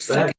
Second.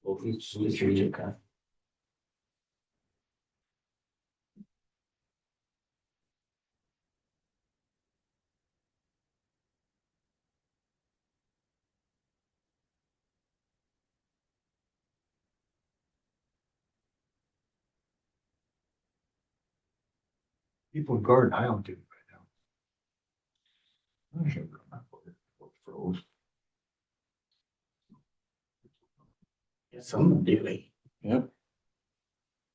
Well, each region kind. People in Garden Island do it right now. I should go back for it. Froze. Some do it. Yep.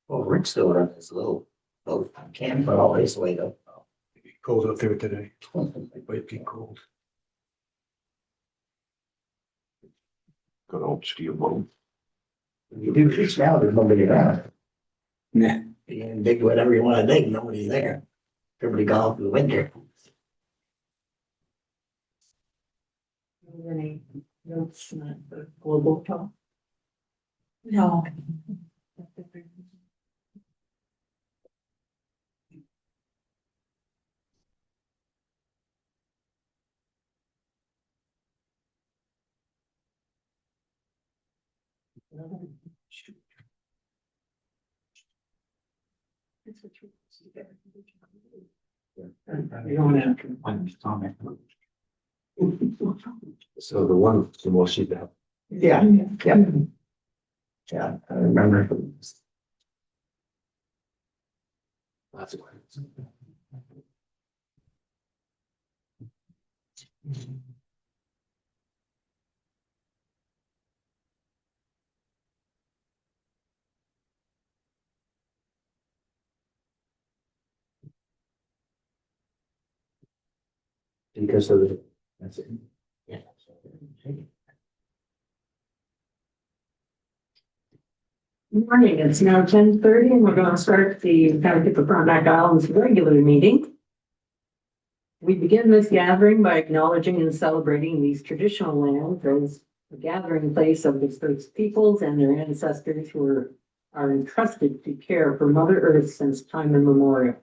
Well, Rick's still running his little boat camp all his way though. Cold up there today. It might be cold. Good old steel boat. You do fish now, there's nobody around. Yeah. You can dig whatever you want to dig, nobody's there. Everybody gone for the winter. Any notes on the global talk? No. You don't have to find comment. So the one, the most sheet have. Yeah, yeah. Yeah, I remember. Lots of questions. Because of the, that's it. Yeah. Good morning, it's now 10:30 and we're going to start the Township of Frontenac Island's regular meeting. We begin this gathering by acknowledging and celebrating these traditional lands as a gathering place of the First Peoples and their ancestors who are entrusted to care for Mother Earth since time immemorial.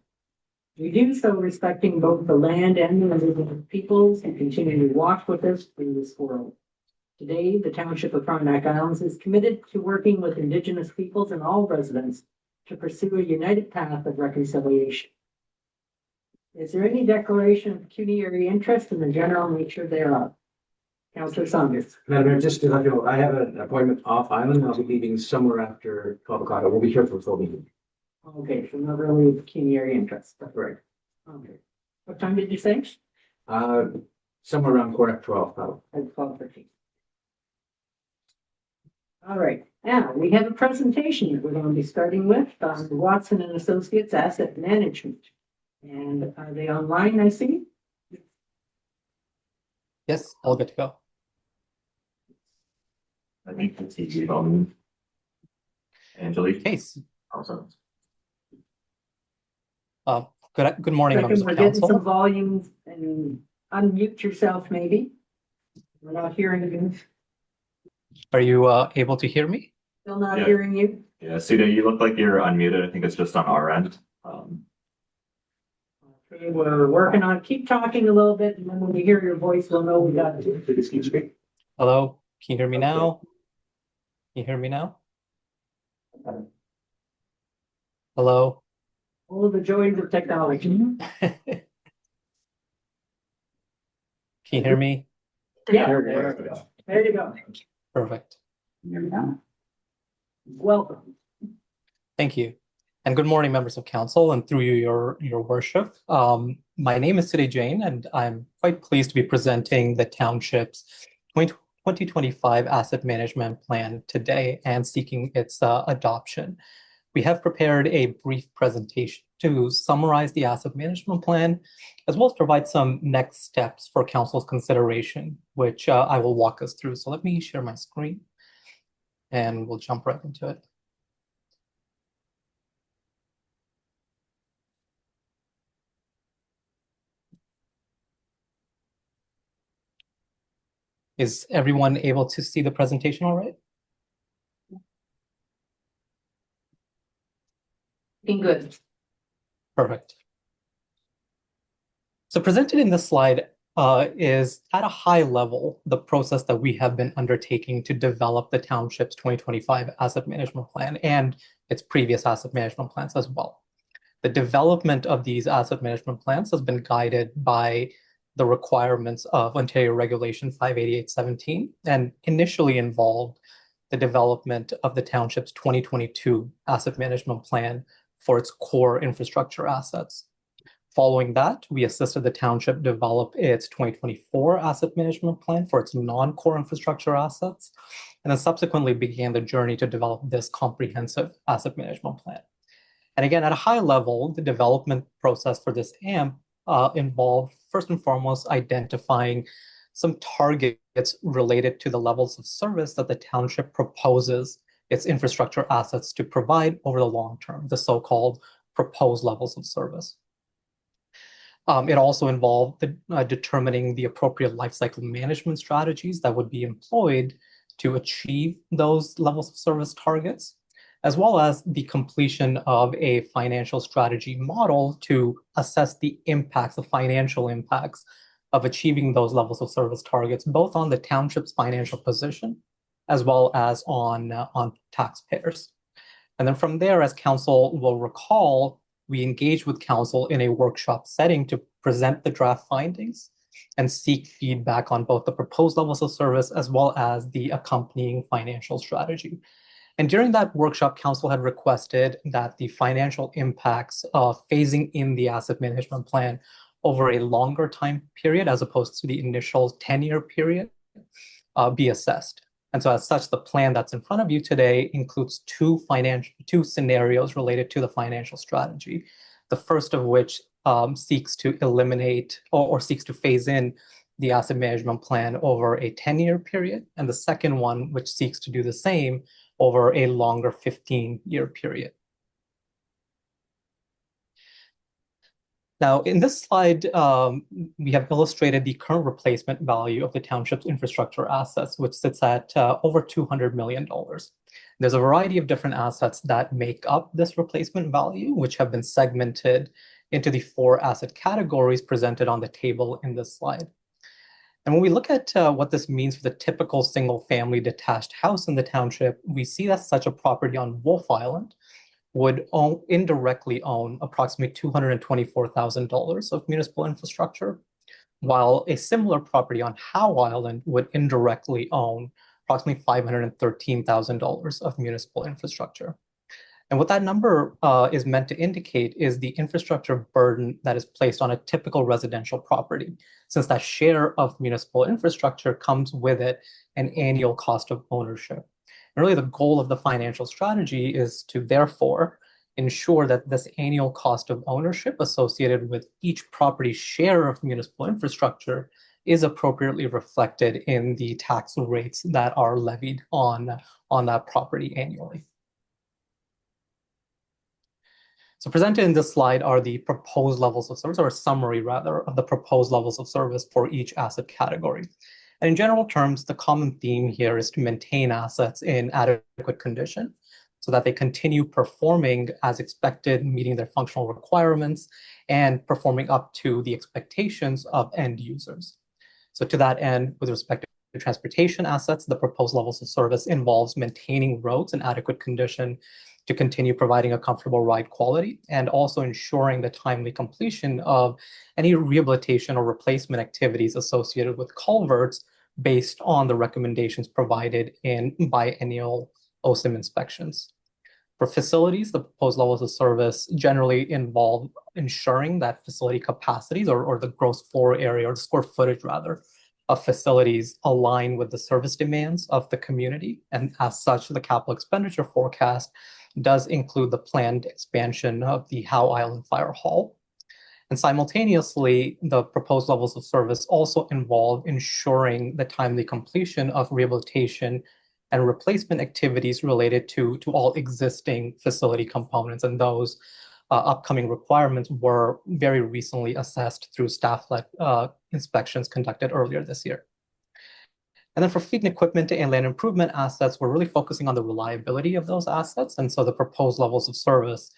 We do so respecting both the land and the indigenous peoples who continue to walk with us through this world. Today, the Township of Frontenac Islands is committed to working with Indigenous peoples and all residents to pursue a united path of reconciliation. Is there any declaration of pecuniary interest in the general nature thereof? Councillor Saunders. Madam Mayor, just to let you know, I have an appointment off island. I'll be leaving somewhere after 12 o'clock. I won't be here for the full meeting. Okay, so not really pecuniary interest. That's Right. Okay. What time did you say? Somewhere around quarter after 12, probably. At 12:13. All right, now we have a presentation that we're going to be starting with on Watson and Associates Asset Management. And are they online, I see? Yes, all good to go. I think it's easy on Angelique. Case. Awesome. Good morning, members Second, of we're getting some council. volume and unmute yourself maybe. We're not hearing you. Are you able to hear me? Still not Yeah. hearing you? Yeah, Sita, you look like you're unmuted. I think it's just on our end. Okay, we're working on, keep talking a little bit and then when we hear your voice, we'll know we got it. Excuse me. Hello, can you hear me now? Can you hear me now? Hello? All of the joys of technology. Can you hear me? Yeah, There we go. there you go. Perfect. Welcome. Thank you. And good morning, members of council, and through you, your worship. My name is Sudhir Jain, and I'm quite pleased to be presenting the township's 2025 asset management plan today and seeking its adoption. We have prepared a brief presentation to summarize the asset management plan, as well as provide some next steps for council's consideration, which I will walk us through. So let me share my screen and we'll jump right into it. Is everyone able to see the presentation all right? Looking good. Perfect. So presented in this slide is at a high level the process that we have been undertaking to develop the township's 2025 asset management plan and its previous asset management plans as well. The development of these asset management plans has been guided by the requirements of Ontario Regulation 58817 and initially involved the development of the township's 2022 asset management plan for its core infrastructure assets. Following that, we assisted the township develop its 2024 asset management plan for its non-core infrastructure assets, and then subsequently began the journey to develop this comprehensive asset management plan. And again, at a high level, the development process for this AMP involved, first and foremost, identifying some targets related to the levels of service that the township proposes its infrastructure assets to provide over the long term, the so-called proposed levels of service. It also involved determining the appropriate lifecycle management strategies that would be employed to achieve those levels of service targets, as well as the completion of a financial strategy model to assess the impacts, the financial impacts of achieving those levels of service targets, both on the township's financial position as well as on taxpayers. And then from there, as council will recall, we engaged with council in a workshop setting to present the draft findings and seek feedback on both the proposed levels of service as well as the accompanying financial strategy. And during that workshop, council had requested that the financial impacts of phasing in the asset management plan over a longer time period, as opposed to the initial 10-year period, be assessed. And so as such, the plan that's in front of you today includes two scenarios related to the financial strategy. The first of which seeks to eliminate or seeks to phase in the asset management plan over a 10-year period, and the second one, which seeks to do the same over a longer 15-year period. Now, in this slide, we have illustrated the current replacement value of the township's infrastructure assets, which sits at over $200 million. There's a variety of different assets that make up this replacement value, which have been segmented into the 4 asset categories presented on the table in this slide. And when we look at what this means for the typical single-family detached house in the township, we see that such a property on Wolfe Island would indirectly own approximately $224,000 of municipal infrastructure, while a similar property on Howe Island would indirectly own approximately $513,000 of municipal infrastructure. And what that number is meant to indicate is the infrastructure burden that is placed on a typical residential property, since that share of municipal infrastructure comes with it an annual cost of ownership. And really, the goal of the financial strategy is to therefore ensure that this annual cost of ownership associated with each property's share of municipal infrastructure is appropriately reflected in the tax rates that are levied on that property annually. So presented in this slide are the proposed levels of service, or a summary rather, of the proposed levels of service for each asset category. And in general terms, the common theme here is to maintain assets in adequate condition so that they continue performing as expected, meeting their functional requirements, and performing up to the expectations of end users. So to that end, with respect to transportation assets, the proposed levels of service involves maintaining roads in adequate condition to continue providing a comfortable ride quality, and also ensuring the timely completion of any rehabilitation or replacement activities associated with culverts based on the recommendations provided in biennial OSIM inspections. For facilities, the proposed levels of service generally involve ensuring that facility capacities or the gross floor area, or the square footage rather, of facilities align with the service demands of the community. And as such, the capital expenditure forecast does include the planned expansion of the Howe Island Fire Hall. And simultaneously, the proposed levels of service also involve ensuring the timely completion of rehabilitation and replacement activities related to all existing facility components. And those upcoming requirements were very recently assessed through staff-led inspections conducted earlier this year. And then for fleet and equipment and land improvement assets, we're really focusing on the reliability of those assets. And so the proposed levels of service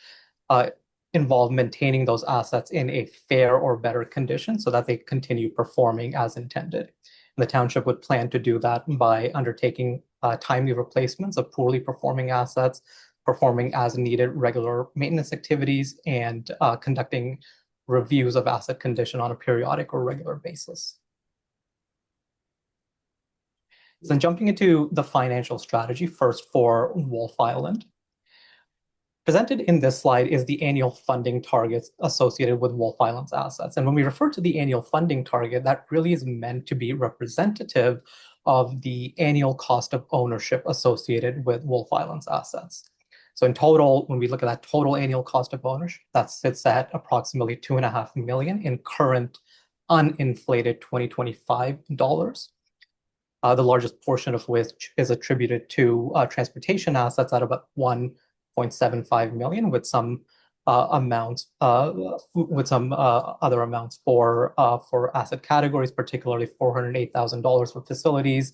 involve maintaining those assets in a fair or better condition so that they continue performing as intended. The township would plan to do that by undertaking timely replacements of poorly performing assets, performing as needed regular maintenance activities, and conducting reviews of asset condition on a periodic or regular basis. So then jumping into the financial strategy first for Wolf Island. Presented in this slide is the annual funding targets associated with Wolf Island's assets. And when we refer to the annual funding target, that really is meant to be representative of the annual cost of ownership associated with Wolf Island's assets. So in total, when we look at that total annual cost of ownership, that sits at approximately $2.5 million in current uninflated 2025 dollars. The largest portion of which is attributed to transportation assets at about $1.75 million, with some amounts, other amounts for asset categories, particularly $408,000 for facilities,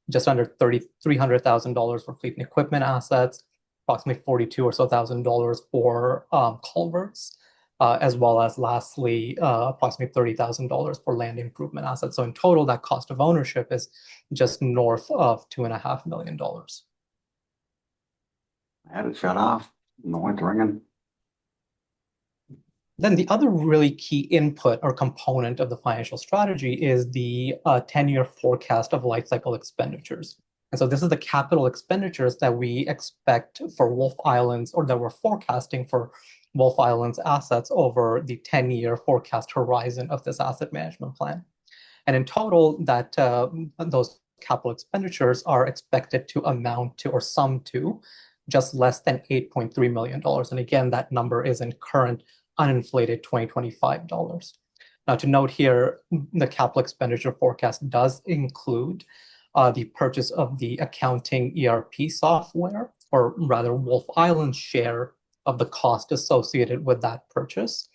just under $300,000 for fleet and equipment assets, approximately $42,000 for culverts, as well as lastly, approximately $30,000 for land improvement assets. So in total, that cost of ownership is just north of $2.5 million. I had it shut off. No one's ringing. Then the other really key input or component of the financial strategy is the 10-year forecast of life cycle expenditures. And so this is the capital expenditures that we expect for Wolf Islands, or that we're forecasting for Wolf Island's assets over the 10-year forecast horizon of this asset management plan. And in total, that those capital expenditures are expected to amount to, or sum to, just less than $8.3 million. And again, that number is in current uninflated 2025 dollars. Now, to note here, the capital expenditure forecast does include the purchase of the accounting ERP software, or rather Wolf Island's share of the cost associated with that purchase.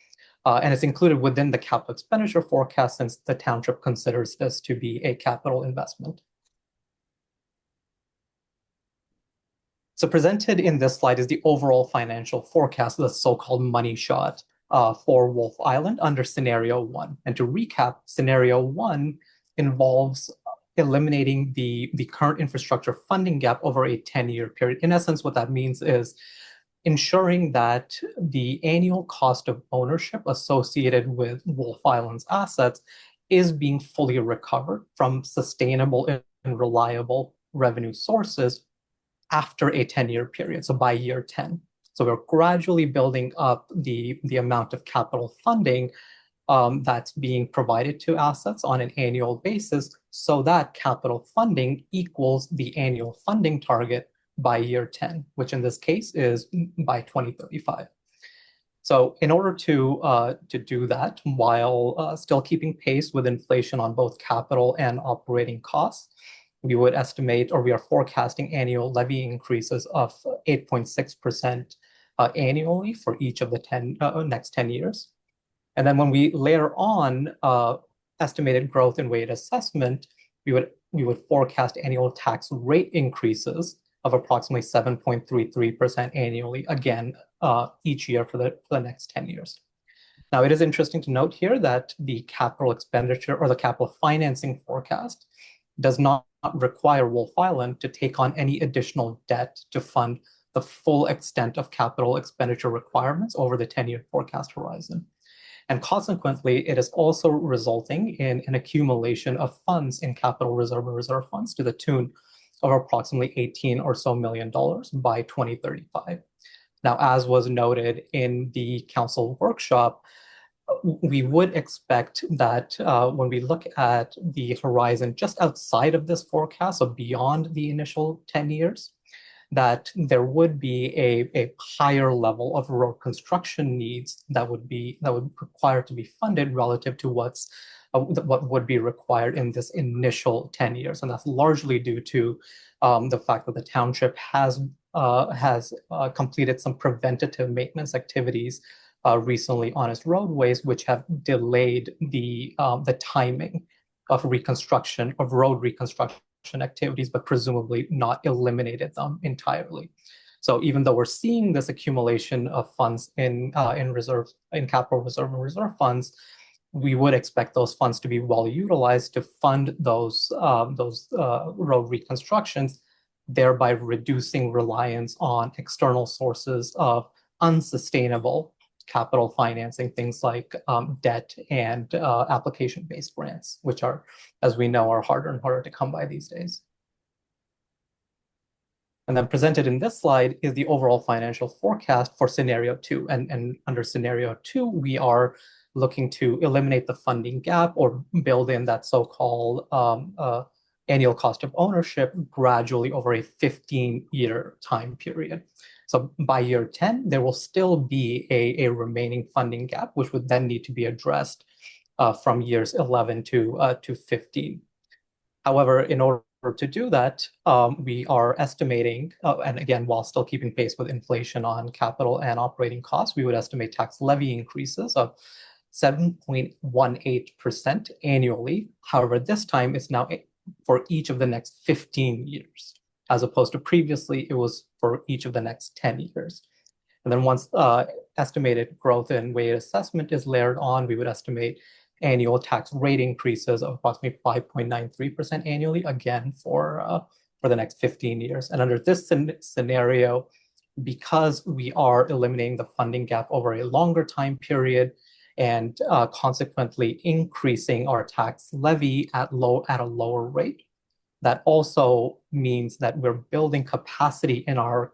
And it's included within the capital expenditure forecast, since the township considers this to be a capital investment. So presented in this slide is the overall financial forecast, the so-called money shot for Wolf Island under scenario 1. And to recap, scenario 1 involves eliminating the current infrastructure funding gap over a 10-year period. In essence, what that means is ensuring that the annual cost of ownership associated with Wolf Island's assets is being fully recovered from sustainable and reliable revenue sources after a 10-year period, so by year 10. So we're gradually building up the amount of capital funding that's being provided to assets on an annual basis, so that capital funding equals the annual funding target by year 10, which in this case is by 2035. So in order to do that, while still keeping pace with inflation on both capital and operating costs, we would estimate, or we are forecasting, annual levy increases of 8.6% annually for each of the next 10 years. And then when we layer on estimated growth in weighted assessment, we would forecast annual tax rate increases of approximately 7.33% annually, again, each year for the next 10 years. Now, it is interesting to note here that the capital expenditure, or the capital financing forecast, does not require Wolf Island to take on any additional debt to fund the full extent of capital expenditure requirements over the 10-year forecast horizon. And consequently, it is also resulting in an accumulation of funds in capital reserve and reserve funds to the tune of approximately $18 or so million by 2035. Now, as was noted in the council workshop, we would expect that when we look at the horizon just outside of this forecast, so beyond the initial 10 years, that there would be a higher level of road construction needs that would require to be funded relative to what would be required in this initial 10 years. And that's largely due to the fact that the township has completed some preventative maintenance activities recently on its roadways, which have delayed the timing of road reconstruction activities, but presumably not eliminated them entirely. So even though we're seeing this accumulation of funds in capital reserve and reserve funds, we would expect those funds to be well utilized to fund those road reconstructions, thereby reducing reliance on external sources of unsustainable capital financing, things like debt and application-based grants, which are, as we know, are harder and harder to come by these days. And then presented in this slide is the overall financial forecast for scenario 2. And under scenario 2, we are looking to eliminate the funding gap or build in that so-called annual cost of ownership gradually over a 15-year time period. So by year 10, there will still be a remaining funding gap, which would then need to be addressed from years 11 to 15. However, in order to do that, we are estimating, and again, while still keeping pace with inflation on capital and operating costs, we would estimate tax levy increases of 7.18% annually. However, this time it's now for each of the next 15 years, as opposed to previously it was for each of the next 10 years. And then once estimated growth in weighted assessment is layered on, we would estimate annual tax rate increases of approximately 5.93% annually, again for the next 15 years. And under this scenario, because we are eliminating the funding gap over a longer time period and consequently increasing our tax levy at a lower rate, that also means that we're building capacity in our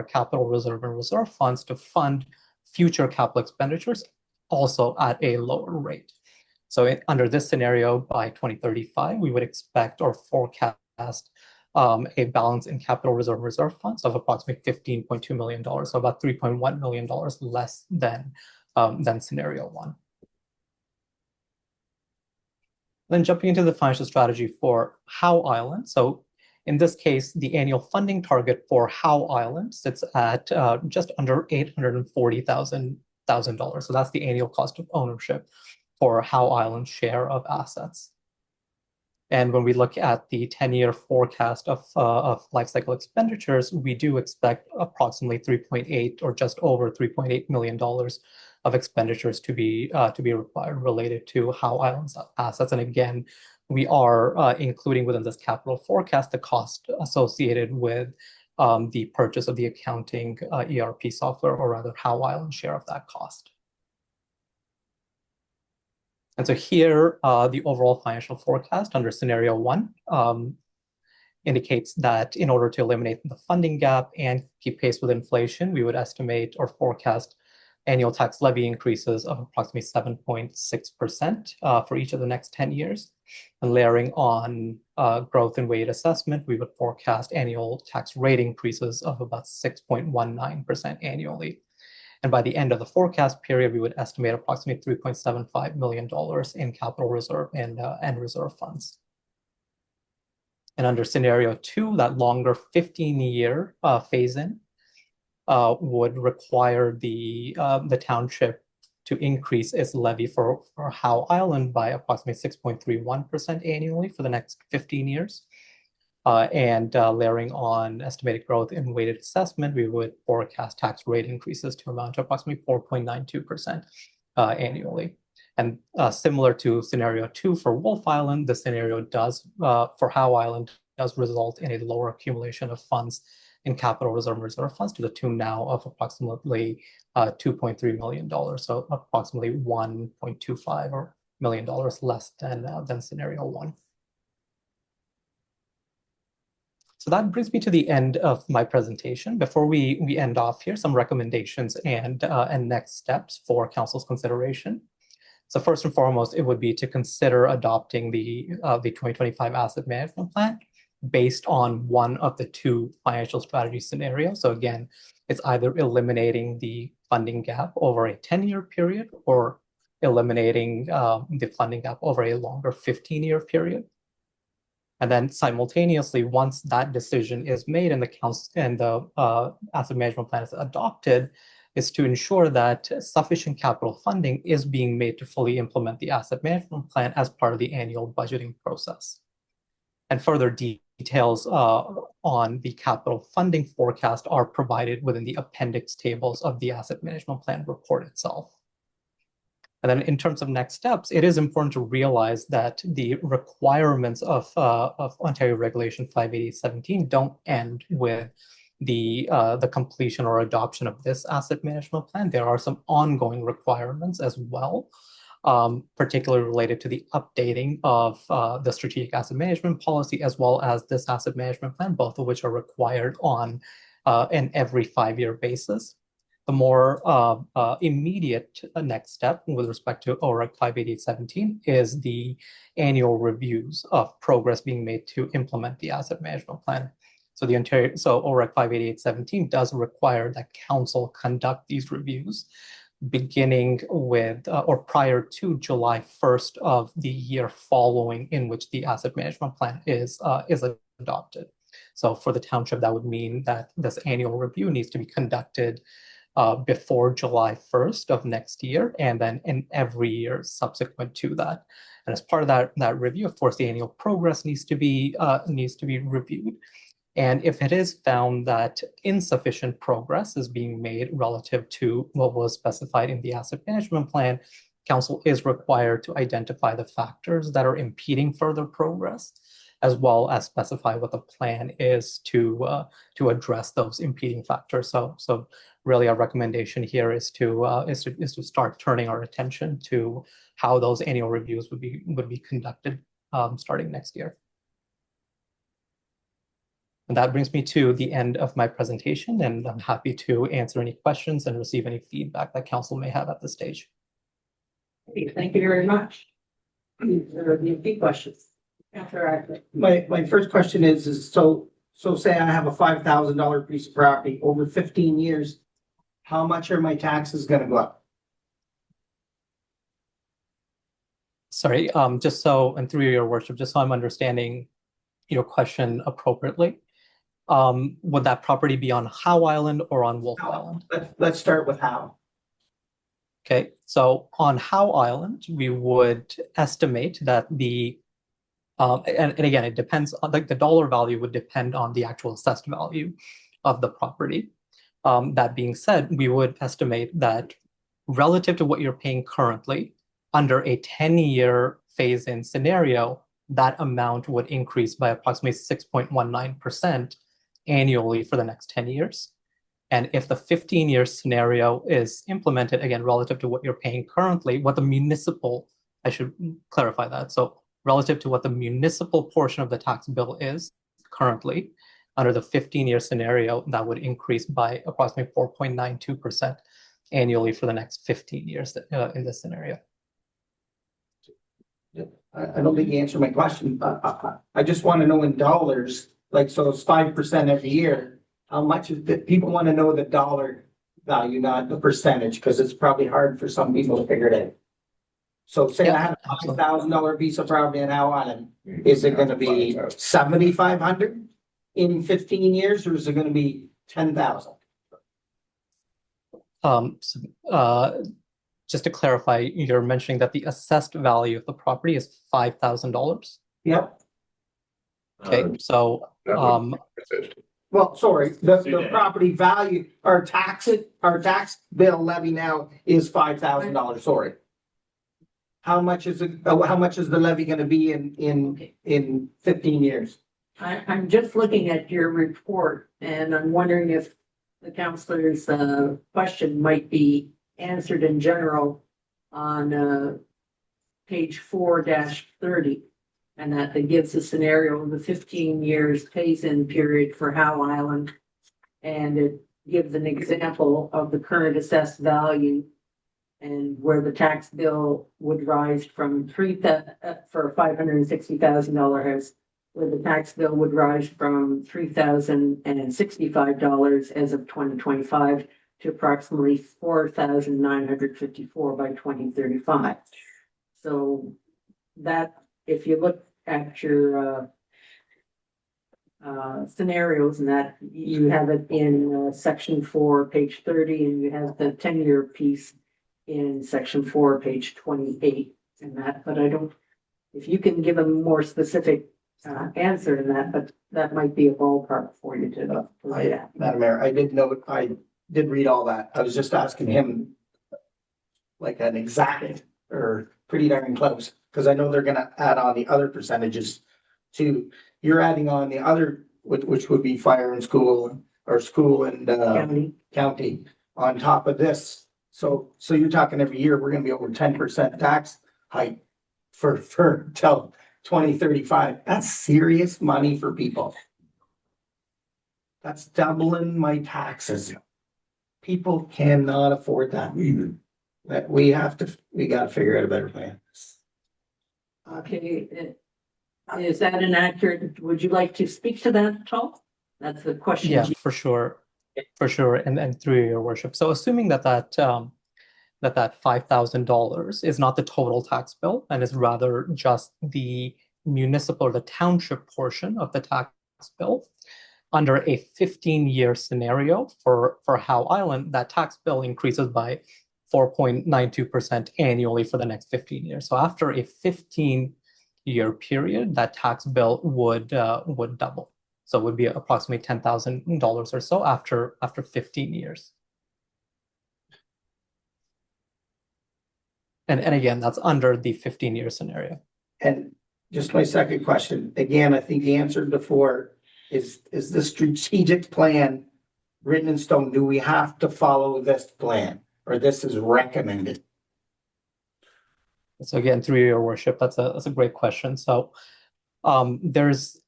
capital reserve and reserve funds to fund future capital expenditures also at a lower rate. So under this scenario, by 2035, we would expect or forecast a balance in capital reserve funds of approximately $15.2 million, so about $3.1 million less than scenario 1. Then jumping into the financial strategy for Howe Island. So in this case, the annual funding target for Howe Island sits at just under $840,000. So that's the annual cost of ownership for Howe Island's share of assets. And when we look at the 10-year forecast of life cycle expenditures, we do expect approximately 3.8 or just over $3.8 million of expenditures to be required related to Howe Island's assets. And again, we are including within this capital forecast the cost associated with the purchase of the accounting ERP software, or rather Howe Island's share of that cost. And so here, the overall financial forecast under scenario 1 indicates that in order to eliminate the funding gap and keep pace with inflation, we would estimate or forecast annual tax levy increases of approximately 7.6% for each of the next 10 years. And layering on growth in weighted assessment, we would forecast annual tax rate increases of about 6.19% annually. And by the end of the forecast period, we would estimate approximately $3.75 million in capital reserve and reserve funds. And under scenario 2, that longer 15-year phase-in would require the township to increase its levy for Howe Island by approximately 6.31% annually for the next 15 years. And layering on estimated growth in weighted assessment, we would forecast tax rate increases to amount to approximately 4.92% annually. And similar to scenario 2 for Wolf Island, the scenario for Howe Island does result in a lower accumulation of funds in capital reserve and reserve funds to the tune now of approximately $2.3 million, so approximately $1.25 million less than scenario 1. So that brings me to the end of my presentation. Before we end off here, some recommendations and next steps for council's consideration. So first and foremost, it would be to consider adopting the 2025 asset management plan based on one of the two financial strategy scenarios. So again, it's either eliminating the funding gap over a 10-year period or eliminating the funding gap over a longer 15-year period. And then simultaneously, once that decision is made and the asset management plan is adopted, is to ensure that sufficient capital funding is being made to fully implement the asset management plan as part of the annual budgeting process. And further details on the capital funding forecast are provided within the appendix tables of the asset management plan report itself. And then in terms of next steps, it is important to realize that the requirements of Ontario Regulation 58817 don't end with the completion or adoption of this asset management plan. There are some ongoing requirements as well, particularly related to the updating of the strategic asset management policy, as well as this asset management plan, both of which are required on an every 5-year basis. The more immediate next step with respect to OREC 58817 is the annual reviews of progress being made to implement the asset management plan. So OREC 58817 does require that council conduct these reviews beginning with or prior to July 1st of the year following in which the asset management plan is adopted. So for the township, that would mean that this annual review needs to be conducted before July 1st of next year, and then in every year subsequent to that. And as part of that review, of course, the annual progress needs to be reviewed. And if it is found that insufficient progress is being made relative to what was specified in the asset management plan, council is required to identify the factors that are impeding further progress, as well as specify what the plan is to address those impeding factors. So really, our recommendation here is to start turning our attention to how those annual reviews would be conducted starting next year. And that brings me to the end of my presentation, and I'm happy to answer any questions and receive any feedback that council may have at this stage. Thank you very much. There are any questions? My first question is so say I have a $5,000 piece of property over 15 years, how much are my taxes gonna go up? Sorry, just so, and through your worship, just so I'm understanding your question appropriately, would that property be on Howe Island or on Wolf Island? Let's start with how. Okay, so on Howe Island, we would estimate that the and again, it depends on, like, the dollar value would depend on the actual assessed value of the property. That being said, we would estimate that relative to what you're paying currently, under a 10-year phase-in scenario, that amount would increase by approximately 6.19% annually for the next 10 years. And if the 15-year scenario is implemented, again, relative to what you're paying currently, I should clarify that. So relative to what the municipal portion of the tax bill is currently, under the 15-year scenario, that would increase by approximately 4.92% annually for the next 15 years in this scenario. I don't think you answered my question. I just want to know in dollars, like, so it's 5% every year. How much is that? People want to know the dollar value, not the percentage, because it's probably hard for some people to figure it out. So say I have a $5,000 piece of property in Howe Island, is it going to be $7,500 in 15 years, or is it going to be $10,000? Just to clarify, you're mentioning that the assessed value of the property is $5,000. Yep. Okay, so well, sorry, the property value, our tax bill levy now is $5,000. Sorry. How much is it? How much is the levy going to be in 15 years? I'm just looking at your report, and I'm wondering if the councillor's question might be answered in general on page 4-30, and that it gives a scenario of the 15 years phase-in period for Howe Island, and it gives an example of the current assessed value and where the tax bill would rise from for a $560,000 house, where the tax bill would rise from $3,065 as of 2025 to approximately $4,954 by 2035. So that, if you look at your scenarios, and that you have it in section 4, page 30, and you have the 10-year piece in section 4, page 28, and that, but I don't, if you can give a more specific answer in that, but that might be a ballpark for you to. Madam Mayor, I did read all that. I was just asking him like an exact or pretty darn close, because I know they're gonna add on the other percentages too. You're adding on the other, which would be fire and school, or school and County. county on top of this. So you're talking every year, we're gonna be over 10% tax hike for till 2035. That's serious money for people. That's doubling my taxes. People cannot afford that. That we gotta figure out a better plan. Okay, is that an accurate, would you like to speak to that at all? That's the question. Yeah, for sure. For sure. And through your worship. So assuming that that $5,000 is not the total tax bill and is rather just the municipal or the township portion of the tax bill, under a 15-year scenario for Howe Island, that tax bill increases by 4.92% annually for the next 15 years. So after a 15-year period, that tax bill would double. So it would be approximately $10,000 or so after 15 years. And again, that's under the 15-year scenario. And just my second question, again, I think the answer before is the strategic plan written in stone? Do we have to follow this plan, or this is recommended? So again, through your worship, that's a great question. So there's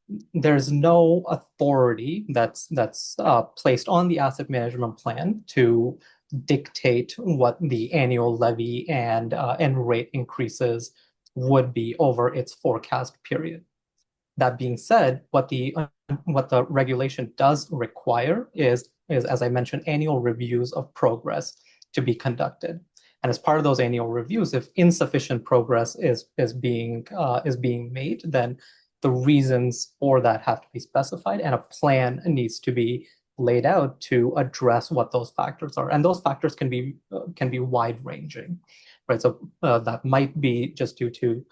no authority that's placed on the asset management plan to dictate what the annual levy and rate increases would be over its forecast period. That being said, what the regulation does require is, as I mentioned, annual reviews of progress to be conducted. And as part of those annual reviews, if insufficient progress is being made, then the reasons for that have to be specified, and a plan needs to be laid out to address what those factors are. And those factors can be wide ranging, right? So that might be just due to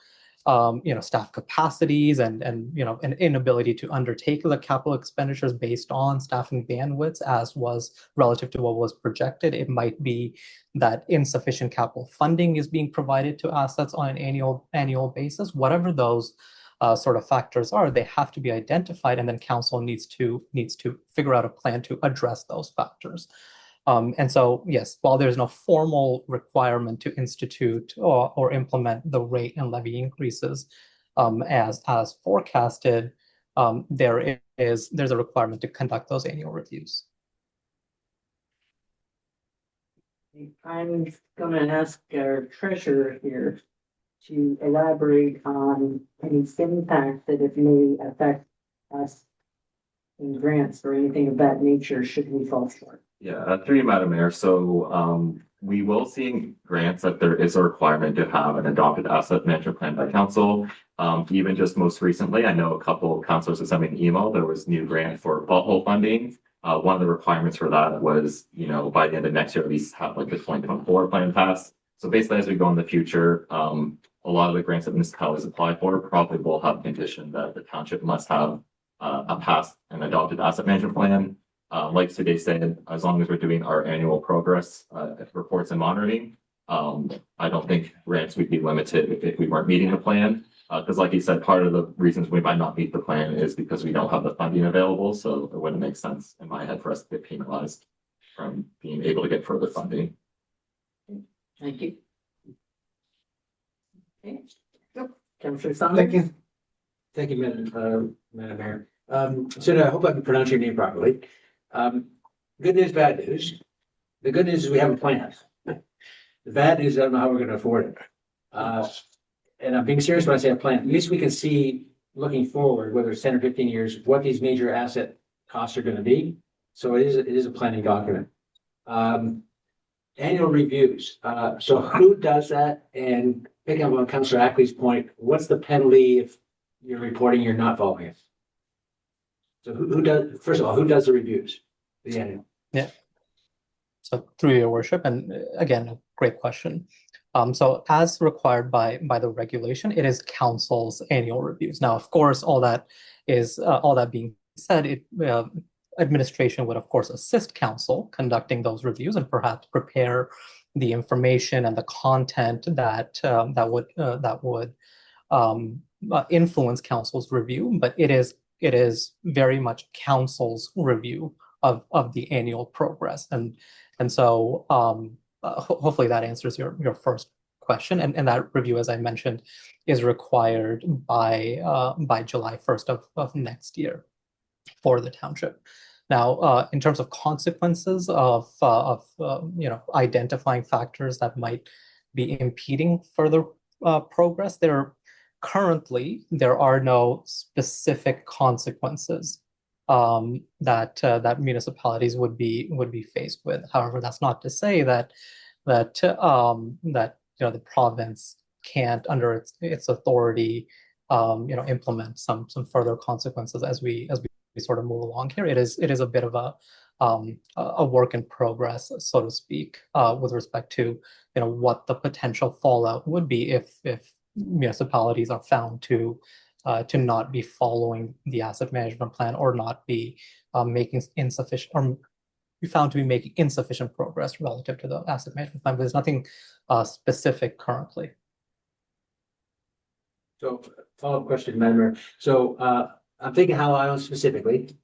staff capacities and an inability to undertake the capital expenditures based on staffing bandwidths as was relative to what was projected. It might be that insufficient capital funding is being provided to assets on an annual basis. Whatever those sort of factors are, they have to be identified, and then council needs to figure out a plan to address those factors. And so, yes, while there's no formal requirement to institute or implement the rate and levy increases as forecasted, there's a requirement to conduct those annual reviews. I'm going to ask our treasurer here to elaborate on any impact that it may affect us in grants or anything of that nature should we fall short. Yeah, through you, Madam Mayor. So we will see in grants that there is a requirement to have an adopted asset management plan by council. Even just most recently, I know a couple of councilors have sent me an email. There was new grant for butthole funding. One of the requirements for that was, by the end of next year, at least have like the 2024 plan passed. So basically, as we go in the future, a lot of the grants that municipalities apply for probably will have a condition that the township must have a passed and adopted asset management plan. Like today said, as long as we're doing our annual progress reports and monitoring, I don't think grants would be limited if we weren't meeting the plan. Because like you said, part of the reasons we might not meet the plan is because we don't have the funding available. So it wouldn't make sense in my head for us to get penalized from being able to get further funding. Thank you. Okay. Councilor Song. Thank you. Thank you, Madam Mayor. So I hope I can pronounce your name properly. Good news, bad news. The good news is we have a plan. The bad news, I don't know how we're going to afford it. And I'm being serious when I say a plan. At least we can see looking forward, whether it's 10 or 15 years, what these major asset costs are going to be. So it is a planning document. Annual reviews. So who does that? And picking up on Councilor Ackley's point, what's the penalty if you're reporting you're not following it? So who does, first of all, who does the reviews? The annual. Yeah. So through your worship, and again, a great question. So as required by the regulation, it is council's annual reviews. Now, of course, all that being said, administration would of course assist council conducting those reviews and perhaps prepare the information and the content that would influence council's review, but it is very much council's review of the annual progress, and so hopefully that answers your first question, and that review, as I mentioned, is required by July 1st of next year for the township. Now, in terms of consequences of identifying factors that might be impeding further progress, there are no specific consequences that municipalities would be faced with. However, that's not to say that the province can't, under its authority, implement some further consequences as we sort of move along here. It is a bit of a work in progress, so to speak, with respect to what the potential fallout would be if municipalities are found to not be following the asset management plan, or not be making insufficient, or be found to be making insufficient progress relative to the asset management plan. But there's nothing specific currently. So, follow-up question, Madam Mayor. So I'm thinking Howe Island specifically.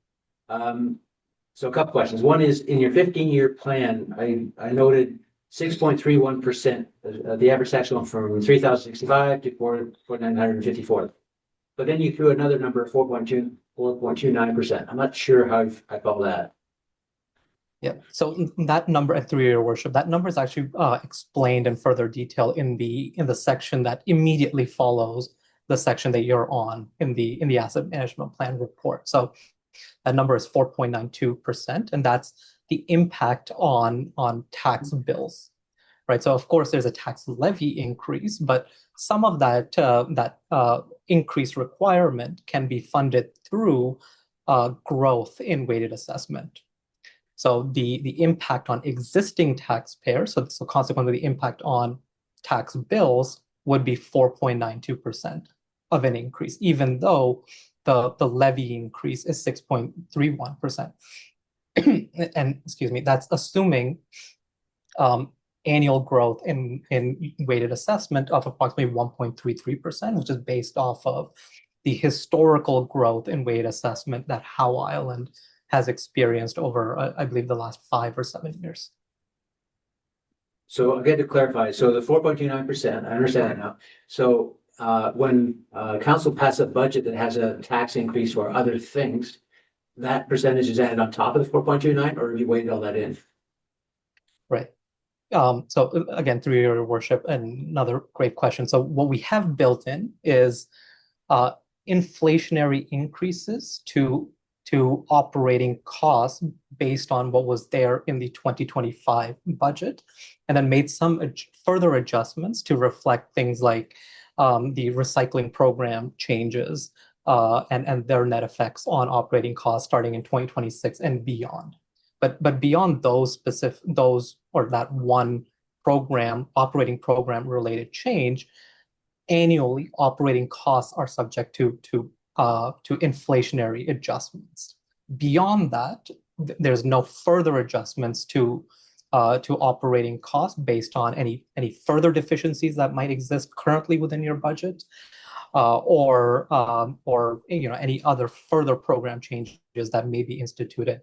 So a couple questions. One is, in your 15-year plan, I noted 6.31%, the average tax going from 3,065 to 4,954. But then you threw another number, 4.29%. I'm not sure how I follow that. Yeah, so that number, and through your worship, that number is actually explained in further detail in the section that immediately follows the section that you're on in the asset management plan report. So that number is 4.92%, and that's the impact on tax bills, right? So of course there's a tax levy increase, but some of that increased requirement can be funded through growth in weighted assessment. So the impact on existing taxpayers, so consequently the impact on tax bills would be 4.92% of an increase, even though the levy increase is 6.31%. And excuse me, that's assuming annual growth in weighted assessment of approximately 1.33%, which is based off of the historical growth in weighted assessment that Howe Island has experienced over, I believe, the last 5 or 7 years. So again, to clarify, so the 4.29%, I understand that now. So when council passes a budget that has a tax increase for other things, that percentage is added on top of the 4.29, or have you weighted all that in? Right. So again, through your worship, another great question. So what we have built in is inflationary increases to operating costs based on what was there in the 2025 budget, and then made some further adjustments to reflect things like the recycling program changes and their net effects on operating costs starting in 2026 and beyond. But beyond those or that one operating program related change, annually operating costs are subject to inflationary adjustments. Beyond that, there's no further adjustments to operating costs based on any further deficiencies that might exist currently within your budget, or any other further program changes that may be instituted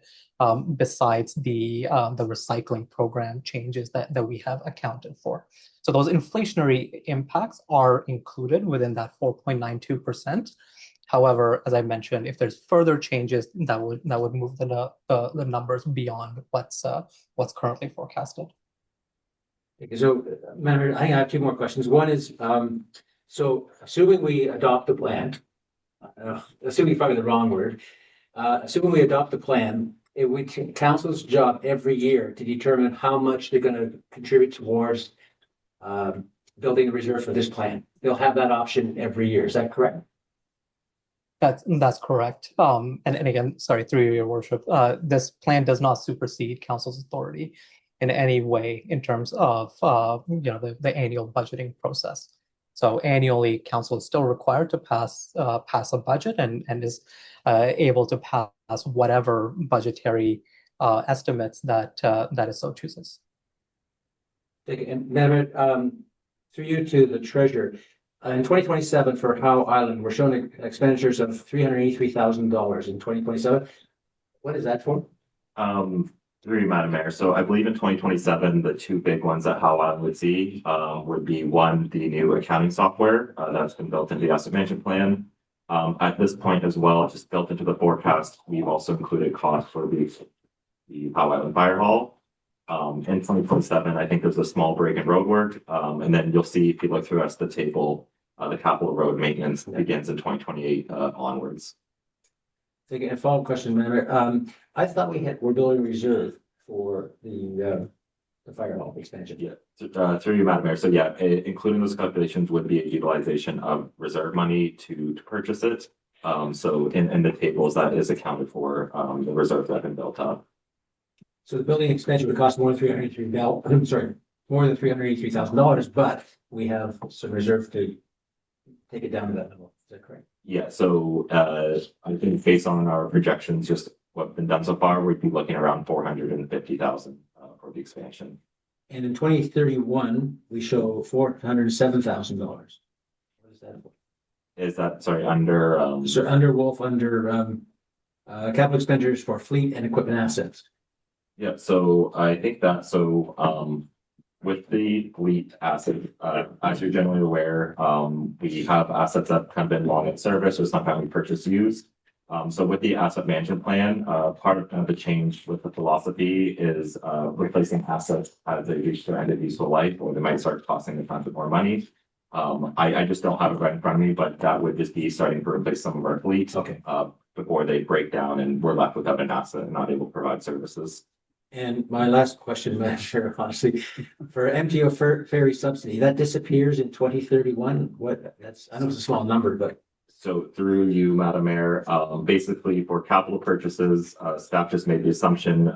besides the recycling program changes that we have accounted for. So those inflationary impacts are included within that 4.92%. However, as I mentioned, if there's further changes, that would move the numbers beyond what's currently forecasted. Okay, so, Madam, I think I have 2 more questions. One is, so assuming we adopt the plan, assuming probably the wrong word, assuming we adopt the plan, it would be council's job every year to determine how much they're going to contribute towards building a reserve for this plan. They'll have that option every year. Is that correct? That's correct. And again, sorry, through your worship, this plan does not supersede council's authority. in any way in terms of the annual budgeting process. So annually, council is still required to pass a budget and is able to pass whatever budgetary estimates that it so chooses. Thank you. And Madam Mayor, through you to the treasurer, in 2027 for Howe Island, we're showing expenditures of $383,000 in 2027. What is that for? Through you, Madam Mayor. So I believe in 2027, the two big ones that Howe Island would see would be one, the new accounting software that's been built into the asset management plan. At this point as well, just built into the forecast, we've also included costs for the Howe Island Fire Hall. In 2027, I think there's a small break in road work. And then you'll see if you look through the rest of the table, the capital road maintenance begins in 2028 onwards. Thank you. And follow-up question, Madam Mayor. I thought we're building reserve for the fire hall expansion. Yeah, through you, Madam Mayor. So yeah, including those calculations would be a utilization of reserve money to purchase it. So in the tables that is accounted for, the reserves that have been built up. So the building expansion would cost more than $383,000, but we have some reserve to take it down to that level. Is that correct? Yeah, so I think based on our projections, just what's been done so far, we'd be looking around 450,000 for the expansion. And in 2031, we show $407,000. What is that for? Is that, sorry, under So under Wolf, capital expenditures for fleet and equipment assets. yeah, so I think that with the fleet asset, as you're generally aware, we have assets that have been long in service or sometimes we purchase used. So with the asset management plan, part of the change with the philosophy is replacing assets as they reach their end of useful life, or they might start costing the town more money. I just don't have it right in front of me, but that would just be starting to replace some of our fleet. Okay. Before they break down and we're left without an asset and not able to provide services. And my last question, Madam Chair, honestly, for MTO ferry subsidy, that disappears in 2031. I know it's a small number, but. So through you, Madam Mayor, basically for capital purchases, staff just made the assumption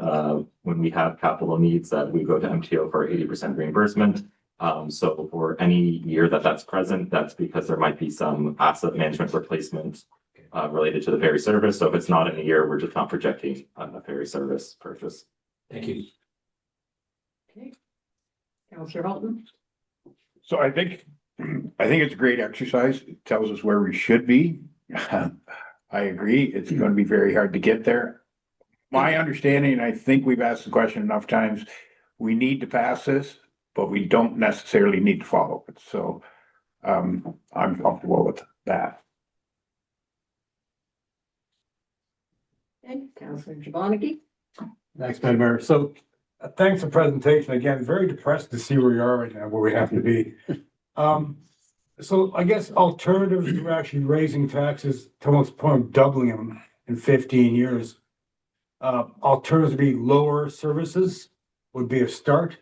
when we have capital needs that we go to MTO for 80% reimbursement. So for any year that's present, that's because there might be some asset management replacement related to the ferry service. So if it's not in a year, we're just not projecting a ferry service purchase. Thank you. Okay. Councillor Halton? So I think it's a great exercise. It tells us where we should be. I agree. It's going to be very hard to get there. My understanding, and I think we've asked the question enough times, we need to pass this, but we don't necessarily need to follow it. So I'm comfortable with that. Okay, Councillor Jablonski? Thanks, Madam Mayor. So thanks for the presentation. Again, very depressed to see where we are right now, where we have to be. So I guess alternatives to actually raising taxes to almost the point of doubling them in 15 years. Alternatives would be lower services would be a start.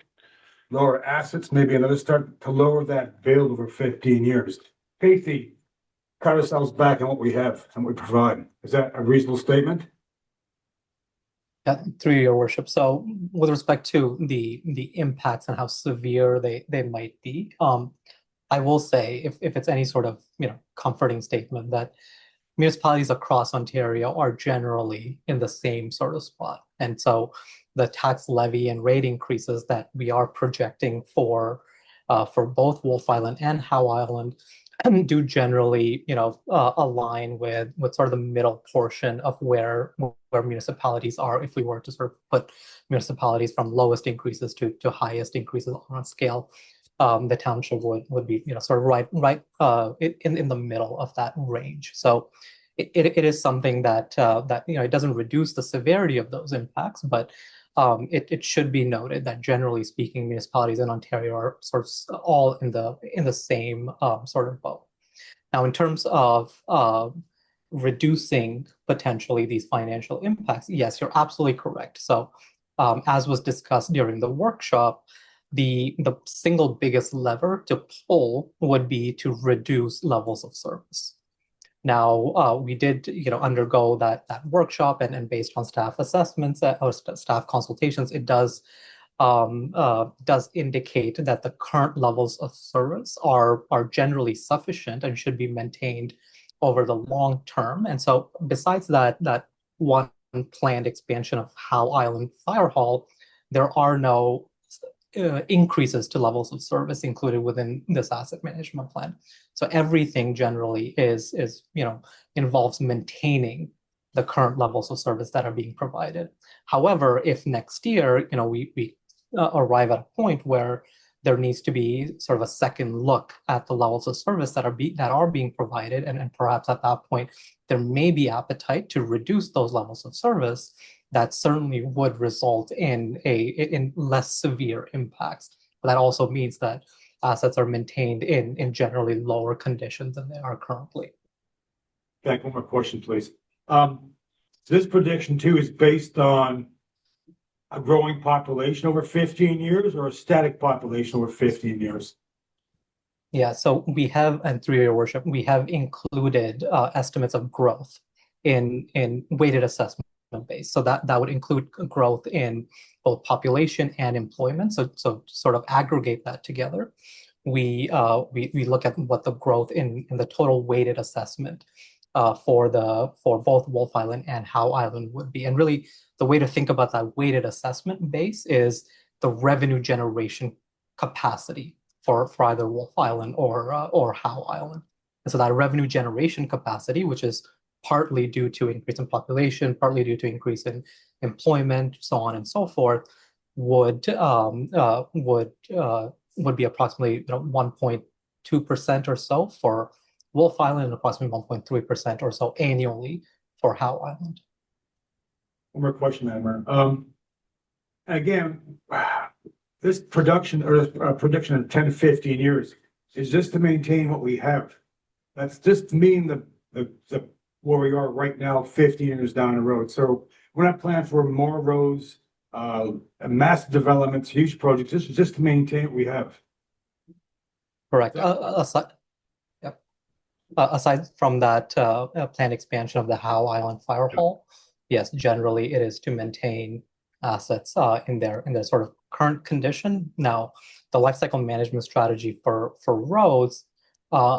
Lower assets, maybe another start to lower that bill over 15 years. Basically, cut ourselves back on what we have and what we provide. Is that a reasonable statement? Yeah, through your worship. So with respect to the impacts and how severe they might be, I will say if it's any sort of comforting statement that municipalities across Ontario are generally in the same sort of spot. And so the tax levy and rate increases that we are projecting for both Wolf Island and Howe Island do generally, align with sort of the middle portion of where municipalities are. If we were to sort of put municipalities from lowest increases to highest increases on a scale, the township would be, sort of right in the middle of that range. So it is something that it doesn't reduce the severity of those impacts, but it should be noted that generally speaking, municipalities in Ontario are sort of all in the same sort of boat. Now, in terms of reducing potentially these financial impacts, yes, you're absolutely correct. So, as was discussed during the workshop, the single biggest lever to pull would be to reduce levels of service. Now, we did, undergo that workshop, and based on staff assessments or staff consultations, it does does indicate that the current levels of service are generally sufficient and should be maintained over the long term. And so besides that one planned expansion of Howe Island Fire Hall, there are no increases to levels of service included within this asset management plan. So everything generally is involves maintaining the current levels of service that are being provided. However, if next year, we arrive at a point where there needs to be sort of a second look at the levels of service that are being provided, and perhaps at that point there may be appetite to reduce those levels of service, that certainly would result in less severe impacts. But that also means that assets are maintained in generally lower conditions than they are currently. Back, one more question, please. This prediction too is based on a growing population over 15 years or a static population over 15 years? Yeah, so we have, and through your worship, we have included estimates of growth in weighted assessment base. So that would include growth in both population and employment. So to sort of aggregate that together, we look at what the growth in the total weighted assessment for both Wolf Island and Howe Island would be. And really, the way to think about that weighted assessment base is the revenue generation capacity for either Wolf Island or Howe Island. And so that revenue generation capacity, which is partly due to increase in population, partly due to increase in employment, so on and so forth, would be approximately 1.2% or so for Wolf Island and approximately 1.3% or so annually for Howe Island. One more question, Admiral. Again, this production or prediction of 10 to 15 years is just to maintain what we have. That's just to mean the where we are right now, 15 years down the road. So we're not planning for more roads, massive developments, huge projects. This is just to maintain what we have. Correct. Aside from that planned expansion of the Howe Island Fire Hall, yes, generally it is to maintain assets in their sort of current condition. Now, the lifecycle management strategy for roads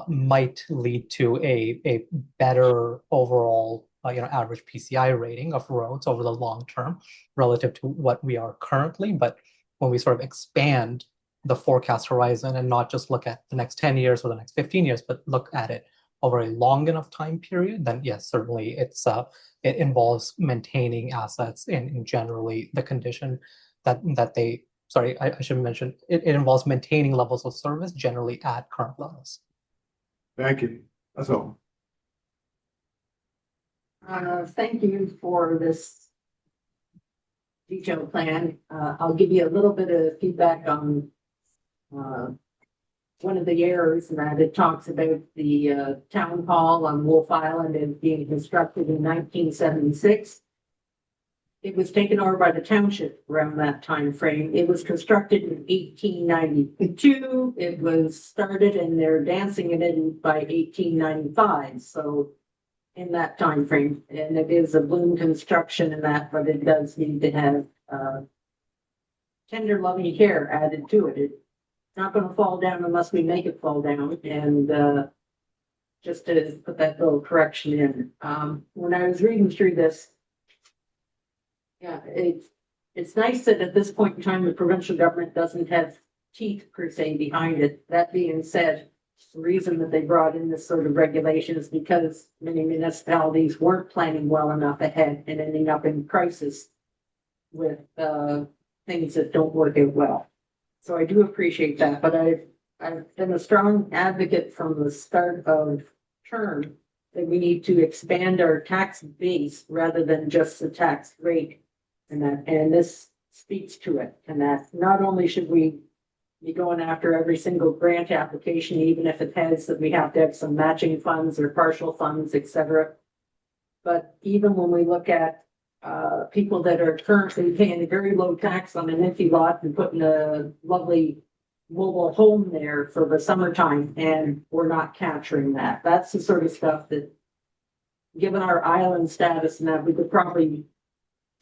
might lead to a better overall average PCI rating of roads over the long term relative to what we are currently. But when we sort of expand the forecast horizon and not just look at the next 10 years or the next 15 years, but look at it over a long enough time period, then yes, certainly it involves maintaining assets in generally the condition that they, sorry, I should mention, it involves maintaining levels of service generally at current levels. Thank you. That's all. Thank you for this detailed plan. I'll give you a little bit of feedback on one of the errors, and that it talks about the town hall on Wolf Island as being constructed in 1976. It was taken over by the township around that time frame. It was constructed in 1892. It was started and they're dancing it in by 1895. So in that time frame, and it is a Bloom construction and that, but it does need to have tender loving care added to it. It's not going to fall down unless we make it fall down. And just to put that little correction in, when I was reading through this, yeah, it's nice that at this point in time, the provincial government doesn't have teeth per se behind it. That being said, the reason that they brought in this sort of regulation is because many municipalities weren't planning well enough ahead and ending up in crisis with things that don't work out well. So I do appreciate that, but I've been a strong advocate from the start of term that we need to expand our tax base rather than just the tax rate. And this speaks to it. And that not only should we be going after every single grant application, even if it has that we have to have some matching funds or partial funds, etc. But even when we look at people that are currently paying a very low tax on an empty lot and putting a lovely mobile home there for the summertime, and we're not capturing that. That's the sort of stuff that, given our island status, and that we could probably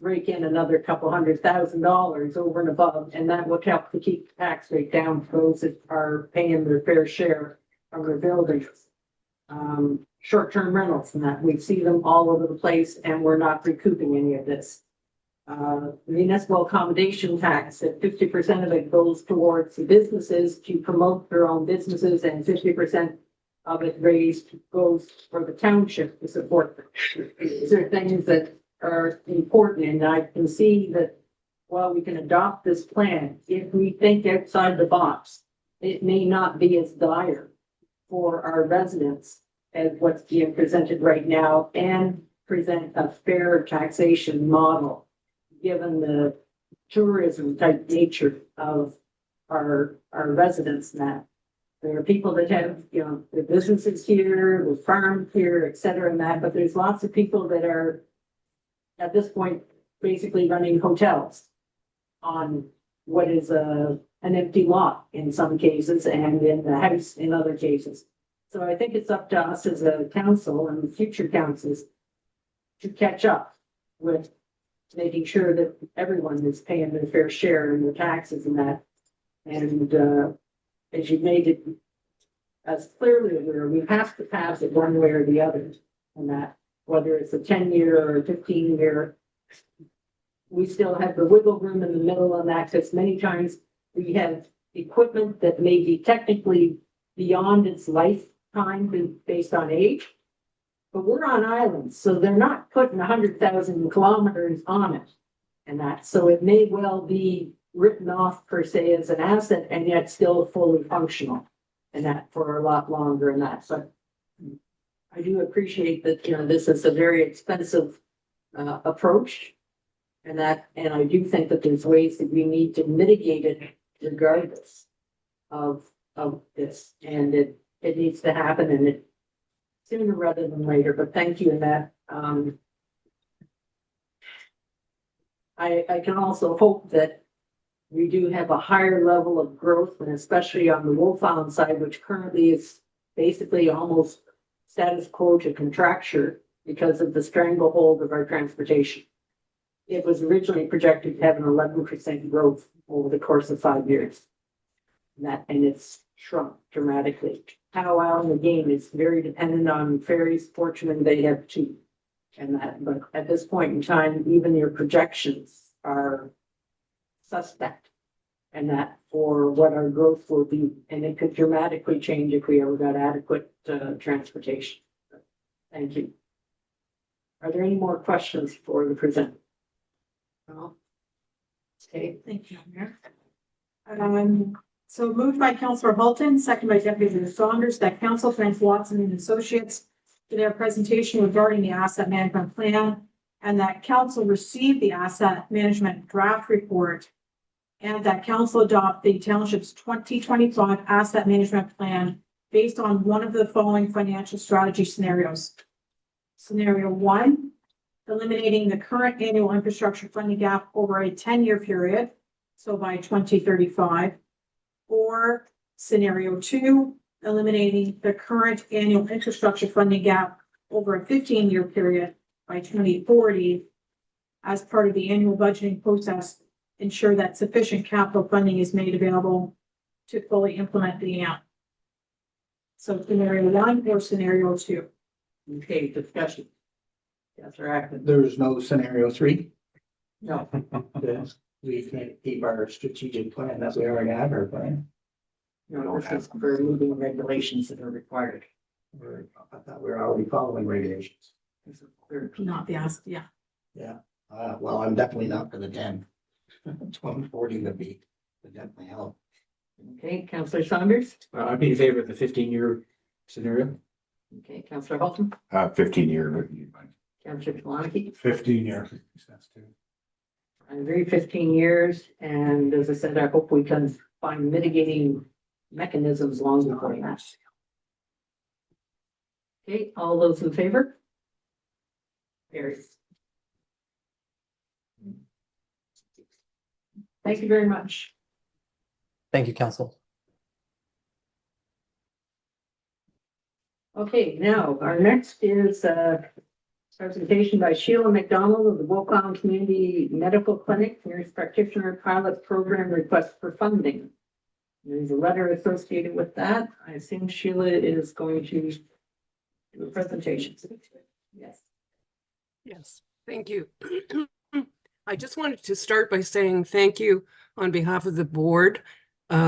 rake in another couple $100,000 over and above, and that would help to keep the tax rate down for those that are paying their fair share of their buildings. Short-term rentals and that, we see them all over the place and we're not recouping any of this. Municipal accommodation tax, that 50% of it goes towards the businesses to promote their own businesses and 50% of it raised goes for the township to support them. These are things that are important, and I can see that while we can adopt this plan, if we think outside the box, it may not be as dire for our residents as what's being presented right now and present a fair taxation model, given the tourism type nature of our residents now. There are people that have, you know, their businesses here, the farm here, et cetera, and that, but there's lots of people that are at this point basically running hotels on what is an empty lot in some cases and in the house in other cases. So I think it's up to us as a council and future councils to catch up with making sure that everyone is paying their fair share in the taxes and that. And as you made it as clearly aware, we have to pass it one way or the other. And that, whether it's a 10-year or a 15-year, we still have the wiggle room in the middle on that, because many times we have equipment that may be technically beyond its lifetime based on age. But we're on islands, so they're not putting 100,000 kilometers on it and that. So it may well be written off per se as an asset and yet still fully functional and that for a lot longer and that. So I do appreciate that, you know, this is a very expensive approach and that, and I do think that there's ways that we need to mitigate it regardless of this, and it needs to happen, and it sooner rather than later, but thank you in that. I can also hope that we do have a higher level of growth, and especially on the Wolf Island side, which currently is basically almost status quo to contracture because of the stranglehold of our transportation. It was originally projected to have an 11% growth over the course of 5 years. And it's shrunk dramatically. How well in the game is very dependent on ferries. Fortunately, they have two. And that, but at this point in time, even your projections are suspect. And that for what our growth will be, and it could dramatically change if we ever got adequate transportation. Thank you. Are there any more questions for the presenter? No? Okay, Thank you, Mayor. So moved by Councillor Halton, second by Deputy Mayor Saunders, that Council thanks Watson and Associates for their presentation regarding the asset management plan, and that Council received the asset management draft report, and that Council adopt the Township's 2025 asset management plan based on one of the following financial strategy scenarios. Scenario 1, eliminating the current annual infrastructure funding gap over a 10-year period, so by 2035. Or scenario 2, eliminating the current annual infrastructure funding gap over a 15-year period by 2040. As part of the annual budgeting process, ensure that sufficient capital funding is made available to fully implement the AMP. So scenario 1 or scenario 2. okay, discussion. Yes, Acton. There's no scenario 3. No, Yes. We can't keep our strategic plan that we already have our plan. no, this is for moving regulations that are required. I thought we were already following regulations. Not the asset, yeah. Yeah, well, I'm definitely not for the 10. 2040 would definitely help. Okay, Councillor Saunders. I'd be in favor of the 15-year scenario. Okay, Councillor Halton. 15-year. Councillor Kalonaki. 15 years. I agree, 15 years, and as I said, I hope we can find mitigating mechanisms along the way. Okay, all those in favor? Carries. Thank you very much. Thank you, Council. Okay, now our next is Presentation by Sheila McDonald of the Wolf Island Community Medical Clinic, Nurse Practitioner Pilot Program Request for Funding. There's a letter associated with that. I assume Sheila is going to do a presentation. Yes. Yes, thank you. I just wanted to start by saying thank you on behalf of the board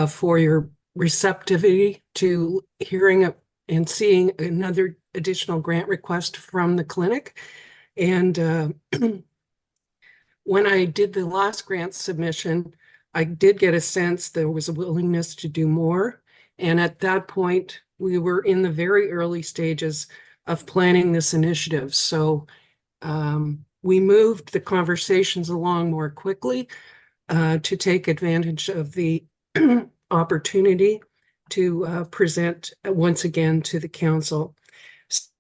for your receptivity to hearing and seeing another additional grant request from the clinic. And when I did the last grant submission, I did get a sense there was a willingness to do more. And at that point, we were in the very early stages of planning this initiative. So we moved the conversations along more quickly to take advantage of the opportunity to present once again to the council.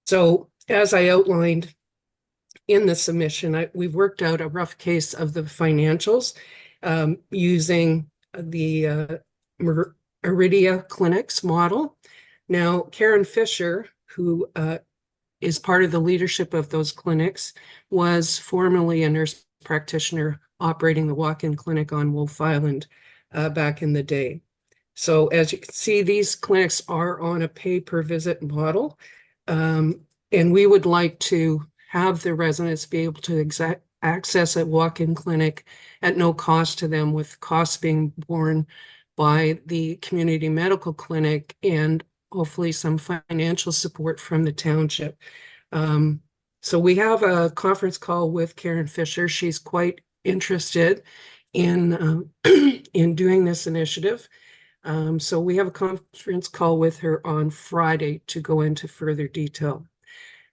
So as I outlined in the submission, we've worked out a rough case of the financials using the Iridia Clinics model. Now, Karen Fisher, who is part of the leadership of those clinics, was formerly a nurse practitioner operating the walk-in clinic on Wolf Island back in the day. So as you can see, these clinics are on a pay-per-visit model, and we would like to have the residents be able to access a walk-in clinic at no cost to them, with costs being borne by the community medical clinic and hopefully some financial support from the township. So we have a conference call with Karen Fisher. She's quite interested in in doing this initiative. So we have a conference call with her on Friday to go into further detail.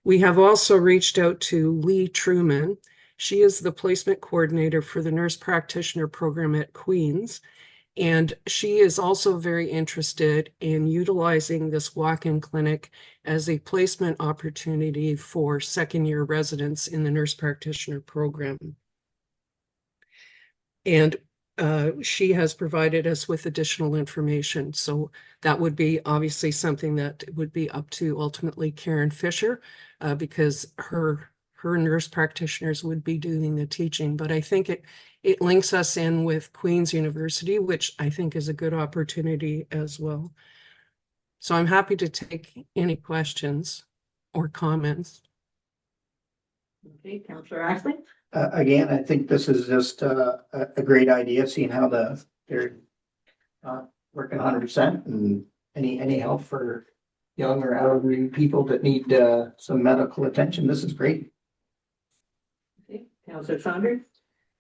We have also reached out to Lee Truman. She is the placement coordinator for the nurse practitioner program at Queens. And she is also very interested in utilizing this walk-in clinic as a placement opportunity for second-year residents in the nurse practitioner program. And she has provided us with additional information. So that would be obviously something that would be up to ultimately Karen Fisher, because her nurse practitioners would be doing the teaching. But I think it links us in with Queen's University, which I think is a good opportunity as well. So I'm happy to take any questions or comments. Okay, Councillor Ashley. Again, I think this is just a great idea, seeing how they're working 100%, and any help for young or elderly people that need some medical attention. This is great. Okay, Councillor Saunders.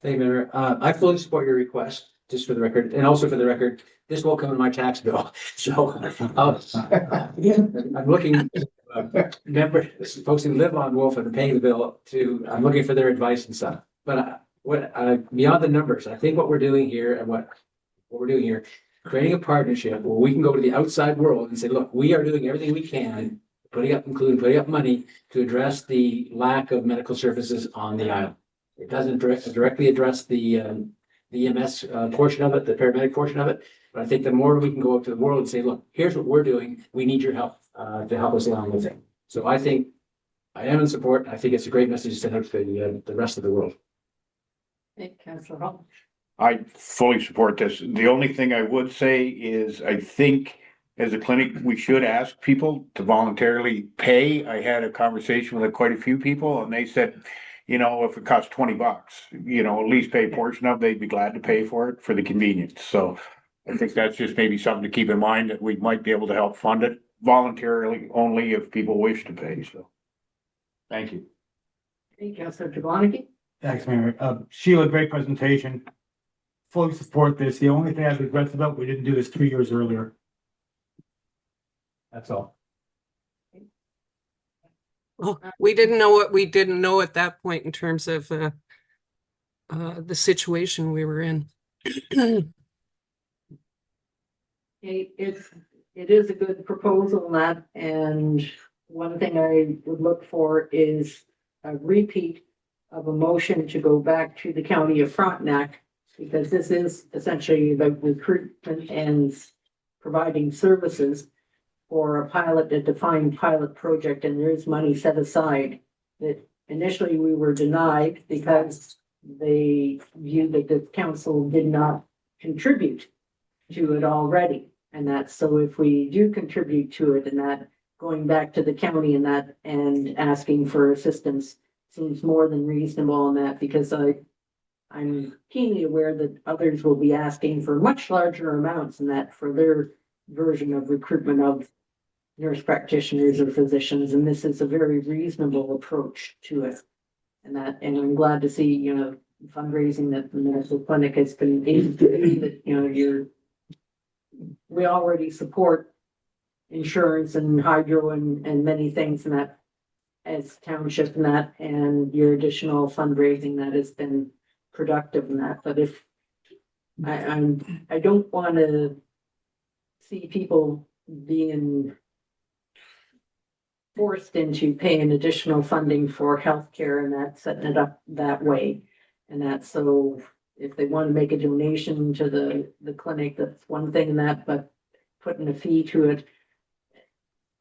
Thank you, Mayor. I fully support your request, just for the record, and also for the record, this will come in my tax bill. So I'm looking, folks who live on Wolf and are paying the bill I'm looking for their advice and stuff. But beyond the numbers, I think what we're doing here and what we're doing here, creating a partnership where we can go to the outside world and say, look, we are doing everything we can, including putting up money to address the lack of medical services on the island. It doesn't directly address the EMS portion of it, the paramedic portion of it. But I think the more we can go out to the world and say, look, here's what we're doing. We need your help to help us along with it. So I think I am in support. I think it's a great message to send out to the rest of the world. Okay, Councillor Hall. I fully support this. The only thing I would say is I think as a clinic, we should ask people to voluntarily pay. I had a conversation with quite a few people and they said, you know, if it costs $20, you know, at least pay a portion of it, they'd be glad to pay for it for the convenience. So I think that's just maybe something to keep in mind, that we might be able to help fund it voluntarily only if people wish to pay. So thank you. Okay, Councillor Jablonski. Thanks, Mayor. Sheila, great presentation. Fully support this. The only thing I regret about, we didn't do this 3 years earlier. That's all. Well, we didn't know what we didn't know at that point in terms of the situation we were in. It is a good proposal, that, and one thing I would look for is a repeat of a motion to go back to the county of Frontenac, because this is essentially about recruitment and providing services for a defined pilot project, and there is money set aside that initially we were denied because they viewed that the council did not contribute to it already. And that's, so if we do contribute to it and that, going back to the county and that, and asking for assistance seems more than reasonable on that, because I'm keenly aware that others will be asking for much larger amounts than that for their version of recruitment of nurse practitioners or physicians, and this is a very reasonable approach to it. And that, and I'm glad to see, you know, fundraising that the medical clinic has been able to do, that, you know, we already support insurance and hydro and many things in that as township and that, and your additional fundraising that has been productive in that. But if I don't want to see people being forced into paying additional funding for healthcare and that, setting it up that way. And that, so if they want to make a donation to the clinic, that's one thing, and that, but putting a fee to it,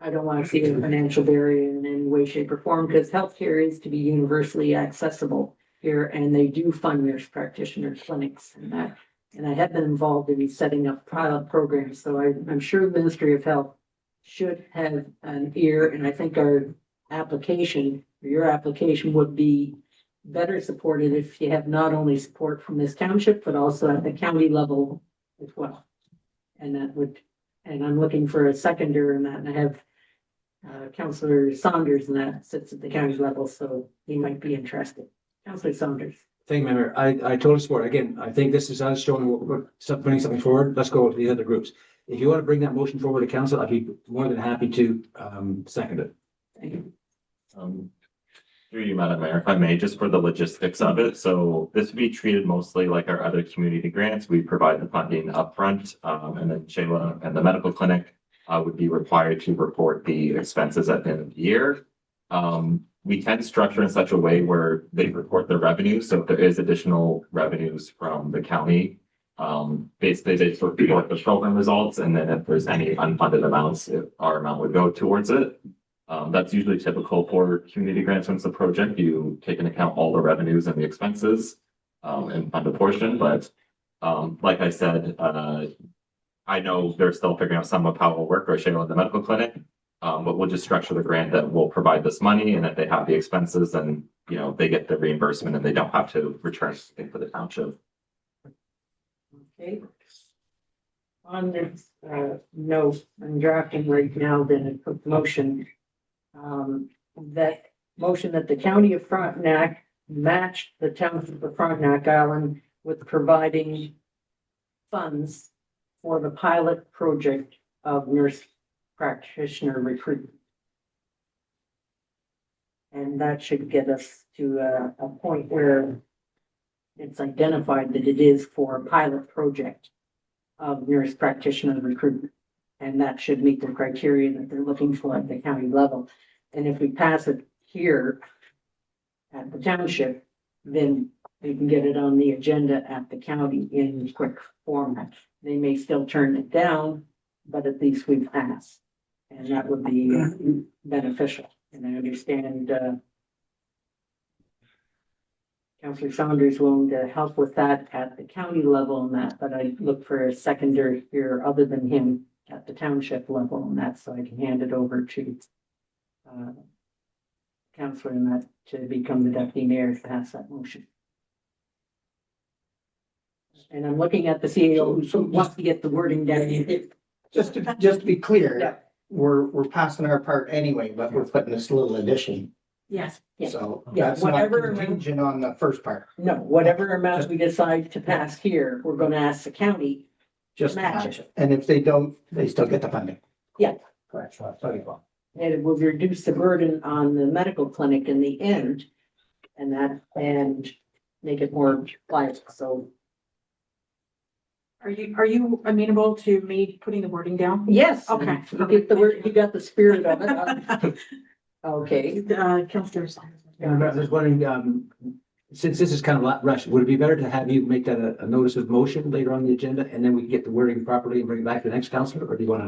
I don't want to see a financial barrier in any way, shape, or form, because healthcare is to be universally accessible here, and they do fund nurse practitioner clinics and that. And I have been involved in setting up pilot programs, so I'm sure the Ministry of Health should have an ear, and I think our application, your application would be better supported if you have not only support from this township, but also at the county level as well. And that would, and I'm looking for a seconder in that, and I have Councillor Saunders, and that sits at the county level, so he might be interested. Councillor Saunders. Thank you, Member. I totally support. Again, I think this is us showing we're putting something forward. Let's go with the other groups. If you want to bring that motion forward to council, I'd be more than happy to second it. Thank you. Through you, Madam Mayor, if I may, just for the logistics of it. So this would be treated mostly like our other community grants. We provide the funding upfront, and then Shayla and the medical clinic would be required to report the expenses at the end of the year. We tend to structure in such a way where they report their revenue. So if there is additional revenues from the county, basically they report the program results, and then if there's any unfunded amounts, our amount would go towards it. That's usually typical for community grants when it's a project. You take into account all the revenues and the expenses and fund a portion. But like I said, I know they're still figuring out some of how it will work, or Shayla in the medical clinic. But we'll just structure the grant that will provide this money, and if they have the expenses, then, you know, they get the reimbursement and they don't have to return anything for the township. Okay. On this note, I'm drafting right now then a motion. That motion that the county of Frontenac match the township of Frontenac Island with providing funds for the pilot project of nurse practitioner recruitment. And that should get us to a point where it's identified that it is for a pilot project of nurse practitioner recruitment. And that should meet the criteria that they're looking for at the county level. And if we pass it here at the township, then we can get it on the agenda at the county in quick format. They may still turn it down, but at least we've passed. And that would be beneficial. And I understand Councillor Saunders willing to help with that at the county level and that, but I look for a seconder here other than him at the township level and that, so I can hand it over to Councillor and that to become the deputy mayor to pass that motion. And I'm looking at the CEO who wants to get the wording down. Just to be clear. Yeah. We're passing our part anyway, but we're putting this little addition. Yes. Yeah. So Yeah, that's not whatever contingent on the first part. No, whatever amount we decide to pass here, we're gonna ask the county. Just Match match it. And if they don't, they still get the funding. Yeah. Correct. So that's what you want. And it will reduce the burden on the medical clinic in the end. And that, and make it more pliable, so. Are you amenable to me putting the wording down? Yes. Okay. You get the word, you got the spirit of it. Okay. Councillor Saunders. And I was wondering, since this is kind of rushed, would it be better to have you make that a notice of motion later on the agenda, and then we can get the wording properly and bring it back to the next councillor, or do you want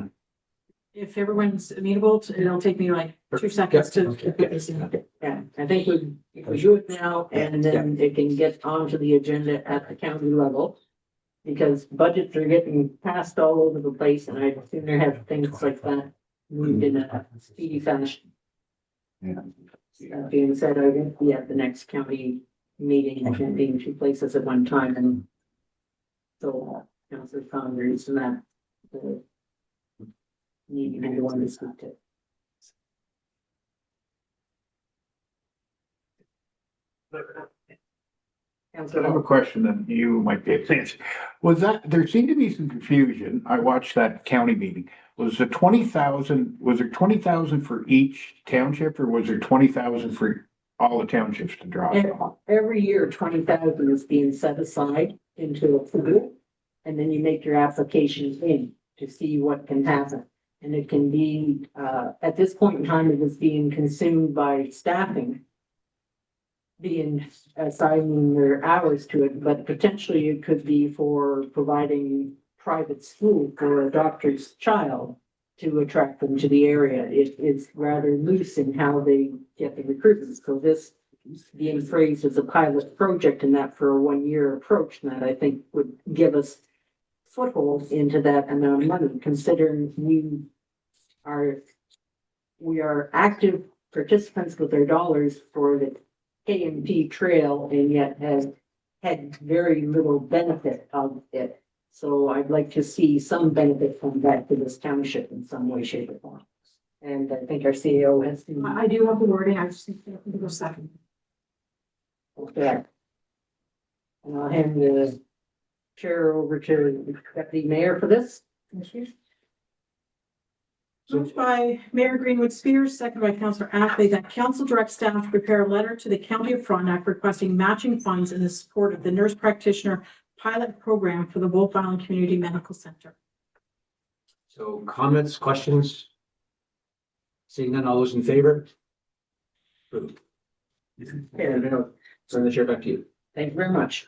to? If everyone's amenable to, it'll take me like 2 seconds to get this in. Yeah, I think if we do it now and then it can get onto the agenda at the county level. Because budgets are getting passed all over the place and I'd sooner have things like that moved in a speedy fashion. Yeah. That being said, I won't be at the next county meeting. I can't be in two places at one time and so Councilor Saunders and that. Need to be the one to speak to. I have a Councilor, question that you might be able to answer. Was that, there seemed to be some confusion. I watched that county meeting. Was there 20,000 for each township or was there 20,000 for all the townships to draw? every year, 20,000 is being set aside into a pool. And then you make your application in to see what can happen. And it can be, at this point in time, it was being consumed by staffing. Being assigning their hours to it, but potentially it could be for providing private school for a doctor's child to attract them to the area. It is rather loose in how they get the recruitment. So this being phrased as a pilot project and that for a 1-year approach, that I think would give us foothold into that amount of money, considering we are active participants with our dollars for the KMP trail and yet has had very little benefit of it. So I'd like to see some benefit come back to this township in some way, shape or form. And I think our CEO has to. I do have the wording, I just need to go a second. Okay. And I'll hand the chair over to Deputy Mayor for this. Moved by Mayor Greenwood Spears, second by Councillor Ackley, that council direct staff to prepare a letter to the County of Frontenac requesting matching funds in the support of the nurse practitioner pilot program for the Wolf Island Community Medical Center. So comments, questions? Seeing none, all those in favor? Approved. Okay, now, Turn the chair back to you. thank you very much.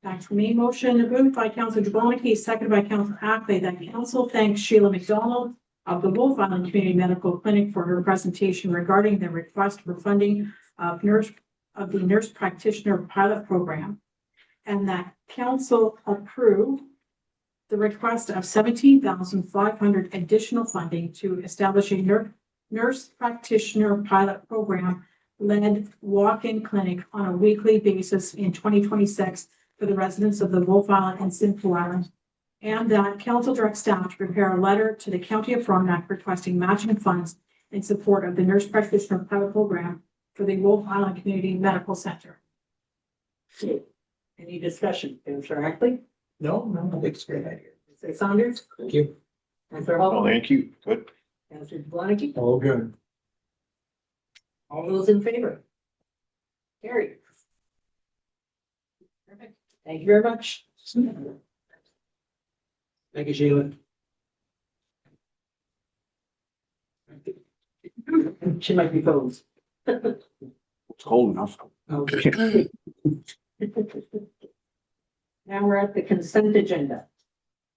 Thanks for me. Motion moved by Councillor Jablonski, seconded by Councillor Ackley, that council thanks Sheila McDonald of the Wolf Island Community Medical Clinic for her presentation regarding the request for funding of the nurse practitioner pilot program. And that council approve the request of 17,500 additional funding to establish a nurse practitioner pilot program led walk-in clinic on a weekly basis in 2026 for the residents of the Wolf Island and Simcoe Island. And that council direct staff to prepare a letter to the County of Frontenac requesting matching funds in support of the nurse practitioner pilot program for the Wolf Island Community Medical Center. Any discussion, Councillor Ackley? No, I think it's a great idea. Councillor Saunders? Thank you. Councillor Oh, Hall? thank you. Good. Councillor Jablonski? All good. All those in favor? Carried. Perfect. Thank you very much. Thank you, Sheila. She might be posed. It's cold enough. Okay. Now we're at the consent agenda.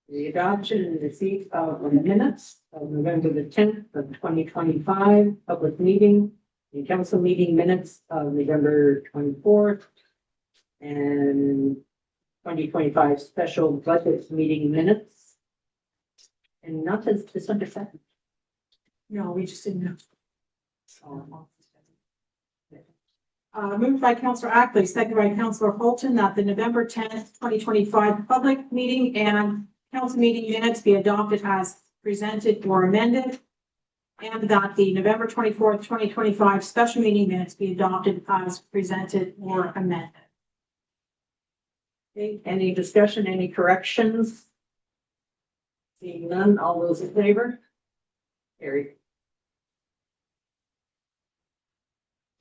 The adoption and receipt of the minutes of November the 10th of 2025, public meeting, the council meeting minutes of November 24th, and 2025 special budget meeting minutes. And not since December 2nd. No, we just didn't know. Moved by Councillor Ackley, seconded by Councillor Holton, that the November 10th, 2025 public meeting and council meeting minutes be adopted as presented or amended. And that the November 24th, 2025 special meeting minutes be adopted as presented or amended. Okay, any discussion, any corrections? Seeing none, all those in favor? Carried.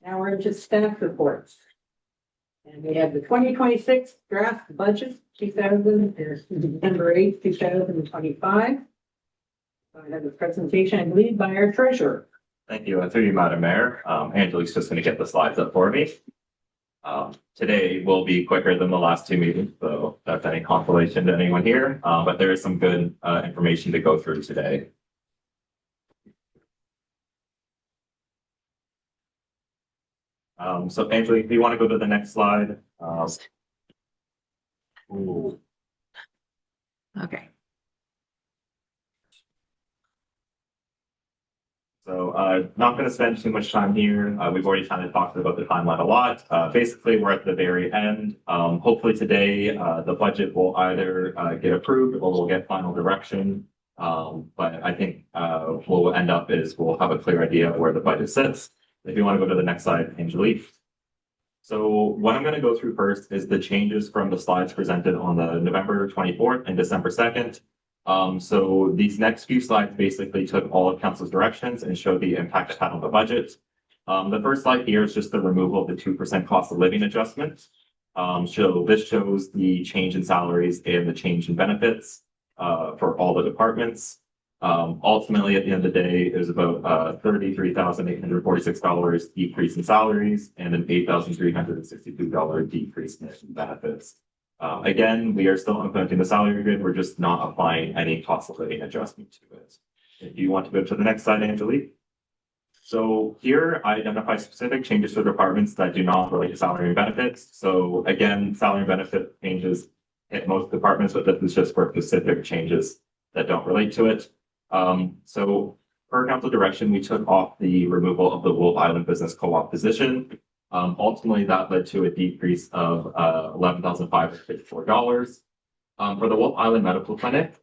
Now we're into staff reports. And we have the 2026 draft budget, December 8th, 2025. I have a presentation, I believe, by our treasurer. Thank you. And through you, Madam Mayor, Angela's just going to get the slides up for me. Today will be quicker than the last two meetings, so if that's any consolation to anyone here, but there is some good information to go through today. So Angela, if you want to go to the next slide. Ooh. Okay. So not going to spend too much time here. We've already kind of talked about the timeline a lot. Basically, we're at the very end. Hopefully today, the budget will either get approved or we'll get final direction. But I think what will end up is we'll have a clear idea of where the budget sits. If you want to go to the next slide, Angelique. So what I'm going to go through first is the changes from the slides presented on the November 24th and December 2nd. So these next few slides basically took all of council's directions and showed the impact it had on the budget. The first slide here is just the removal of the 2% cost of living adjustment. So this shows the change in salaries and the change in benefits for all the departments. Ultimately, at the end of the day, it was about $33,846 decrease in salaries and an $8,362 decrease in benefits. Again, we are still implementing the salary grid. We're just not applying any cost of living adjustment to it. If you want to go to the next slide, Angelique. So here I identify specific changes to departments that do not relate to salary and benefits. So again, salary and benefit changes hit most departments, but this is just for specific changes that don't relate to it. So per council direction, we took off the removal of the Wolf Island Business Co-op position. Ultimately, that led to a decrease of $11,554. For the Wolf Island Medical Clinic,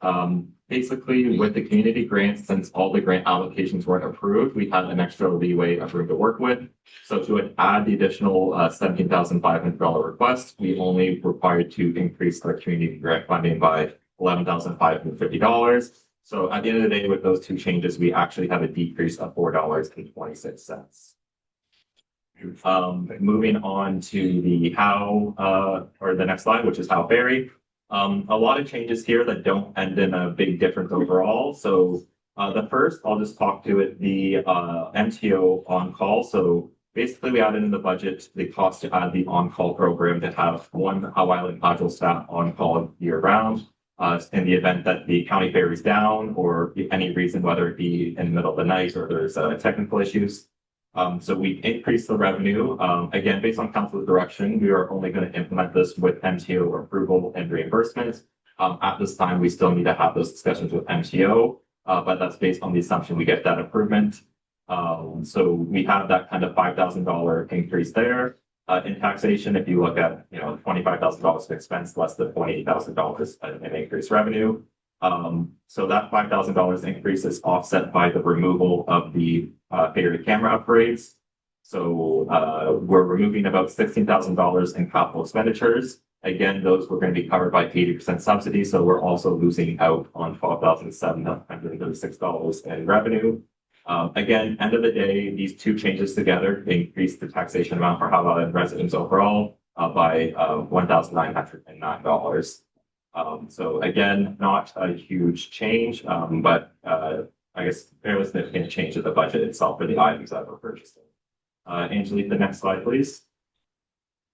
basically with the community grants, since all the grant allocations weren't approved, we had an extra leeway of room to work with. So to add the additional $17,500 request, we only required to increase our community grant funding by $11,550. So at the end of the day, with those two changes, we actually have a decrease of $4.26. Moving on to the or the next slide, which is Howe Ferry. A lot of changes here that don't end in a big difference overall. So the first, I'll just talk to it, the MTO on-call. So basically we added in the budget the cost to add the on-call program to have one Howe Island Module staff on-call year round. In the event that the county fair is down or any reason, whether it be in the middle of the night or there's technical issues. So we increased the revenue. Again, based on council's direction, we are only going to implement this with MTO approval and reimbursement. At this time, we still need to have those discussions with MTO, but that's based on the assumption we get that improvement. So we have that kind of $5,000 increase there. In taxation, if you look at, $25,000 of expense, less than $28,000 in increased revenue. So that $5,000 increase is offset by the removal of the ferry camera upgrades. So we're removing about $16,000 in capital expenditures. Again, those were going to be covered by 80% subsidy. So we're also losing out on $12,736 in revenue. Again, end of the day, these two changes together increase the taxation amount for Howe Island residents overall by $1,909. So again, not a huge change, but I guess fairly significant change to the budget itself for the items that we're purchasing. Angelique, the next slide, please.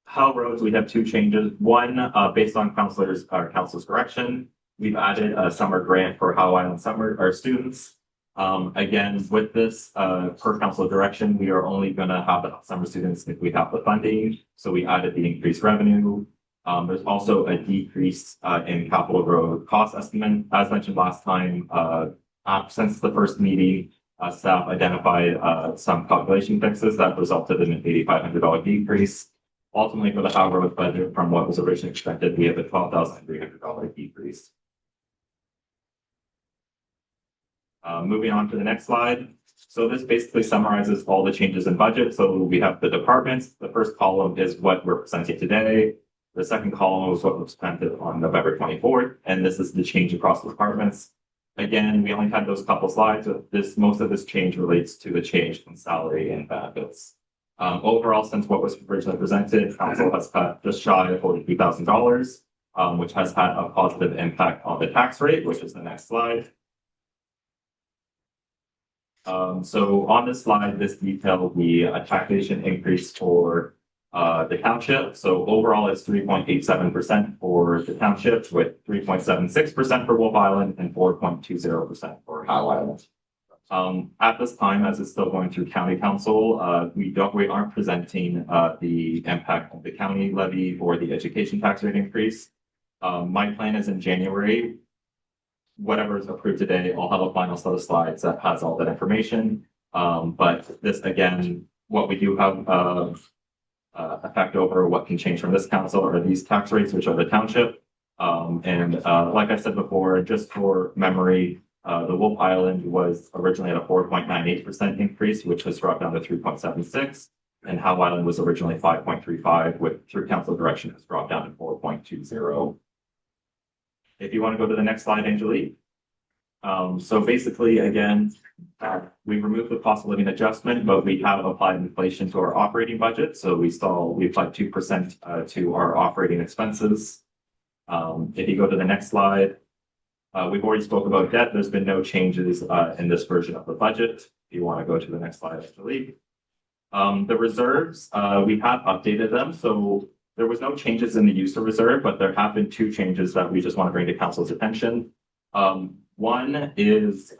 Howe Roads, we have two changes. One, based on council's direction, we've added a summer grant for Howe Island students. Again, with this, per council direction, we are only going to have the summer students if we have the funding. So we added the increased revenue. There's also a decrease in capital road cost estimate. As mentioned last time, since the first meeting, staff identified some calculation fixes that resulted in an $8,500 decrease. Ultimately, for the Howe Road budget, from what was originally expected, we have a $12,300 decrease. Moving on to the next slide. So this basically summarizes all the changes in budget. So we have the departments. The first column is what we're presenting today. The second column was what was presented on November 24th. And this is the change across the departments. Again, we only had those couple slides. Most of this change relates to the change in salary and benefits. Overall, since what was originally presented, council has cut just shy of $42,000, which has had a positive impact on the tax rate, which is the next slide. So on this slide, this detailed the taxation increase for the township. So overall, it's 3.87% for the township, with 3.76% for Wolf Island and 4.20% for Howe Island. At this time, as it's still going through county council, we aren't presenting, the impact of the county levy or the education tax rate increase. My plan is in January. Whatever is approved today, I'll have a final set of slides that has all that information. But this, again, what we do have, effect over what can change from this council are these tax rates, which are the township. Like I said before, just for memory, the Wolf Island was originally at a 4.98% increase, which was dropped down to 3.76. And Howe Island was originally 5.35, with through council direction has dropped down to 4.20. If you want to go to the next slide, Angelique. So basically, again, we removed the cost of living adjustment, but we have applied inflation to our operating budget. So we applied 2% to our operating expenses. If you go to the next slide, we've already spoke about debt. There's been no changes in this version of the budget. If you want to go to the next slide, Angelique. The reserves, we have updated them. So there was no changes in the use of reserve, but there have been two changes that we just want to bring to council's attention. One is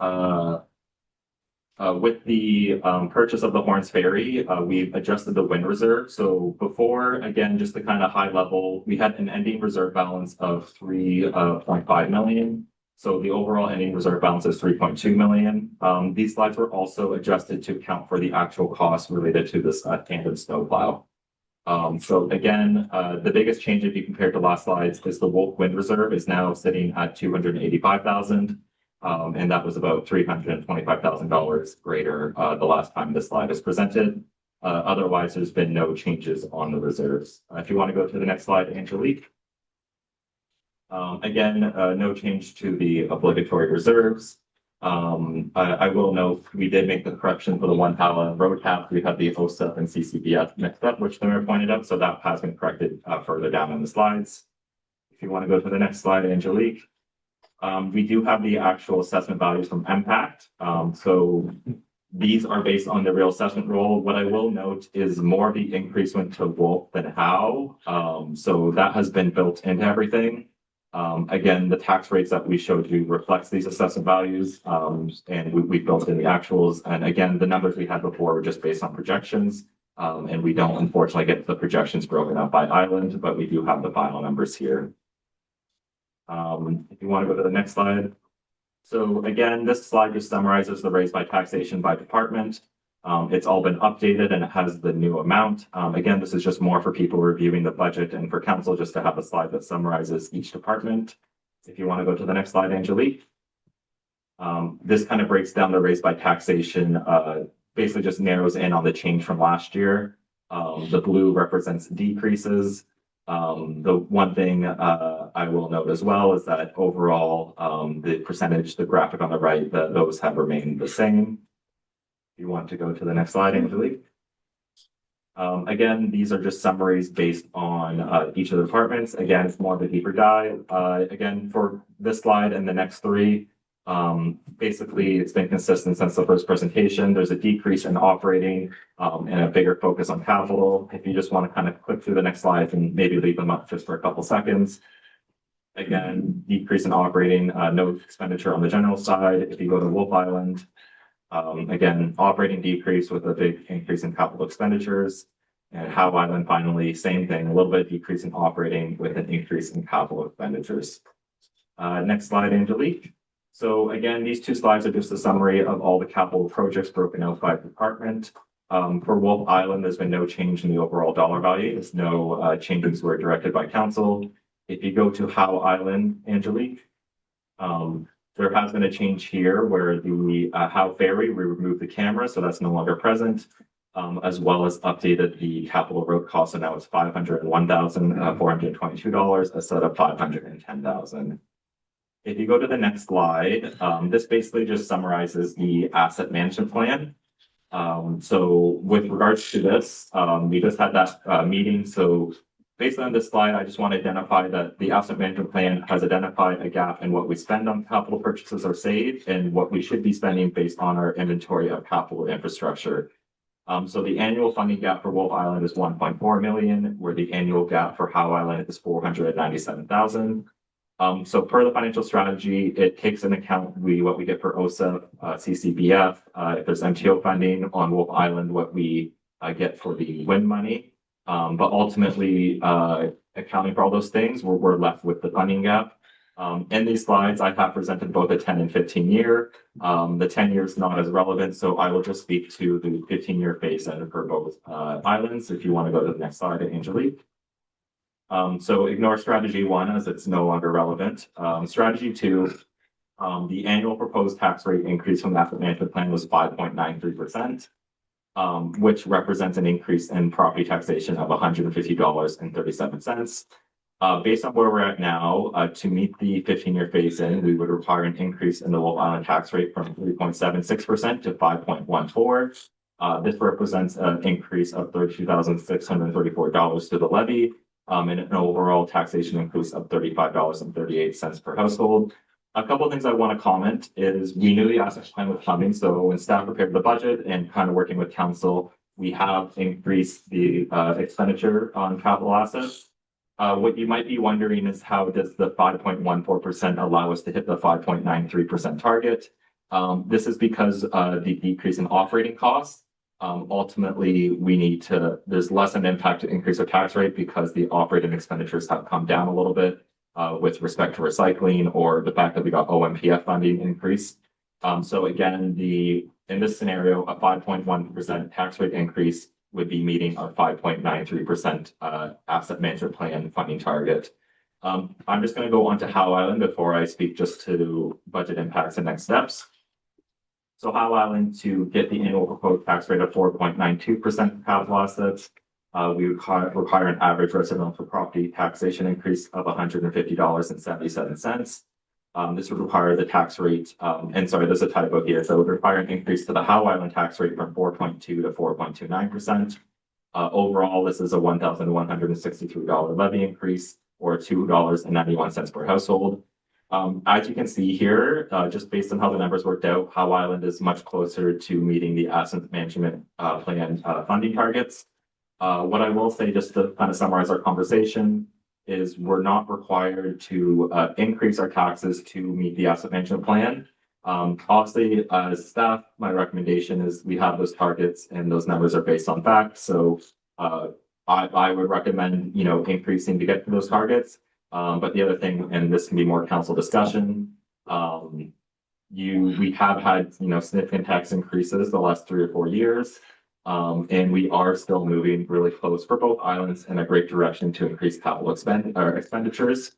with the purchase of the Horns Ferry, we've adjusted the wind reserve. So before, again, just the kind of high level, we had an ending reserve balance of 3.5 million. So the overall ending reserve balance is 3.2 million. These slides were also adjusted to account for the actual costs related to this tandem snowplow. So again, the biggest change if you compare to last slides is the Wolf Wind Reserve is now sitting at 285,000. And that was about $325,000 greater the last time this slide is presented. Otherwise, there's been no changes on the reserves. If you want to go to the next slide, Angelique. Again, no change to the obligatory reserves. I will note we did make the correction for the one Pala road cap. We had the OSEP and CCBF mixed up, which the mayor pointed out. So that has been corrected further down in the slides. If you want to go to the next slide, Angelique. We do have the actual assessment values from MPACT. So these are based on the real assessment roll. What I will note is more of the increase went to Wolf than Howe. So that has been built into everything. Again, the tax rates that we showed you reflects these assessment values, and we built in the actuals. And again, the numbers we had before were just based on projections, and we don't unfortunately get the projections broken up by island, but we do have the final numbers here. If you want to go to the next slide. So again, this slide just summarizes the raise by taxation by department. It's all been updated and it has the new amount. Again, this is just more for people reviewing the budget and for council just to have a slide that summarizes each department. If you want to go to the next slide, Angelique. This kind of breaks down the raise by taxation, basically just narrows in on the change from last year. The blue represents decreases. The one thing I will note as well is that overall, the percentage, the graphic on the right, those have remained the same. You want to go to the next slide, Angelique. Again, these are just summaries based on each of the departments. Again, it's more of a deeper dive. Again, for this slide and the next three, basically it's been consistent since the first presentation. There's a decrease in operating and a bigger focus on capital. If you just want to kind of click through the next slides and maybe leave them up just for a couple seconds. Again, decrease in operating, no expenditure on the general side. If you go to Wolf Island, again, operating decrease with a big increase in capital expenditures. And Howe Island, finally, same thing, a little bit decrease in operating with an increase in capital expenditures. Next slide, Angelique. So again, these two slides are just a summary of all the capital projects broken out by department. For Wolf Island, there's been no change in the overall dollar value. There's no changes were directed by council. If you go to Howe Island, Angelique, there has been a change here where the Howe Ferry, we removed the camera, so that's no longer present, as well as updated the capital road cost, and now it's $501,422 instead of $510,000. If you go to the next slide, this basically just summarizes the asset management plan. So with regards to this, we just had that meeting. So based on this slide, I just want to identify that the asset management plan has identified a gap in what we spend on capital purchases or save and what we should be spending based on our inventory of capital infrastructure. So the annual funding gap for Wolf Island is 1.4 million, where the annual gap for Howe Island is 497,000. So per the financial strategy, it takes into account what we get for OSA, CCBF, if there's MTO funding on Wolf Island, what we get for the wind money. But ultimately, accounting for all those things, we're left with the funding gap. In these slides, I have presented both a 10 and 15 year. The 10 year is not as relevant, so I will just speak to the 15-year phase in for both islands. If you want to go to the next slide, Angelique. So ignore strategy 1 as it's no longer relevant. Strategy 2, the annual proposed tax rate increase from the asset management plan was 5.93%, which represents an increase in property taxation of $150.37. Based on where we're at now, to meet the 15-year phase in, we would require an increase in the Wolf Island tax rate from 3.76% to 5.14%. This represents an increase of $32,634 to the levy, and an overall taxation increase of $35.38 per household. A couple of things I want to comment is we knew the asset plan was coming, so when staff prepared the budget and kind of working with council, we have increased the expenditure on capital assets. What you might be wondering is how does the 5.14% allow us to hit the 5.93% target? This is because the decrease in operating costs. Ultimately, there's less an impact to increase our tax rate because the operating expenditures have come down a little bit with respect to recycling or the fact that we got OMPF funding increase. So again, in this scenario, a 5.1% tax rate increase would be meeting our 5.93% asset management plan funding target. I'm just going to go on to Howe Island before I speak just to budget impacts and next steps. So Howe Island, to get the annual proposed tax rate of 4.92% for capital assets, we require an average residential property taxation increase of $150.77. This would require the tax rate, and sorry, there's a typo here. So it would require an increase to the Howe Island tax rate from 4.2 to 4.29%. Overall, this is a $1,163 levy increase or $2.91 per household. As you can see here, just based on how the numbers worked out, Howe Island is much closer to meeting the asset management plan funding targets. What I will say, just to kind of summarize our conversation, is we're not required to increase our taxes to meet the asset management plan. Obviously, as staff, my recommendation is we have those targets and those numbers are based on fact. So I would recommend, increasing to get to those targets. But the other thing, and this can be more council discussion, we have had, significant tax increases the last 3 or 4 years. And we are still moving really close for both islands in a great direction to increase capital expenditures.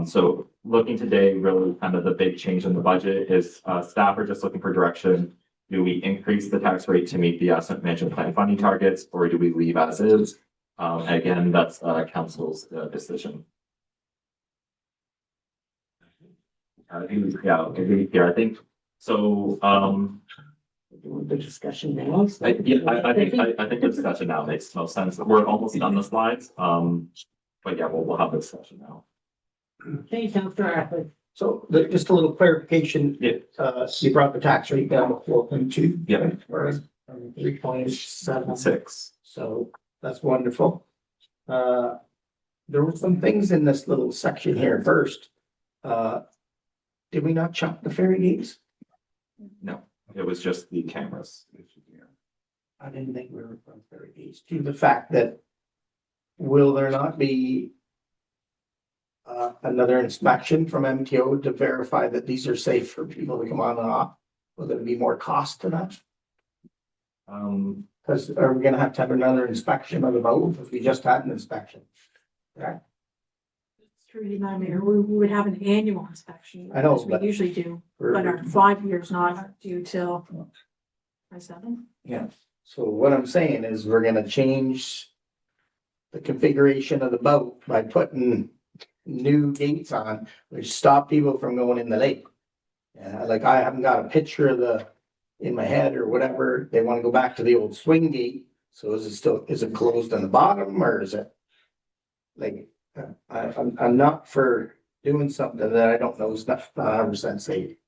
So looking today, really kind of the big change in the budget is staff are just looking for direction. Do we increase the tax rate to meet the asset management plan funding targets, or do we leave as is? Again, that's council's decision. I think so. The discussion now. I think the discussion now makes most sense. We're almost done the slides. But yeah, we'll have the discussion now. Thank you, Councillor Ackley. So just a little clarification. Yeah. You brought the tax rate down to 4.2. Yeah. Whereas 3.76. 6. So that's wonderful. There were some things in this little section here first. Did we not chop the ferry gates? No, it was just the cameras. I didn't think we were from ferry gates. To the fact that will there not be another inspection from MTO to verify that these are safe for people to come on and off? Will there be more cost to that? Because are we gonna have another inspection of the boat if we just had an inspection? Right? Through Madam Mayor, we would have an annual inspection. I know, as we but- usually do, but our 5 years not due till 27. Yeah. So what I'm saying is we're gonna change the configuration of the boat by putting new gates on, which stop people from going in the lake. Like I haven't got a picture of in my head or whatever. They want to go back to the old swing gate. So is it closed on the bottom, or is it like, I'm not for doing something that I don't know is not 100% safe.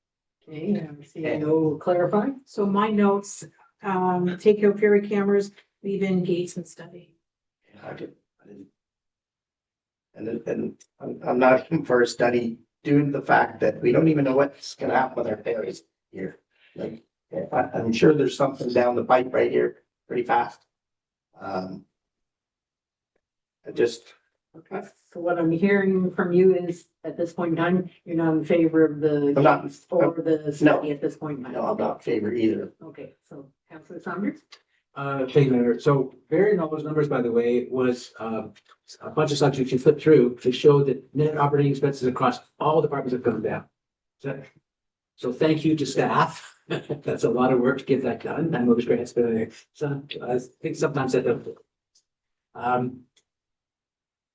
Okay, CEO clarify. So my notes, take out ferry cameras, leave in gates and study. And I'm not even for a study due to the fact that we don't even know what's gonna happen with our ferries here. Like, I'm sure there's something down the pipe right here pretty fast. I just, Okay, so what I'm hearing from you is, at this point in time, you're not in favor of the I'm not- gates or the study at this point in time? no, I'm not in favor either. Okay, so Councillor Saunders? Thank you, Mayor. So varying all those numbers, by the way, was a bunch of subjects you flip through to show that net operating expenses across all departments have gone down. So thank you to staff. That's a lot of work to get that done. I know there's grants, but I think sometimes that don't.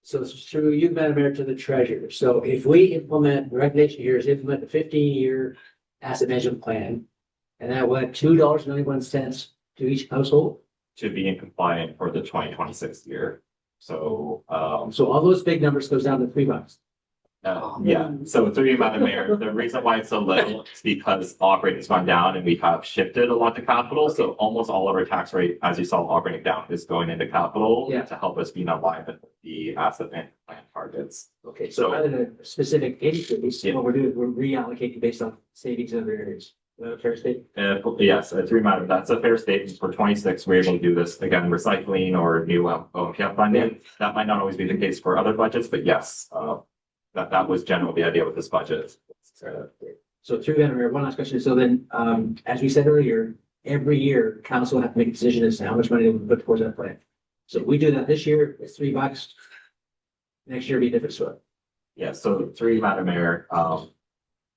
So it's through you, Madam Mayor, to the treasurer. So if we implement, the recommendation here is implement a 15-year asset management plan, and that will add $2.91 to each household. To be in compliant for the 2026 year. So, So all those big numbers goes down to $3. yeah, so through you, Madam Mayor, the reason why it's so little is because operating's gone down and we have shifted a lot to capital. So almost all of our tax rate, as you saw, operating down is going into capital Yeah. to help us be in alignment with the asset management plan targets. Okay, so rather than a specific increase, Yeah. what we're doing, we're reallocating based on savings in other areas. Fair state? Yes, through Madam, that's a fair statement. For 26, we're able to do this again, recycling or new OMPF funding. That might not always be the case for other budgets, but yes, that was generally the idea with this budget. So through that, Mayor, one last question. So then, as we said earlier, every year, council will have to make a decision as to how much money they will put towards that plan. So if we do that this year, it's $3. Next year, it'll be a different story. Yeah, so through you, Madam Mayor,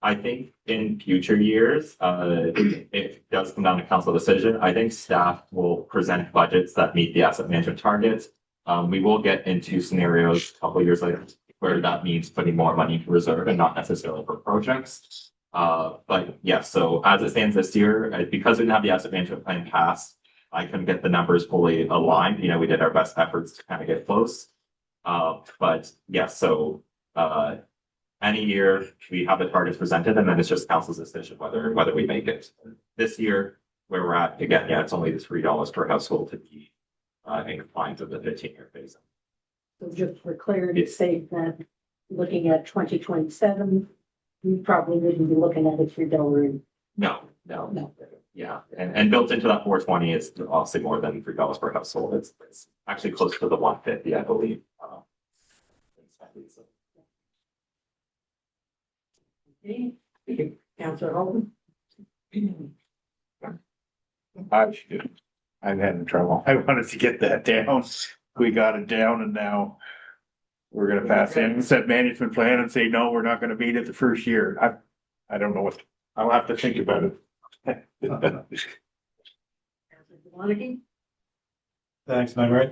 I think in future years, it does come down to council decision. I think staff will present budgets that meet the asset management targets. We will get into scenarios a couple of years later where that means putting more money into reserve and not necessarily for projects. But yeah, so as it stands this year, because we didn't have the asset management plan passed, I couldn't get the numbers fully aligned. You know, we did our best efforts to kind of get close. But yeah, so any year we have the targets presented and then it's just council's decision whether we make it. This year, where we're at, again, yeah, it's only the $3 per household to be in compliance with the 15-year phase. So just for clarity's sake, that looking at 2027, we probably wouldn't be looking at a $3. No. No. Yeah, and built into that 420 is obviously more than $3 per household. It's actually close to the 150, I believe. Okay, Councillor Holden? I've had trouble. I wanted to get that down. We got it down and now we're gonna pass in set management plan and say, no, we're not gonna meet it the first year. I don't know what, I'll have to think about it. Councillor Maloney? Thanks, Mayor. I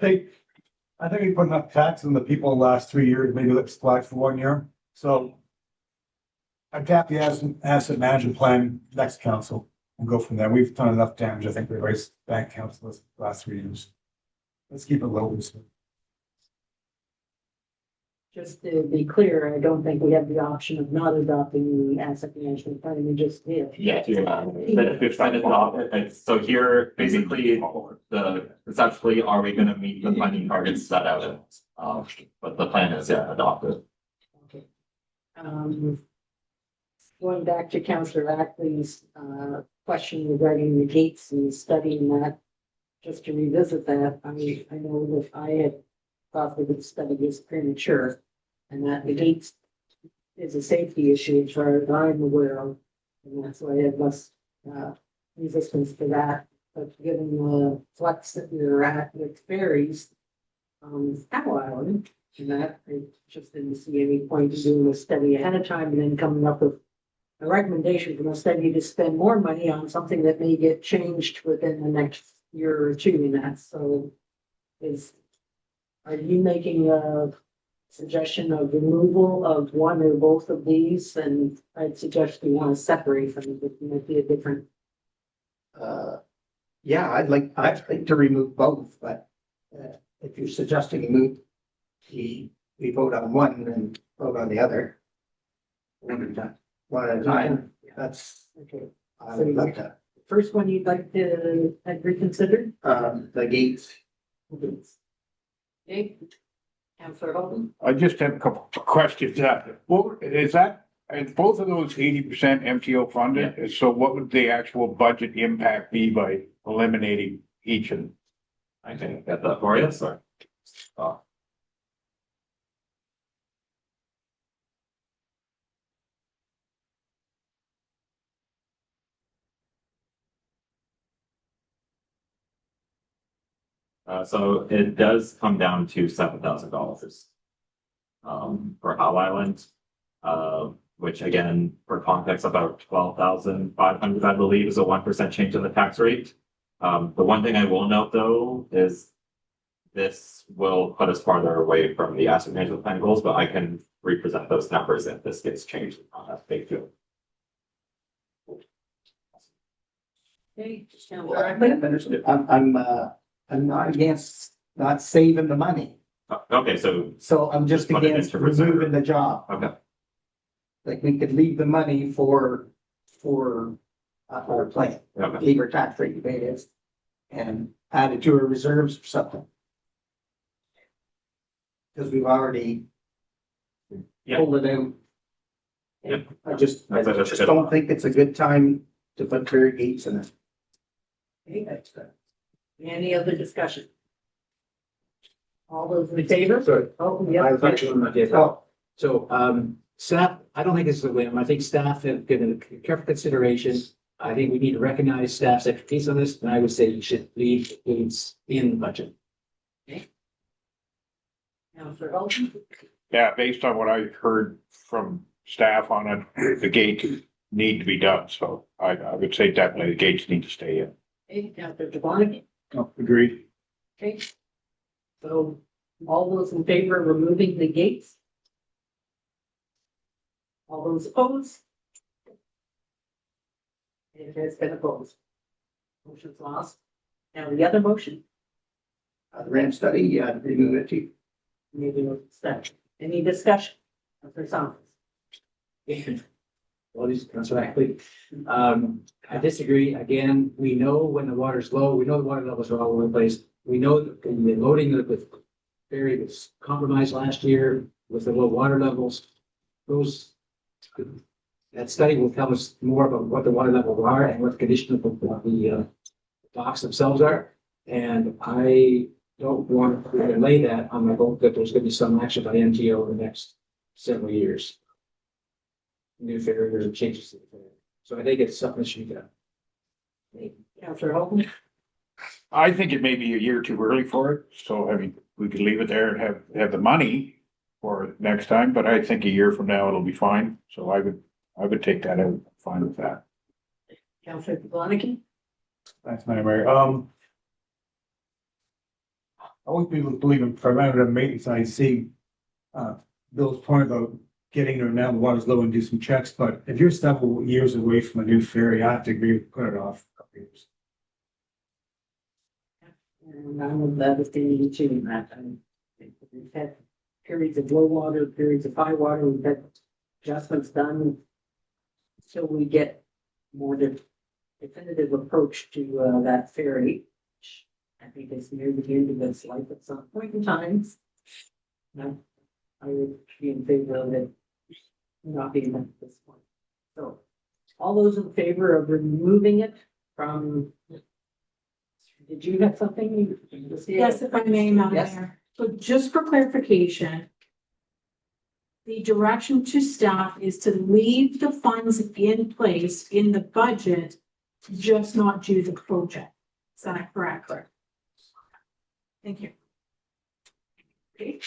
think we put enough tax on the people in the last 3 years, maybe let's flag for 1 year. So adapt the asset management plan next council and go from there. We've done enough damage. I think we raised bank council the last 3 years. Let's keep it low. Just to be clear, I don't think we have the option of not adopting the asset management plan, we just did. Yeah, so here, basically, conceptually, are we gonna meet the funding targets set out? But the plan is, yeah, adopted. Okay. Going back to Councillor Ackley's question regarding the gates and studying that, just to revisit that, I know that I had thought that the study was premature and that the gates is a safety issue as far as I'm aware of. And that's why I had less resistance to that. But given the flex that we're at with ferries, Apple Island, and that, I just didn't see any point in doing a study ahead of time and then coming up with a recommendation from a study to spend more money on something that may get changed within the next year or two. And that, so are you making a suggestion of removal of one or both of these? And I'd suggest we want to separate them, but it might be a different. Yeah, I'd like to remove both, but if you're suggesting move, we vote on one and vote on the other. One at a time, that's, Okay. I would like to, First one you'd like to have reconsidered? the gates. Okay. Councillor Holden? I just have a couple of questions. What is that? And both of those 80% MTO funded, so what would the actual budget impact be by eliminating each of them? I can get that for you, sorry. So it does come down to $7,000. For Howe Island, which again, for context, about 12,500, I believe, is a 1% change in the tax rate. The one thing I will note though is this will put us farther away from the asset management plan goals, but I can represent those numbers if this gets changed on that big deal. Okay. I'm not against not saving the money, Okay, so, so I'm just Just put it against into reserve. removing the job. okay, Like, we could leave the money for our plan, okay, leave our tax rate the way it is, and add it to our reserves or something. Because we've already Yeah. pulled it out. Yep. I just That's good. don't think it's a good time to put Prairie Gates in it. Okay, that's good. Any other discussion? All those in favor? Sorry. Oh, I yeah. was actually on my desk. Oh, So, staff, I don't think this is a whim. I think staff have given it careful consideration. I think we need to recognize staff's expertise on this, and I would say you should leave things in the budget. Councillor Holden? Yeah, based on what I heard from staff on it, the gates need to be done, so I would say definitely the gates need to stay in. Okay, Councillor Jablonski? Agreed. Okay. So all those in favor of removing the gates? All those opposed? It has been opposed. Motion's lost. Now the other motion, the ramp study, remove it too. maybe we'll start. Any discussion? Councillor Saunders? Well, these, Councilor Ackley. I disagree. Again, we know when the water's low, we know the water levels are all over the place. We know that the loading with ferry was compromised last year with the low water levels. That study will tell us more about what the water levels are and what the condition of the docks themselves are. And I don't want to relay that on my hope that there's going to be some action by MTO in the next several years. New ferries and changes to the ferry. So I think it's something that should be done. Councillor Holden? I think it may be a year too early for it, so I mean, we could leave it there and have the money for it next time, but I think a year from now it'll be fine, so I would take that out, fine with that. Councillor Jablonski? Thanks, Madam Mayor. I always believe in preventative maintenance. I see Bill's point about getting there now, the water's low and do some checks, but if you're several years away from a new ferry, I have to agree, put it off a couple years. And I'm with that, with the issue that we've had periods of low water, periods of high water, we've had adjustments done. So we get more definitive approach to that ferry. Which I think is near the end of its life at some point in time. No, I would be in favor of it not being at this point. So all those in favor of removing it from. Did you have something? Yes, if I may, Madam Yes. Mayor. So just for clarification, the direction to staff is to leave the funds in place in the budget, just not do the project. Is that correct? Correct. Thank you. Okay.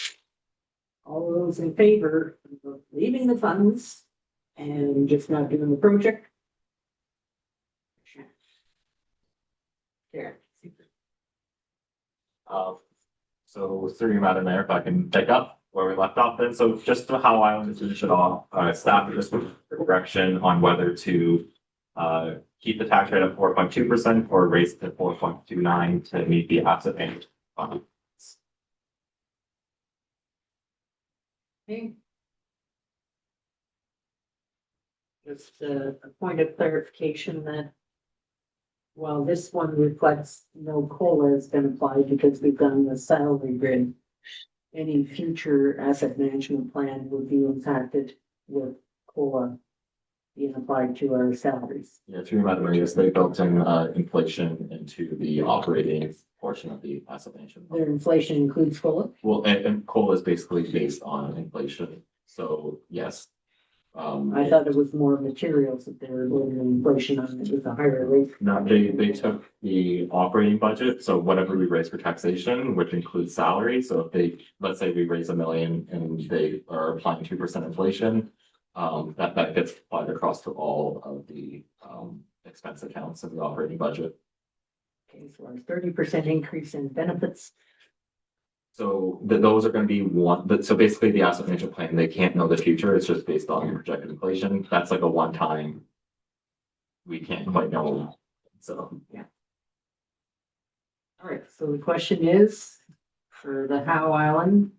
All those in favor of leaving the funds and just not doing the project? There. So through you, Madam Mayor, if I can pick up where we left off then, so just to Howe Island to finish it off, staff just with direction on whether to keep the tax rate at 4.2% or raise it to 4.29 to meet the asset management fund. Okay. Just a point of clarification that while this one reflects no COLA has been applied because we've done the salary grid, any future asset management plan would be impacted with COLA being applied to our salaries. Yeah, through Madam Mayor, yes, they built in inflation into the operating portion of the asset management. Their inflation includes COLA. Well, and COLA is basically based on inflation, so yes. I thought it was more materials that they were doing inflation on it with a higher rate. No, they took the operating budget, so whatever we raise for taxation, which includes salary, so if they, let's say we raise $1 million and they are applying 2% inflation. That gets applied across to all of the expense accounts in the operating budget. Okay, so our 30% increase in benefits. So those are gonna be one, but so basically the asset management plan, they can't know the future, it's just based on projected inflation, that's like a one-time. We can't quite know, so. All right, so the question is, for the Howe Island,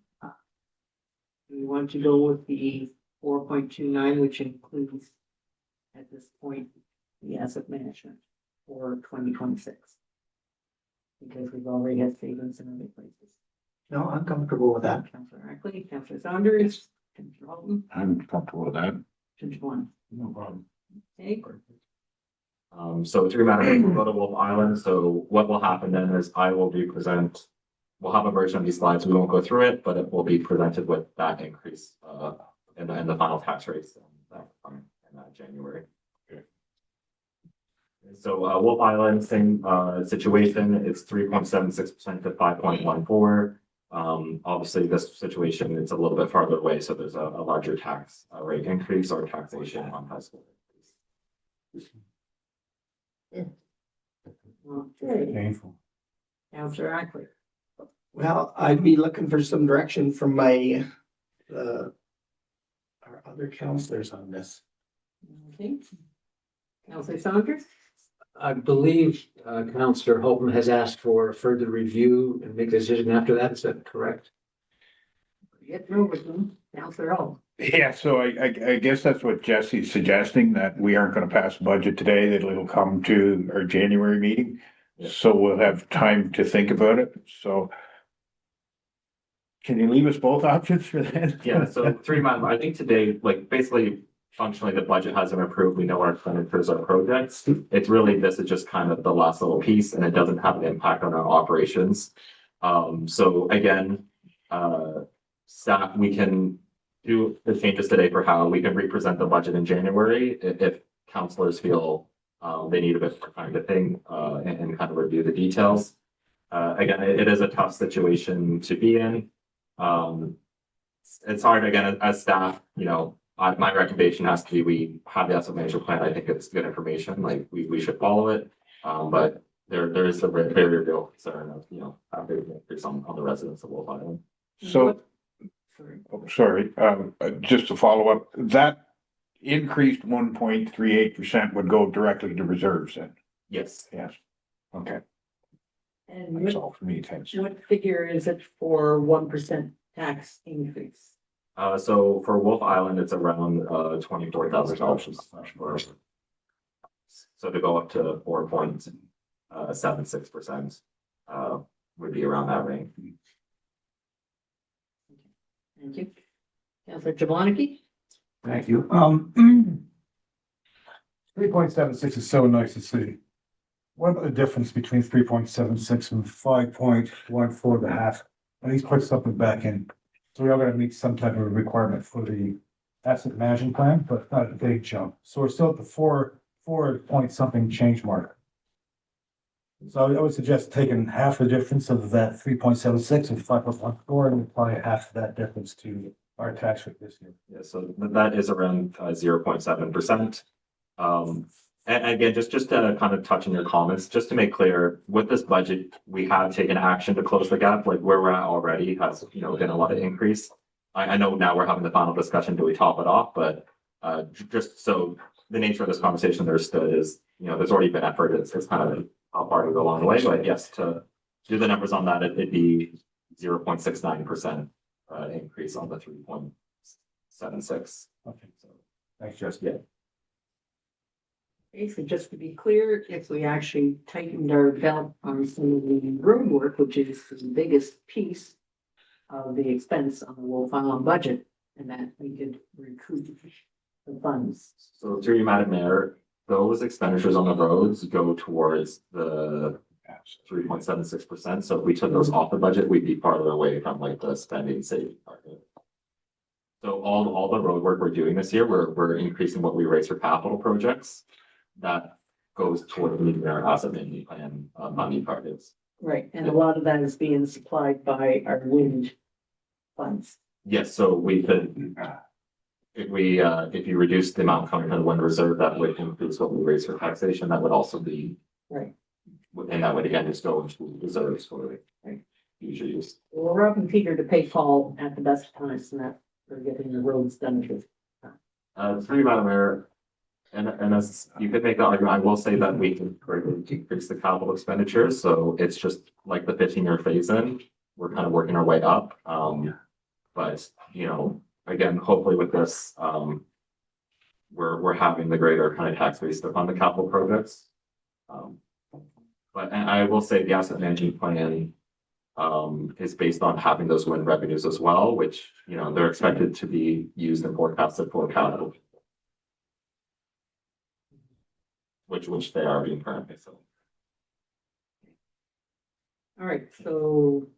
we want to go with the 4.29, which includes at this point, the asset management for 2026. Because we've already had savings in other places. No, I'm comfortable with that. Councillor Ackley, Councillor Saunders, Councillor Holton, I'm comfortable with that. Councillor One. No problem. Okay, So through Madam Mayor, we'll go to Wolf Island, so what will happen then is I will represent. We'll have a version of these slides, we won't go through it, but it will be presented with that increase, in the final tax rates, in January. So Wolf Island, same situation, it's 3.76% to 5.14. Obviously, this situation, it's a little bit farther away, so there's a larger tax rate increase or taxation on high school. okay, Painful. Councillor Ackley. Well, I'd be looking for some direction from my, our other counselors on this. Okay. Councillor Saunders. I believe Councillor Holton has asked for further review and make a decision after that. Is that correct? Get through with them, Councillor Holton. Yeah, so I guess that's what Jesse's suggesting, that we aren't gonna pass budget today, that it'll come to our January meeting. Yeah. So we'll have time to think about it, so. Can you leave us both options for that? Yeah, so 3 months, I think today, like basically functionally, the budget hasn't approved. We know our expenditures are projects. It's really, this is just kind of the last little piece and it doesn't have an impact on our operations. So again, staff, we can do the changes today for how we can represent the budget in January if councilors feel they need a bit more time to think and kind of review the details. Again, it is a tough situation to be in. It's hard, again, as staff, you know, my recommendation has to be, we have the asset management plan. I think it's good information, like we should follow it. But there is a very real concern of, you know, having an increase on the residents of Wolf Island. So, sorry, just to follow up, that increased 1.38% would go directly to reserves then? Yes. Yes. Okay, And that's all for me, thanks. what figure is it for 1% tax increase? So for Wolf Island, it's around $24,000. So to go up to 4.76% would be around that range. Thank you. Councillor Jablonski. Thank you. 3.76 is so nice to see. What about the difference between 3.76 and 5.14 to half? At least put something back in. So we are gonna meet some type of requirement for the asset management plan, but not a big jump. So we're still at the 4 point something change mark. So I would suggest taking half the difference of that 3.76 and 5.14 and apply half of that difference to our tax rate this year. Yeah, so that is around 0.7%. And again, just to kind of touch on your comments, just to make clear, with this budget, we have taken action to close the gap, like where we're at already has, you know, been a lot of increase. I know now we're having the final discussion, do we top it off? But just so the nature of this conversation understood is, you know, there's already been effort, it's kind of how far to go along the way, but yes, to do the numbers on that, it'd be 0.69% increase on the 3.76. Okay, so thanks, Jess. Yeah. Okay, so just to be clear, if we actually tightened our belt on some of the road work, which is the biggest piece, of the expense on the Wolf Island budget and that we could recoup the funds. So through you, Madam Mayor, those expenditures on the roads go towards the 3.76%. So if we took those off the budget, we'd be farther away from like the spending saving target. So all the road work we're doing this year, we're increasing what we raise for capital projects. That goes toward meeting our asset management plan money targets. Right, and a lot of that is being supplied by our wind funds. Yes, so we could, if you reduce the amount coming from the wind reserve, that would increase what we raise for taxation. That would also be. Right. And that would again just go into reserves for Right. future use. We're robbing Peter to pay Paul at the best of times and that we're getting the roads done with. Through Madam Mayor, and as you could make the argument, I will say that we can greatly decrease the capital expenditures, so it's just like the 15-year phase in. We're kind of working our way up. But you know, again, hopefully with this, we're having the greater kind of tax base to fund the capital projects. But and I will say the asset management plan is based on having those wind revenues as well, which, you know, they're expected to be used and forecasted for capital. Which they are being currently, so. All right, so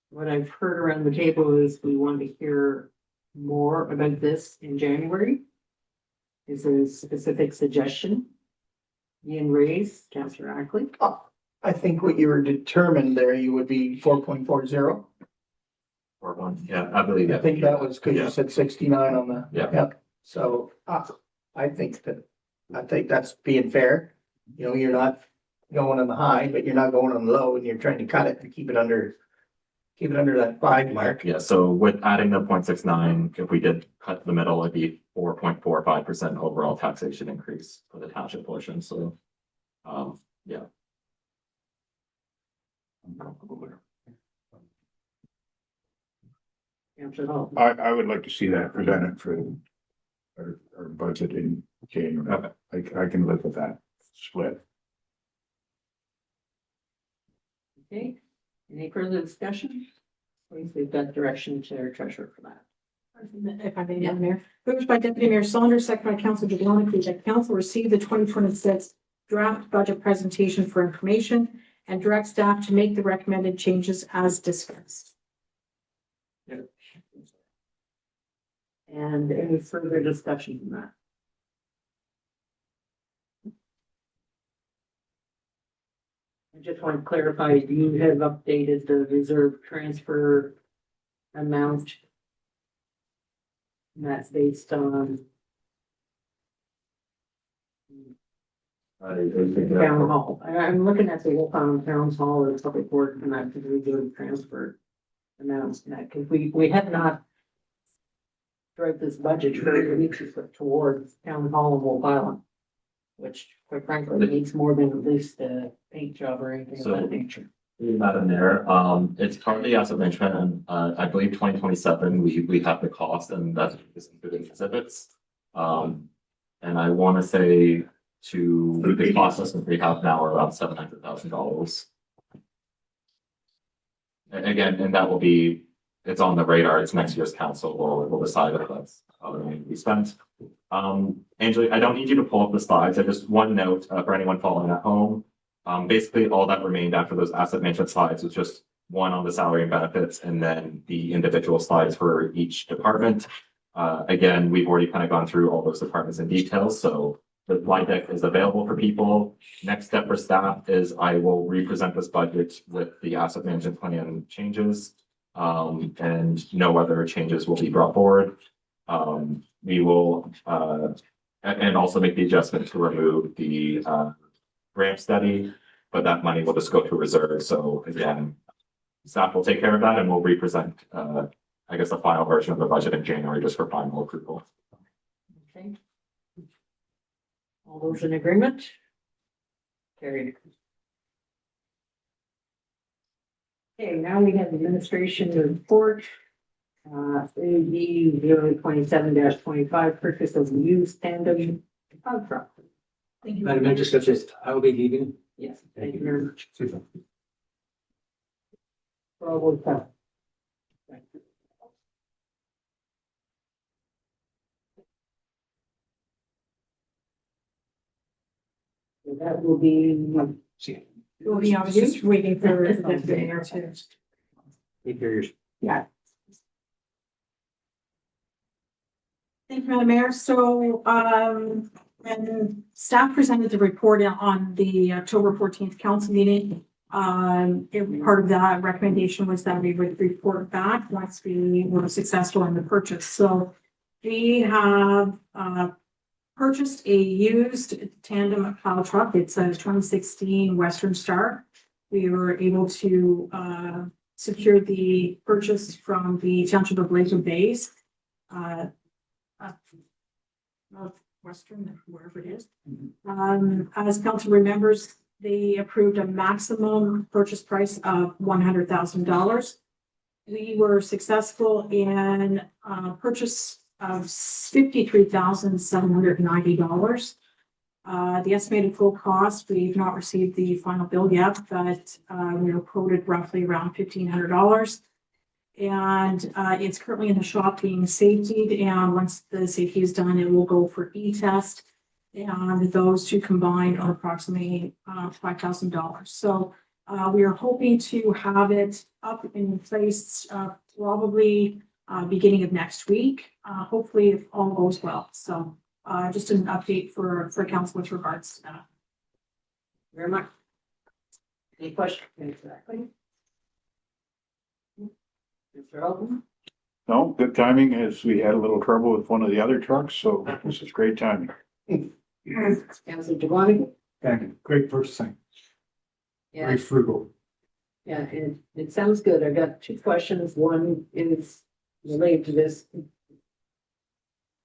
what I've heard around the table is we want to hear more about this in January. Is there a specific suggestion? Ian Ray's, Councillor Ackley. I think what you were determined there, you would be 4.40. Or one, yeah, I believe I that. think that was because Yeah. you said 69 on the. Yeah. Yep. So I think that's being fair. You know, you're not going on the high, but you're not going on the low, and you're trying to cut it and keep it under that 5 mark. Yeah, so with adding the 0.69, if we did cut the middle, it'd be 4.45% overall taxation increase for the township portion, so. Yeah. I'm comfortable there. Councillor Hall. I would like to see that presented for our budget in January. I can live with that split. Okay, any further discussion? Please, we've got direction to our treasurer for that. If I may, Madam Mayor. Moved by Deputy Mayor Saunders, second by Councillor Jablonski, that council receive the 2026 draft budget presentation for information and direct staff to make the recommended changes as discussed. And any further discussion on that? I just want to clarify, you have updated the reserve transfer amount. And that's based on town hall. I'm looking at the Wolf Island Town Hall and Public Works and that's the reserve transfer amounts in that, because we have not throughout this budget, very weeks put towards town hall of Wolf Island, which quite frankly needs more than at least a paint job or anything of that nature. Madam Mayor, it's partly asset management and I believe 2027, we have the cost and that's including exhibits. And I want to say to the cost estimate we have now are around $700,000. Again, and that will be, it's on the radar, it's next year's council will decide if that's how the money will be spent. Angela, I don't need you to pull up the slides, I just one note for anyone following at home. Basically all that remained after those asset management slides was just one on the salary and benefits and then the individual slides for each department. Again, we've already kind of gone through all those departments in detail, so the slide deck is available for people. Next step for staff is I will represent this budget with the asset management plan changes. And no other changes will be brought forward. We will, and also make the adjustment to remove the, grant study, but that money will just go to reserve. So again, staff will take care of that and we'll represent, I guess the final version of the budget in January just for final approval. Okay. All those in agreement? Carried. Okay, now we have the administration report. AD 027-25, purchase of used tandem plow truck. Thank you. Madam Mayor, just, I will be leaving. Yes, thank you very much. For all those, So that will be, Well, I was just waiting for the deputy mayor to. Keep yours. Yeah. Thank you, Madam Mayor. So, when staff presented the report on the October 14th council meeting, part of that recommendation was that we would report back once we were successful in the purchase. So we have, purchased a used tandem plow truck. It's a 2016 Western Star. We were able to, secure the purchase from the Township of Lakewood Bays. Northwestern, wherever it is. As council remembers, they approved a maximum purchase price of $100,000. We were successful in purchase of $53,790. The estimated full cost, we've not received the final bill yet, but we were quoted roughly around $1,500. And it's currently in the shop being safetied, and once the safety is done, it will go for e-test. And those two combined are approximately $5,000. So we are hoping to have it up in place probably beginning of next week, hopefully if all goes well. So just an update for council with regards to that. very much. Any questions? Exactly. Mr. Alden? No, good timing as we had a little trouble with one of the other trucks, so this is great timing. Councilor Giovanni? Thank you. Great purchasing. Yeah, Very frugal. yeah, and it sounds good. I've got two questions. One is related to this.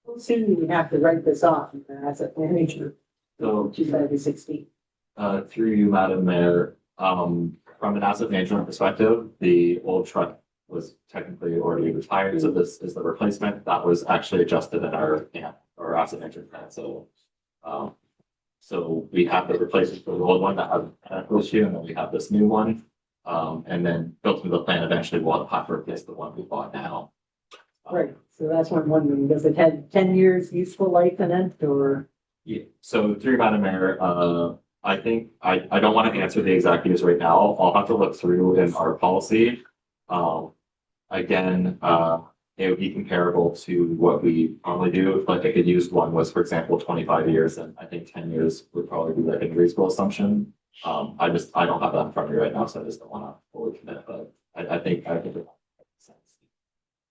How soon do we have to write this off as a manager? So 2016. through you, Madam Mayor, from an asset management perspective, the old truck was technically already retired, so this is the replacement. That was actually adjusted in our asset management plan, so. So we have the replacement for the old one that had an issue, and then we have this new one. And then built into the plan, eventually we'll have to replace the one we bought now. Right, so that's what I'm wondering. Does it have 10 years useful life in it, or? Yeah, so through Madam Mayor, I think, I don't want to answer the exact use right now. I'll have to look through in our policy. Again, it would be comparable to what we normally do. Like a used one was, for example, 25 years, and I think 10 years would probably be like a reasonable assumption. I don't have that in front of me right now, so I just don't want to fully commit, but I think it makes sense.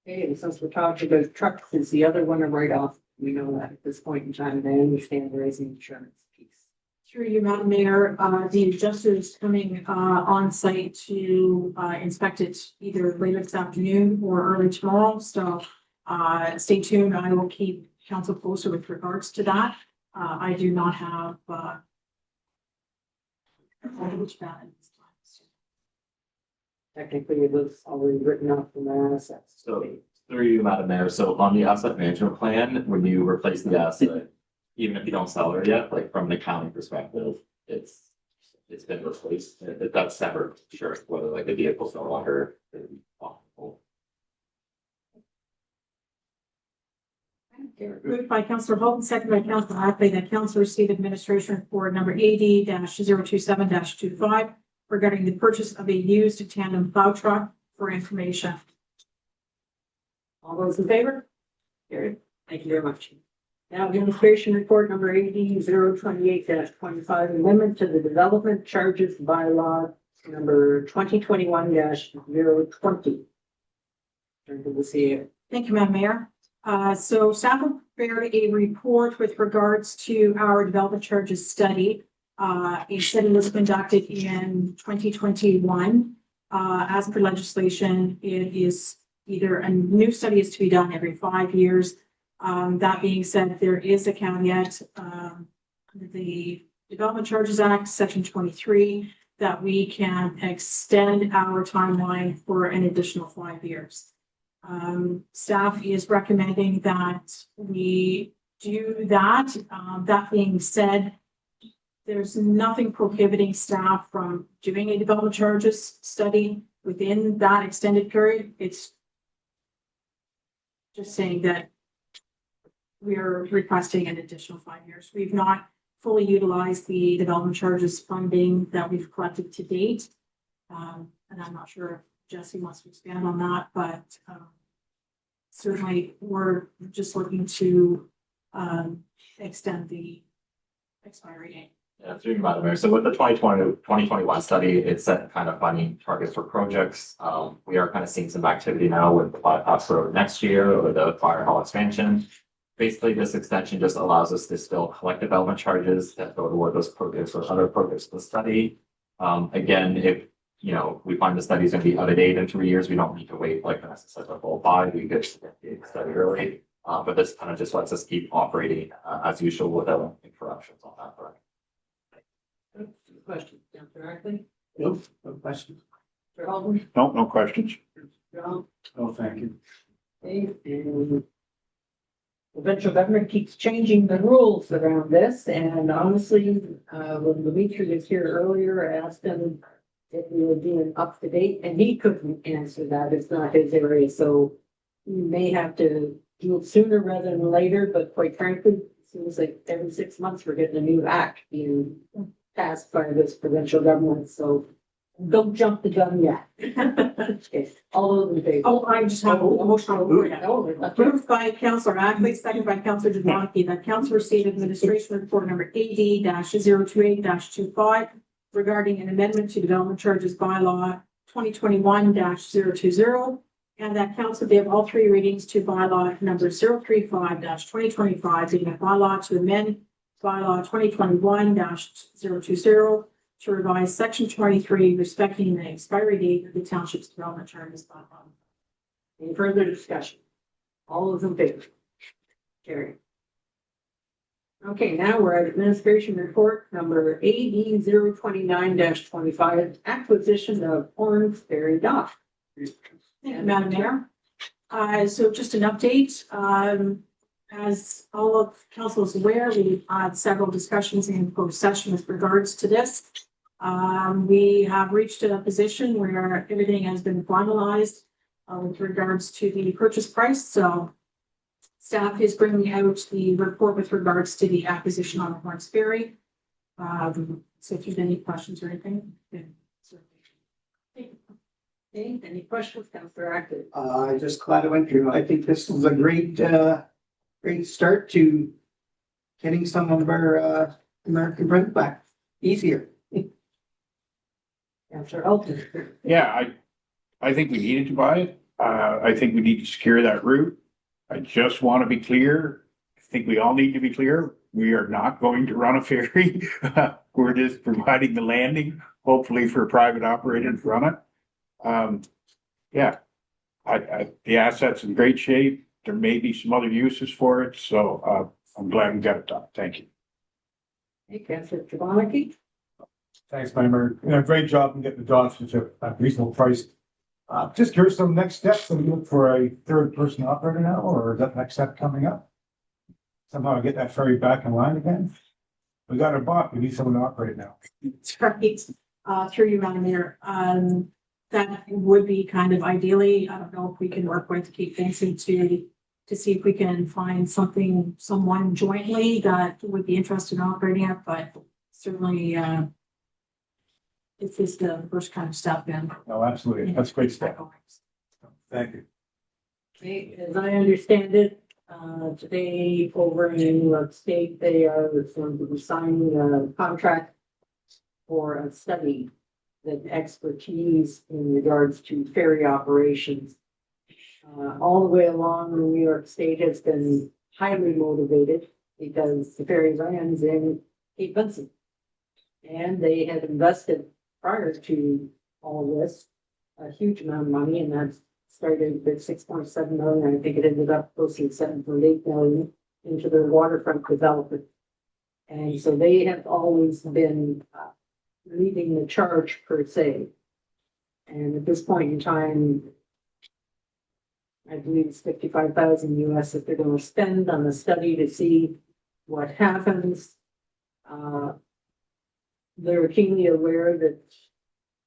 Okay, and since we're talking about trucks, is the other one a write-off? We know that at this point in time, and I understand there is an insurance piece. Through you, Madam Mayor, the adjuster's coming on site to inspect it either later this afternoon or early tomorrow. So stay tuned. I will keep council posted with regards to that. I do not have which that at this time. Technically, it was already written off from the assets. So through you, Madam Mayor, so on the asset management plan, when you replace the asset, even if you don't sell it yet, like from an accounting perspective, it's been replaced. That's separate, sure, whether like the vehicle's no longer operable. Moved by Councillor Holton, second by Councillor Ackley, that council receive administration report number AD-027-25 regarding the purchase of a used tandem plow truck for information. All those in favor? Carried. Thank you very much. Now, administration report number AD-028-25, amendment to the development charges bylaw number 2021-020. Turn to the CEO. Thank you, Madam Mayor. So staff prepared a report with regards to our development charges study. A study was conducted in 2021. As per legislation, it is either a new study is to be done every 5 years. That being said, there is a caveat, the Development Charges Act, Section 23, that we can extend our timeline for an additional 5 years. Staff is recommending that we do that. That being said, there's nothing prohibiting staff from doing a development charges study within that extended period. It's just saying that we are requesting an additional 5 years. We've not fully utilize the development charges funding that we've collected to date. And I'm not sure if Jesse wants to expand on that, but certainly we're just looking to extend the expiry date. Yeah, through you, Madam Mayor. So with the 2021 study, it set kind of funding targets for projects. We are kind of seeing some activity now with the bypass road next year or the fire hall expansion. Basically, this extension just allows us to still collect development charges that go toward those projects or other projects to study. Again, if we find the study is going to be out of date in 3 years, we don't need to wait like necessarily the full 5. We could study early. But this kind of just lets us keep operating as usual without interruptions on that front. Question, Councillor Ackley? No question. Mr. Holden? No questions. John? Oh, thank you. Okay, and provincial government keeps changing the rules around this, and honestly, when Dimitri was here earlier, I asked him if we were being up to date, and he couldn't answer that. It's not his area, so we may have to do it sooner rather than later, but quite frankly, it seems like every 6 months we're getting a new act being passed by this provincial government, so don't jump the gun yet. Okay, all those in favor? Oh, I just have a motion. Approved. Approved by Councillor Ackley, second by Councillor Jablonski, that council received administration report number AD-028-25 regarding an amendment to development charges bylaw 2021-020, and that council gave all 3 readings to bylaw number 035-2025, being a bylaw to amend bylaw 2021-020 to revise section 23 respecting the expiry date of the township's development charges bylaw. Any further discussion? All those in favor? Carried. Okay, now we're at administration report number AD-029-25, acquisition of Orange Ferry Dock. Thank you, Madam Mayor. So just an update. As all of council is aware, we've had several discussions in closed session with regards to this. We have reached a position where everything has been finalized with regards to the purchase price. So staff is bringing out the report with regards to the acquisition on Horns Ferry. So if you have any questions or anything, then Okay, any questions, Councillor Ackley? I just glad I went through. I think this is a great start to getting some of our American friends back easier. Councillor Elton? Yeah, I think we needed to buy it. I think we need to secure that route. I just want to be clear. I think we all need to be clear. We are not going to run a ferry. We're just providing the landing, hopefully for a private operator to run it. Yeah, the asset's in great shape. There may be some other uses for it, so I'm glad we got it done. Thank you. Hey, Councillor Jablonski? Thanks, Madam Mayor. Great job in getting the docks at a reasonable price. Just curious, some next steps, are we look for a 3rd person operator now, or is that next step coming up? Somehow get that ferry back in line again? We got it bought, we need someone to operate now. That's right. Through you, Madam Mayor. That would be kind of ideally, I don't know if we can work with Kate Vincent to see if we can find someone jointly that would be interested in operating it, but certainly this is the first kind of step in. Oh, absolutely. That's a great step. Thank you. Okay, as I understand it, today over in New York State, they are going to be signing a contract for a study that expertise in regards to ferry operations. All the way along, New York State has been highly motivated because the ferry lands in Cape Vincent. And they had invested prior to all this a huge amount of money, and that's started with 6.7 million. I think it ended up posting 7.8 million into their waterfront development. And so they have always been leading the charge per se. And at this point in time, I believe it's 55,000 US that they're going to spend on the study to see what happens. They're keenly aware that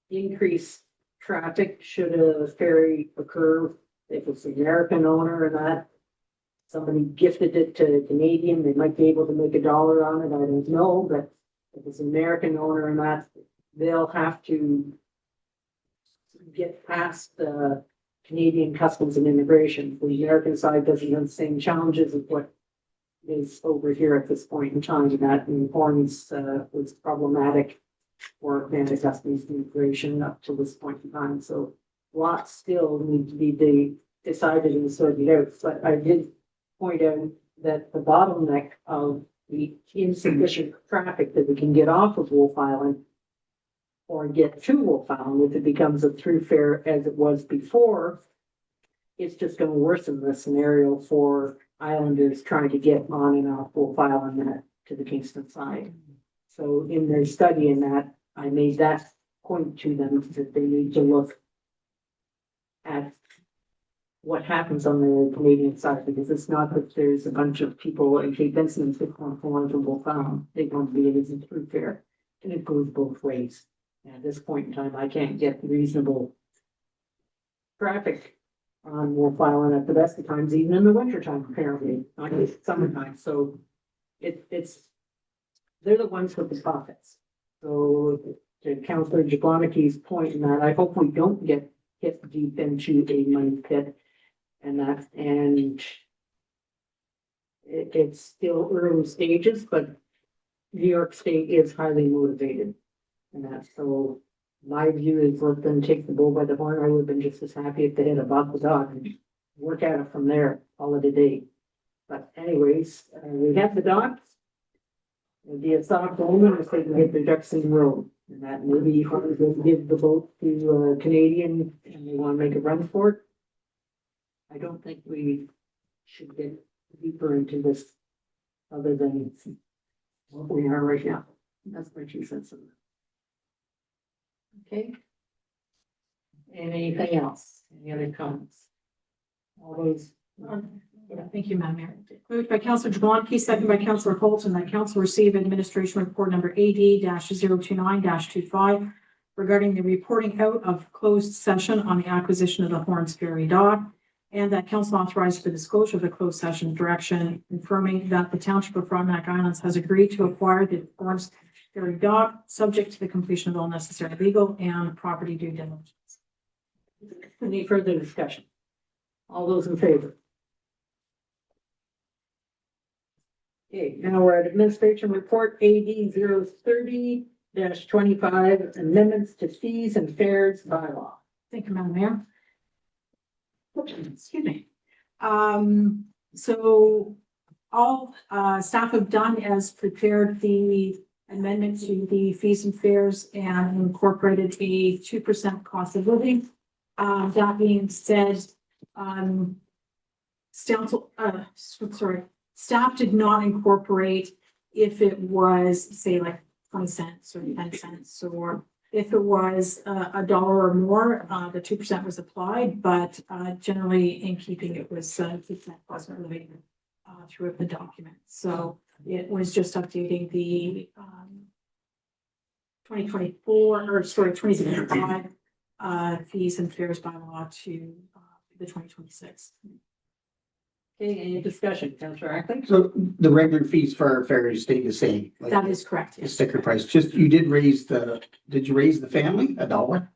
increased traffic should a ferry occur, if it's an American owner and that, somebody gifted it to a Canadian, they might be able to make $1 on it, I don't know, but if it's an American owner or not, they'll have to get past the Canadian customs and immigration. The American side doesn't have the same challenges as what is over here at this point in time. That informs was problematic for Canada customs and immigration up to this point in time. So lots still need to be decided and sorted out. But I did point out that the bottleneck of the insufficient traffic that we can get off of Wolf Island or get to Wolf Island, if it becomes a through fare as it was before, it's just going to worsen the scenario for islanders trying to get on and off Wolf Island to the Kingston side. So in their study in that, I made that point to them that they need to look at what happens on the Canadian side, because it's not that there's a bunch of people in Cape Vincent that want to go to Wolf Island. They want to be it as a through fare, and it goes both ways. And at this point in time, I can't get reasonable traffic on Wolf Island at the best of times, even in the winter time, apparently, not just summertime. So it's they're the ones with the profits. So to Councillor Jablonski's point in that, I hope we don't get hit deep into a money pit and it's still early stages, but New York State is highly motivated in that. So my view is let them take the bull by the horn. I would have been just as happy if they had bought the dog and work at it from there, call it a day. But anyways, we have the dogs. It'll be a soft moment if they can get their ducks in a row. And that maybe if they give the boat to a Canadian and they want to make a run for it. I don't think we should get deeper into this other than what we are right now. That's my 2 cents on that. Okay. Anything else? Any other comments? All those. Thank you, Madam Mayor. Moved by Councillor Jablonski, second by Councillor Colton, that council receive administration report number AD-029-25 regarding the reporting out of closed session on the acquisition of the Horns Ferry dock, and that council authorized the disclosure of the closed session direction, confirming that the Township of Frontenac Islands has agreed to acquire the Horns Ferry dock, subject to the completion of all necessary legal and property due diligence. Any further discussion? All those in favor? Okay, now we're at administration report AD-030-25, amendments to fees and fares bylaw. Thank you, Madam Mayor. Excuse me. So all staff have done is prepared the amendment to the fees and fares and incorporated a 2% cost of living. That being said, staff did not incorporate if it was, say, like 20 cents or 10 cents, or if it was $1 or more, the 2% was applied, but generally in keeping it was 2% cost of living throughout the document. So it was just updating the 2025 fees and fares bylaw to the 2026. Okay, any discussion, Councillor Ackley? So the regular fees for our ferries stay the same? Like That is correct. the Yes. sticker price, just, you did you raise the family $1?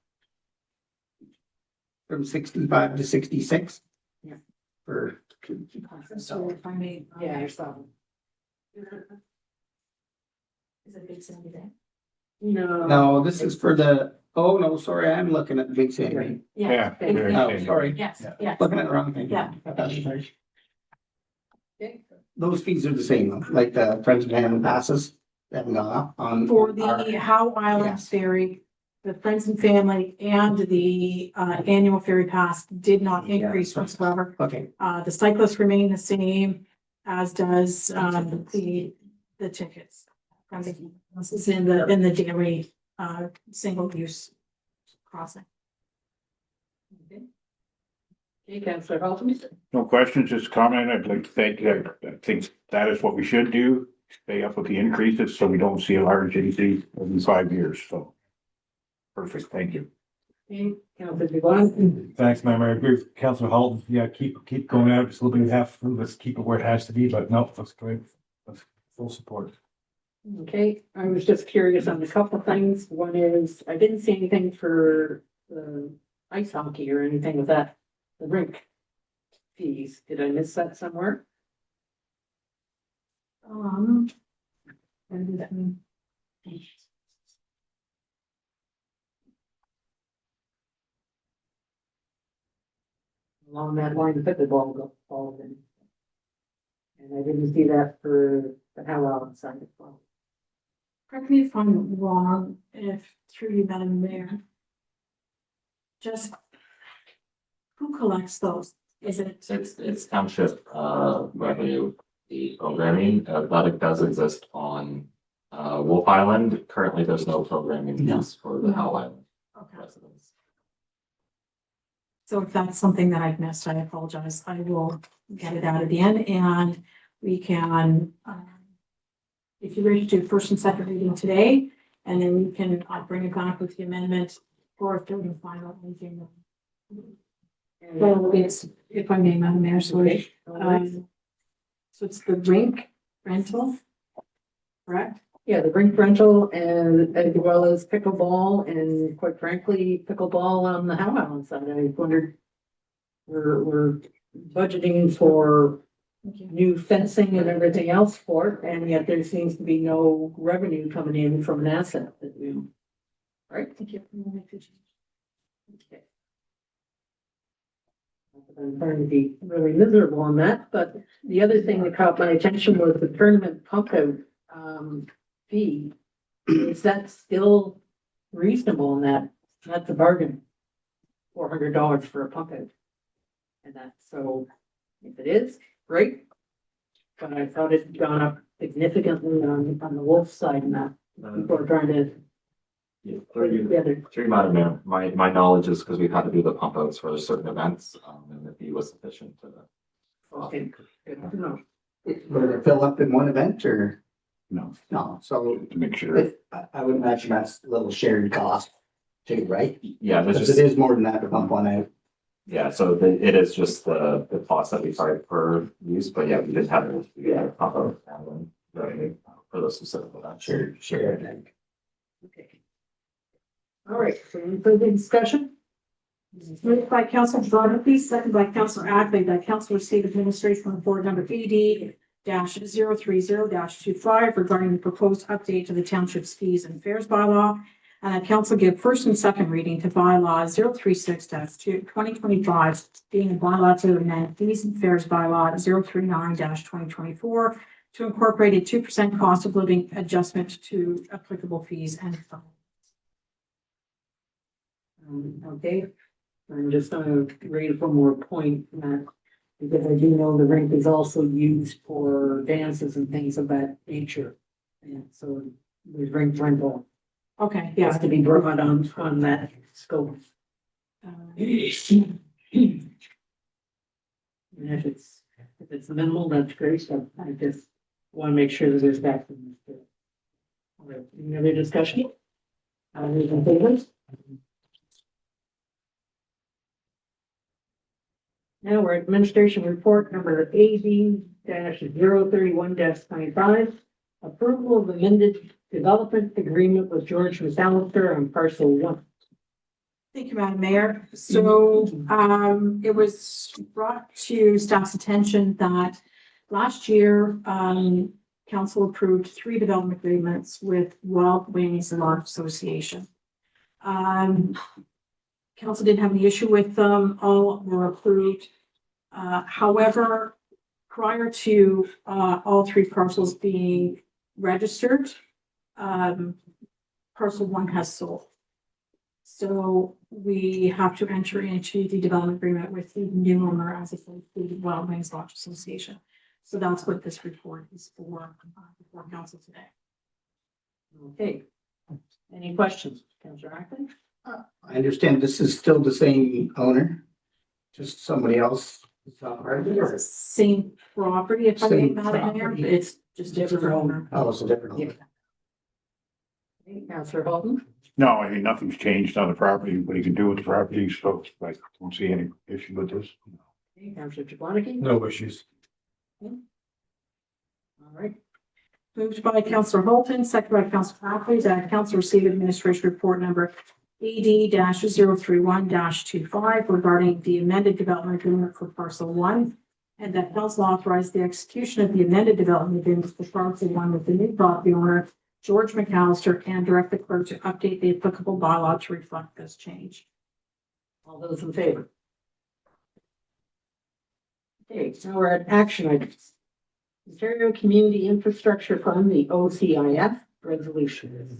From 65 to 66? Yeah. For. So if I may. Yeah, yourself. Is it Big Sandy Day? No. No, this is for oh, no, sorry, I'm looking at the Big Sandy. Yeah. Big yeah, Sandy. Oh, yeah. sorry, Yes, yes. looking at the wrong thing. Yeah. Okay. Those fees are the same, like the Friends of Family passes, they haven't gone up on. For the our- Howe Island Yes. Ferry, the Friends and Family and the annual ferry pass did not increase whatsoever. Okay, The cyclists remain the same, as does the tickets. This is in the daily single use crossing. Okay, Councillor Halton? No questions, just comment. I'd like to thank you. I think that is what we should do. Stay up with the increases so we don't see a large increase every 5 years. So. Perfect, thank you. Okay, Councilor Dubois. Thanks, Madam Mayor. Agree with Councilor Halton. Yeah, keep going out just a little bit half, let's keep it where it has to be, but no, that's great. That's full support. Okay, I was just curious on a couple of things. One is, I didn't see anything for ice hockey or anything with that, the rink fees. Did I miss that somewhere? What does that mean? Along that line, the pickleball ball then. And I didn't see that for the Howell side as well. Correct me if I'm wrong, if through you, Madam Mayor. Just who collects those? Is it? It's township revenue, the programming. Athletic does exist on Wolf Island. Currently, there's no programming fees for the Howe Island Okay. residents. So if that's something that I've missed, I apologize. I will get it out at the end and we can, if you're ready to do first and second reading today, and then you can bring it back with the amendment for third and final reading. Well, it's, if I may, Madam Mayor, sorry. So it's the rink rental, correct? Yeah, the rink rental and as well as pickleball and quite frankly, pickleball on the Howe Island side. I wondered, we're budgeting for new fencing and everything else for it, and yet there seems to be no revenue coming in from an asset that we, right? Thank you. Okay. I'm trying to be really miserable on that, but the other thing that caught my attention was the tournament pump out fee. Is that still reasonable in that? That's a bargain. $400 for a pump out. And that's so, if it is, great. But I thought it had gone up significantly on the Wolf side and that people are trying to Yeah, put it together. through Madam Mayor, my knowledge is because we've had to do the pump outs for certain events, and the fee was sufficient to. Okay, good to know. Will it fill up in one event or? No, No, so to make sure. I would imagine that's a little shared cost too, right? Yeah, there's Because just, it is more than that to pump one out. yeah, so it is just the cost that we charge per use, but yeah, we did have to pump out and revenue for those specific events. Sure, I think. Okay. All right, so any further discussion? Moved by Councilor Bernadette, second by Councilor Ackley, that council receive administration report number ED-030-25 regarding the proposed update to the township's fees and fares bylaw. And that council give first and second reading to bylaw 036-2025, being a bylaw to amend fees and fares bylaw 039-2024 to incorporate a 2% cost of living adjustment to applicable fees and fines. Okay, I'm just gonna raise one more point, Matt, because I do know the rink is also used for dances and things of that nature. And so the rink rental Okay, has to be brought on that scope. And if it's minimal, that's great, so I just wanna make sure that there's that. All right, any other discussion? Those in favor? Now we're at administration report number AD-031-25. Approval of amended development agreement with George McAllister on parcel 1. Thank you, Madam Mayor. So, it was brought to staff's attention that last year, council approved 3 development agreements with Wild Wings Lodge Association. Council didn't have any issue with them, all were approved. However, prior to all 3 parcels being registered, parcel 1 has sold. So we have to enter into the development agreement with the new owner as opposed to the Wild Wings Lodge Association. So that's what this report is for council today. Okay. Any questions, Councillor Ackley? I understand this is still the same owner, just somebody else. Is that right? Or- Same property, if I may, Same Madam Mayor, property. it's just different owner. Oh, it's a different owner. Counselor Holton? No, I mean, nothing's changed on the property, what he can do with the property, so I don't see any issue with this. Counselor Jablonski? No issues. All right. Moved by Counselor Holton, second by Counselor Hopkins, that council receive administration report number AD 31 25 regarding the amended development agreement for parcel one. And that council authorize the execution of the amended development agreement for parcel one with the new property owner, George McAllister, and direct the clerk to update the applicable bylaw to reflect this change. All those in favor? Okay, so we're at action items. Ontario Community Infrastructure Fund, the OCIF resolution.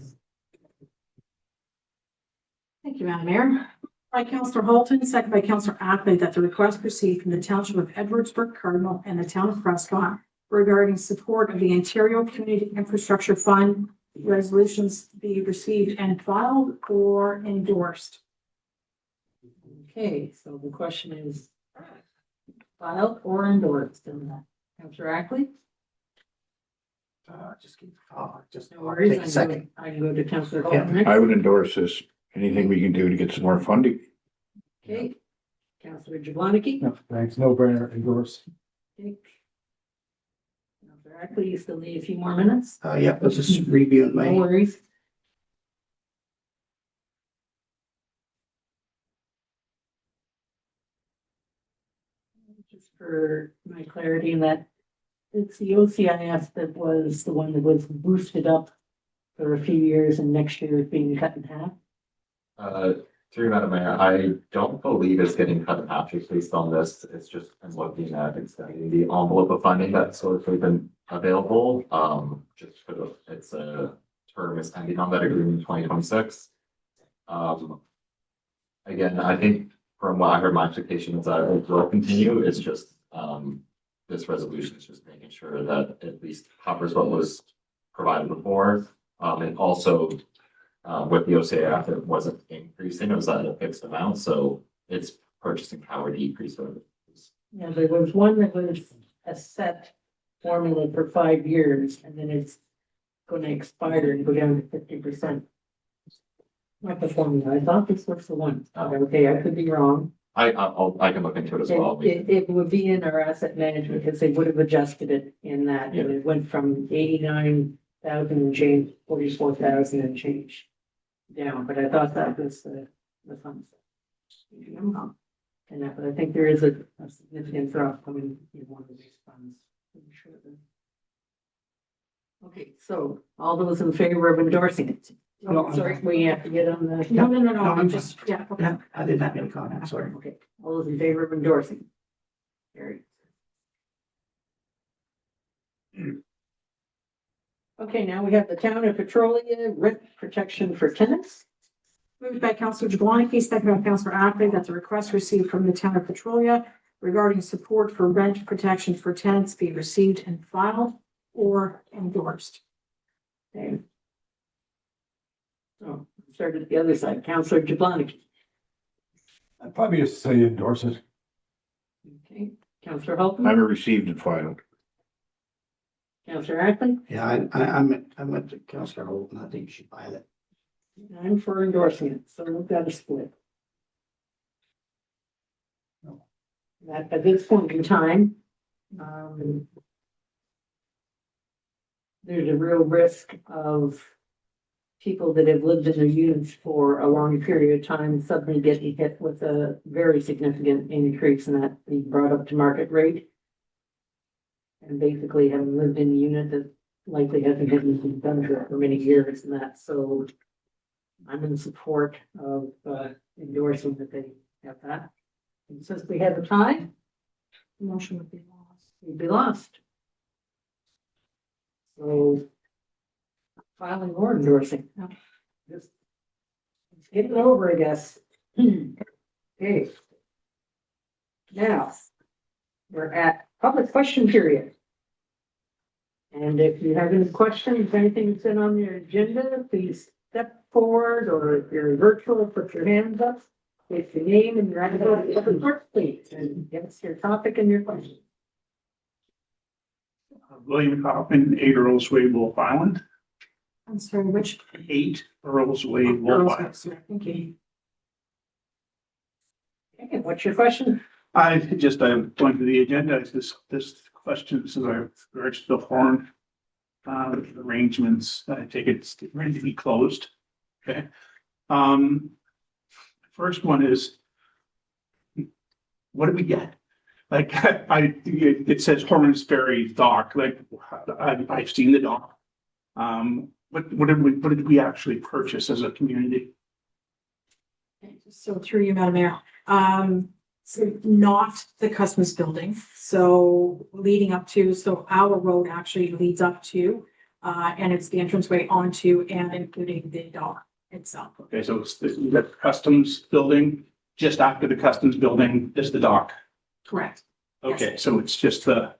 Thank you, Madam Mayor. By Counselor Holton, second by Counselor Ackley, that the request received from the Township of Edwardsburg Cardinal and the Town of Prescott regarding support of the Ontario Community Infrastructure Fund resolutions be received and filed or endorsed. Okay, so the question is filed or endorsed in that. Counselor Ackley? Just keep, just No worries. take a second. I can go to Counselor Yeah. Holton next. I would endorse this, anything we can do to get some more funding. Okay. Counselor Jablonski? No, thanks, no brainer, endorse. Okay. Counselor Ackley, you still need a few more minutes? Yeah, let's just review No my, worries. Just for my clarity in that, it's the OCIS that was the one that was boosted up for a few years and next year is being cut in half. Through Madam Mayor, I don't believe it's getting cut in half just based on this. It's just I'm looking at extending the envelope of funding that's sort of been available. Just for the, it's a term is ending on that agreement in 2026. Again, I think from what I heard, my expectation is that it will continue. It's just, this resolution is just making sure that at least covers what was provided before. And also, with the OCIF, it wasn't increasing, it was at a fixed amount, so its purchasing power decreased. Yeah, there was one that was a set formula for 5 years and then it's going to expire and go down to 50%. Not the formula. I thought this was the one. Okay, I could be wrong. I can look into it as well. It would be in our asset management because they would have adjusted it in that. And it went from 89,000 and change, 44,000 and change down, but I thought that was the funds. Maybe I'm wrong. And that, but I think there is a significant drop coming in one of these funds. I'm sure of it. Okay, so all those in favor of endorsing it? No, Sorry, we have to get on the. No, I'm just, yeah, okay. yeah, I didn't have any comment, sorry. Okay, all those in favor of endorsing? Carried. Okay, now we have the Town of Petrolia rent protection for tenants. Moved by Counselor Jablonski, second by Counselor Ackley, that the request received from the Town of Petrolia regarding support for rent protection for tenants be received and filed or endorsed. Okay. So, start at the other side, Counselor Jablonski. I'd probably just say endorse it. Okay, Counselor Holton, Never received and filed. Counselor Ackley, Yeah, I'm at the Councilor Holton, I think you should buy it. I'm for endorsing it, so we've got a split. That, at this point in time, there's a real risk of people that have lived in their units for a long period of time suddenly getting hit with a very significant increase in that being brought up to market rate. And basically having lived in a unit that likely hasn't had anything done to it for many years and that, so I'm in support of endorsing that they have that. And since we have the time, The motion would be lost. we'd be lost. So filing or endorsing. Just let's get it over, I guess. Okay. Now, we're at public question period. And if you have any questions, anything that's in on your agenda, please step forward, or if you're virtual, put your hands up. State your name and your address, to the clerk, please, and give us your topic and your question. William Kaufman, 8 Earls Way, Wolf Island. I'm sorry, which? 8 Earl's Way, Oh, Worldwide. Thank you. Okay, what's your question? I'm going to the agenda, is this question, so I urged the horn. Arrangements, I take it's ready to be closed. Okay. First one is. What do we get? Like, it says Horns Ferry dock, like, I've seen the dock. What did we actually purchase as a community? So through you, Madam Mayor, so not the Customs building, so leading up to, so our road actually leads up to, and it's the entranceway onto and including the dock itself. Okay, so it's the Customs building, just after the Customs building is the dock. Correct. Okay, so it's just the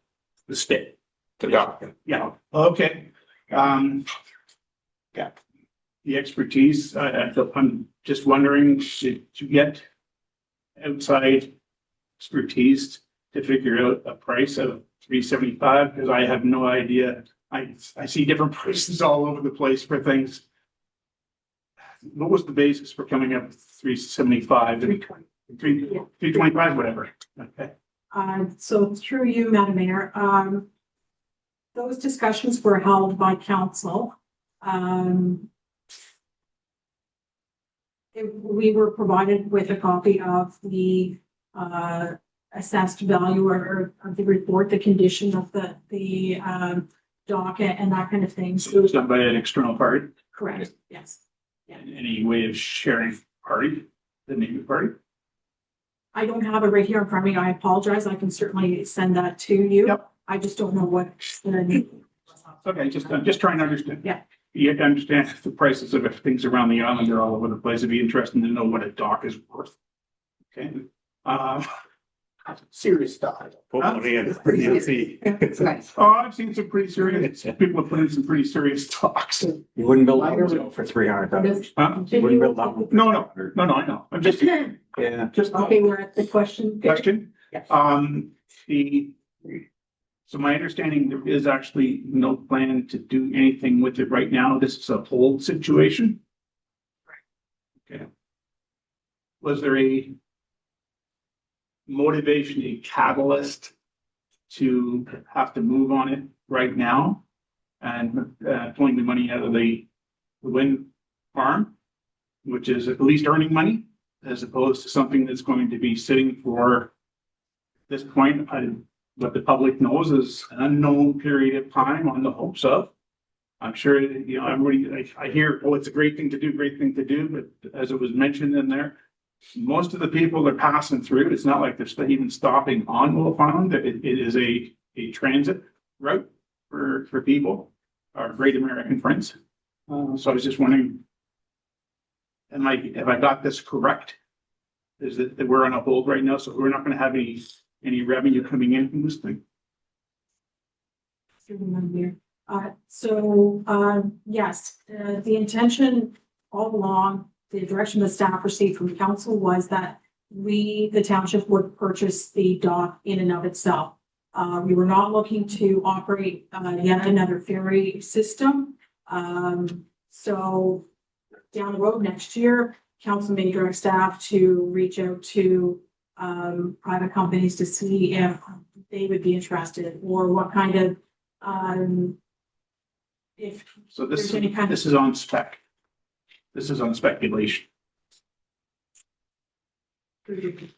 state. The dock. Yeah, okay. Yeah. The expertise, I'm just wondering, should you get outside expertise to figure out a price of $375? Because I have no idea. I see different prices all over the place for things. What was the basis for coming up with $375? 325, whatever. Okay. So through you, Madam Mayor, those discussions were held by council. We were provided with a copy of the assessed value or of the report, the condition of the docket and that kind of thing. So it was done by an external party? Correct, yes. Any way of sharing party, the name of party? I don't have it right here in front of me. I apologize. I can certainly send that to you. Yep. I just don't know what the Okay, I'm just trying to understand. Yeah. You have to understand the prices of things around the island are all over the place. It'd be interesting to know what a dock is worth. Okay, Serious stuff. It's nice. oh, I've seen some pretty serious, people have put in some pretty serious docks. You wouldn't build a house for 300,000. Huh? You wouldn't build that one. No, I know. I'm just, Yeah. just Okay, we're at the question. question. Yes. So my understanding, there is actually no plan to do anything with it right now. This is a hold situation. Okay. Was there a motivation, a catalyst to have to move on it right now and pulling the money out of the wind farm, which is at least earning money, as opposed to something that's going to be sitting for this point, what the public knows is an unknown period of time on the hopes of. I'm sure, everybody, I hear, oh, it's a great thing to do, but as it was mentioned in there, most of the people are passing through. It's not like they're even stopping on Wolf Island. It is a transit route for people, our great American friends. So I was just wondering, have I got this correct? Is that we're on a hold right now, so we're not going to have any revenue coming in from this thing? Yes, the intention all along, the direction the staff received from council was that the township would purchase the dock in and of itself. We were not looking to operate yet another ferry system. So down the road next year, council may direct staff to reach out to private companies to see if they would be interested or what kind of So this is on spec. This is on speculation. If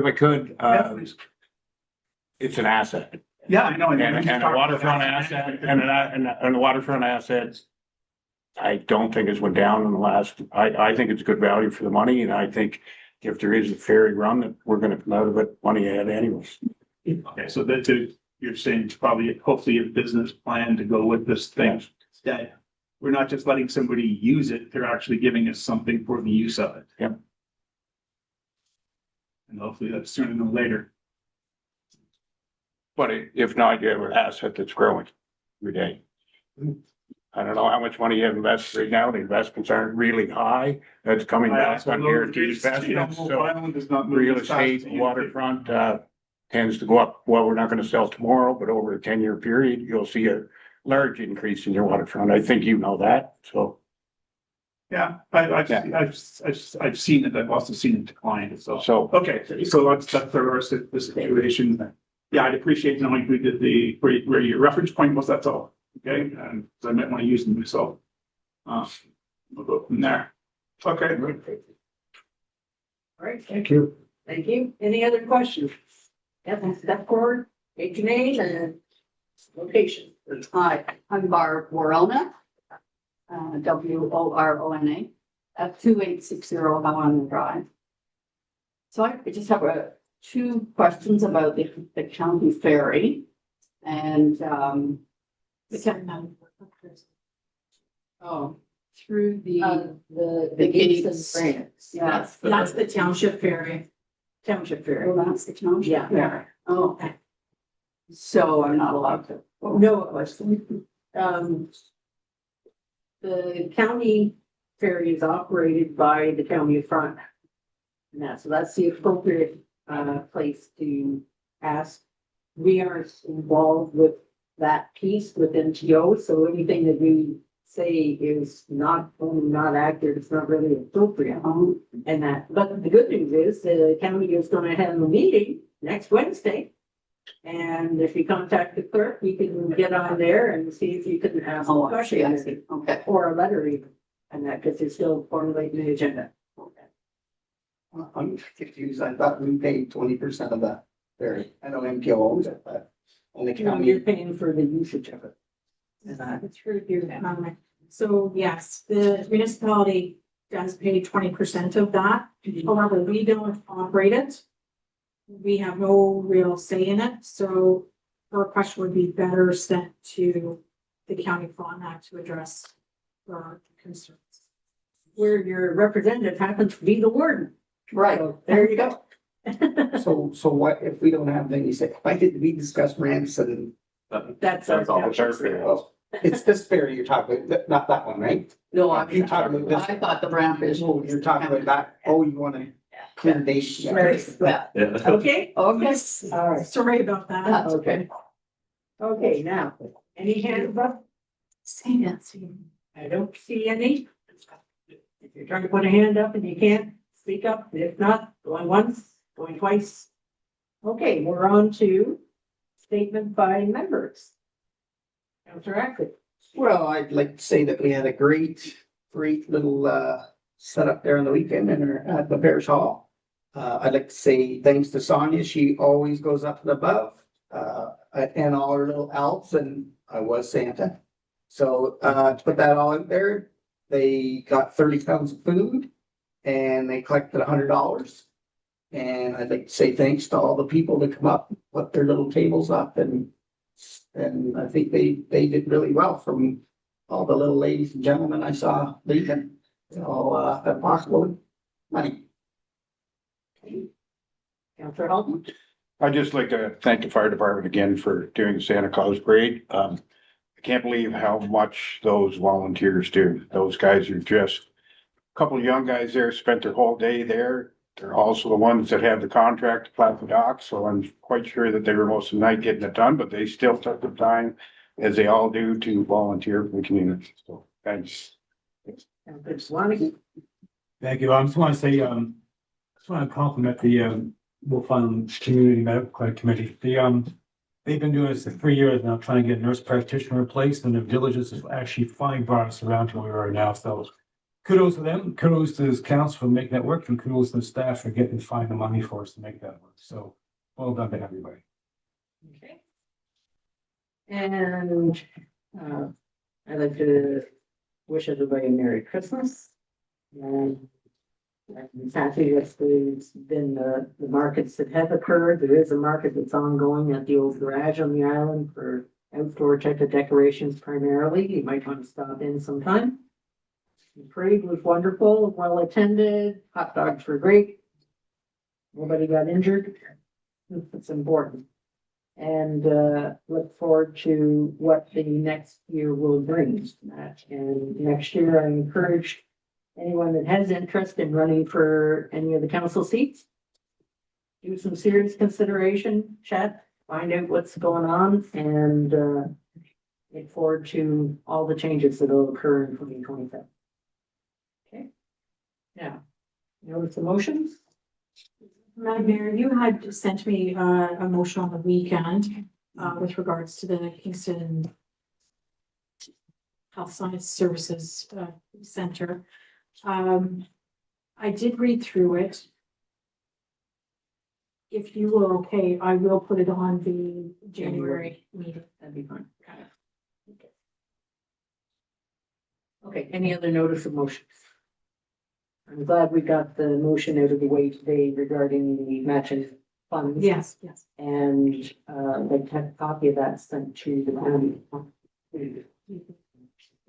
I could, it's an asset. Yeah, I know. And a waterfront asset, and a waterfront assets. I don't think it's went down in the last, I think it's good value for the money, and I think if there is a ferry run, that we're gonna come out of it money ahead anyways. Okay, so you're saying it's probably, hopefully a business plan to go with this thing. That we're not just letting somebody use it, they're actually giving us something for the use of it. Yep. And hopefully that's sooner than later. But if not, you have an asset that's growing every day. I don't know how much money you have invested right now. The investments aren't really high. That's coming back on guaranteed investments. So real estate, waterfront, tends to go up. Well, we're not going to sell tomorrow, but over a 10-year period, you'll see a large increase in your waterfront. I think you know that, so. Yeah, I've seen it. I've also seen it decline. So, So, okay, so that's the rest of the situation. Yeah, I'd appreciate knowing who did where your reference point was, that's all. Okay, and I might want to use them myself. We'll go from there. Okay. All right, Thank you. thank you. Any other questions? Yes, step forward, state your name and location. Hi, I'm Barb Worona, WORONA, at 2860 Howland Drive. So I just have two questions about the county ferry and, through The gates. grants. Yes, That's the township ferry. Township fair. well, that's the township. Yeah. ferry. Oh, okay. So I'm not allowed to. No, it was, the county ferry is operated by the county of Front. So that's the appropriate, place to ask. We aren't involved with that piece with NTO, so anything that we say is not, only not accurate, it's not really appropriate. And that, but the good news is the county is gonna have a meeting next Wednesday. And if you contact the clerk, we can get on there and see if you can ask a Oh, I see, question okay. or a letter even. And that, because it's still formulating the agenda. I'm confused. I thought we paid 20% of that. There, I know MPO owns it, but on the You're county, paying for the usage of it. It's through your, so yes, the municipality does pay 20% of that. However, we don't operate it. We have no real say in it, so our question would be better sent to the county Frontenac to address our concerns. Where your representative happens to be the warden. Right. So there you go. so what if we don't have, then you say, why did we discuss ramps and, That's That's all. our- oh, it's this ferry you're talking about, not that one, right? No, I'm You're talking about this, I thought the ramp is. oh, you're talking about that, oh, you wanna clear dates. yeah. Right. Yeah. Yeah. Okay, Okay. all right, Sorry about that. okay. Okay, now, any hands up? See that. I don't see any. If you're trying to put a hand up and you can't, speak up. If not, going once, going twice. Okay, we're on to statement by members. Councillor Ackley. Well, I'd like to say that we had a great little setup there on the weekend at the parish hall. I'd like to say thanks to Sonia. She always goes up and above, and all her little elves, and I was Santa. So, to put that all out there, they got 30 pounds of food and they collected $100. And I'd like to say thanks to all the people that come up, put their little tables up, and I think they did really well from all the little ladies and gentlemen I saw leaving, all possible money. Councillor Halton. I'd just like to thank the fire department again for doing the Santa Claus parade. I can't believe how much those volunteers do. Those guys are just, a couple of young guys there spent their whole day there. They're also the ones that have the contract to plow the docks, so I'm quite sure that they were most of the night getting it done, but they still took the time, as they all do, to volunteer for the community. So, thanks. Councillor Swanee. Thank you. I just want to say, just want to compliment the Wolf Island Community Medical Clinic Committee. They've been doing this for 3 years now, trying to get a nurse practitioner replaced, and their diligence has actually finally brought us around to where we are now. So kudos to them, kudos to this council for making that work, and kudos to the staff for getting to find the money for us to make that work. So well done to everybody. Okay. And I'd like to wish everybody a Merry Christmas. And I'm happy that there's been the markets that have occurred. There is a market that's ongoing at the old garage on the island for outdoor type of decorations primarily. You might want to stop in sometime. The parade was wonderful, well attended, hot dogs were great. Nobody got injured. It's important. And look forward to what the next year will bring. And next year, I encourage anyone that has interest in running for any of the council seats, do some serious consideration, chat, find out what's going on, and Look forward to all the changes that will occur in 2025. Okay. Now, notice the motions? Madam Mayor, you had sent me a motion on the weekend with regards to the Kingston Health Science Services Center. I did read through it. If you were okay, I will put it on the January meeting. That'd be fine. Okay, any other notice of motions? I'm glad we got the motion out of the way today regarding the matching funds. Yes, yes. And like have a copy of that sent to the county.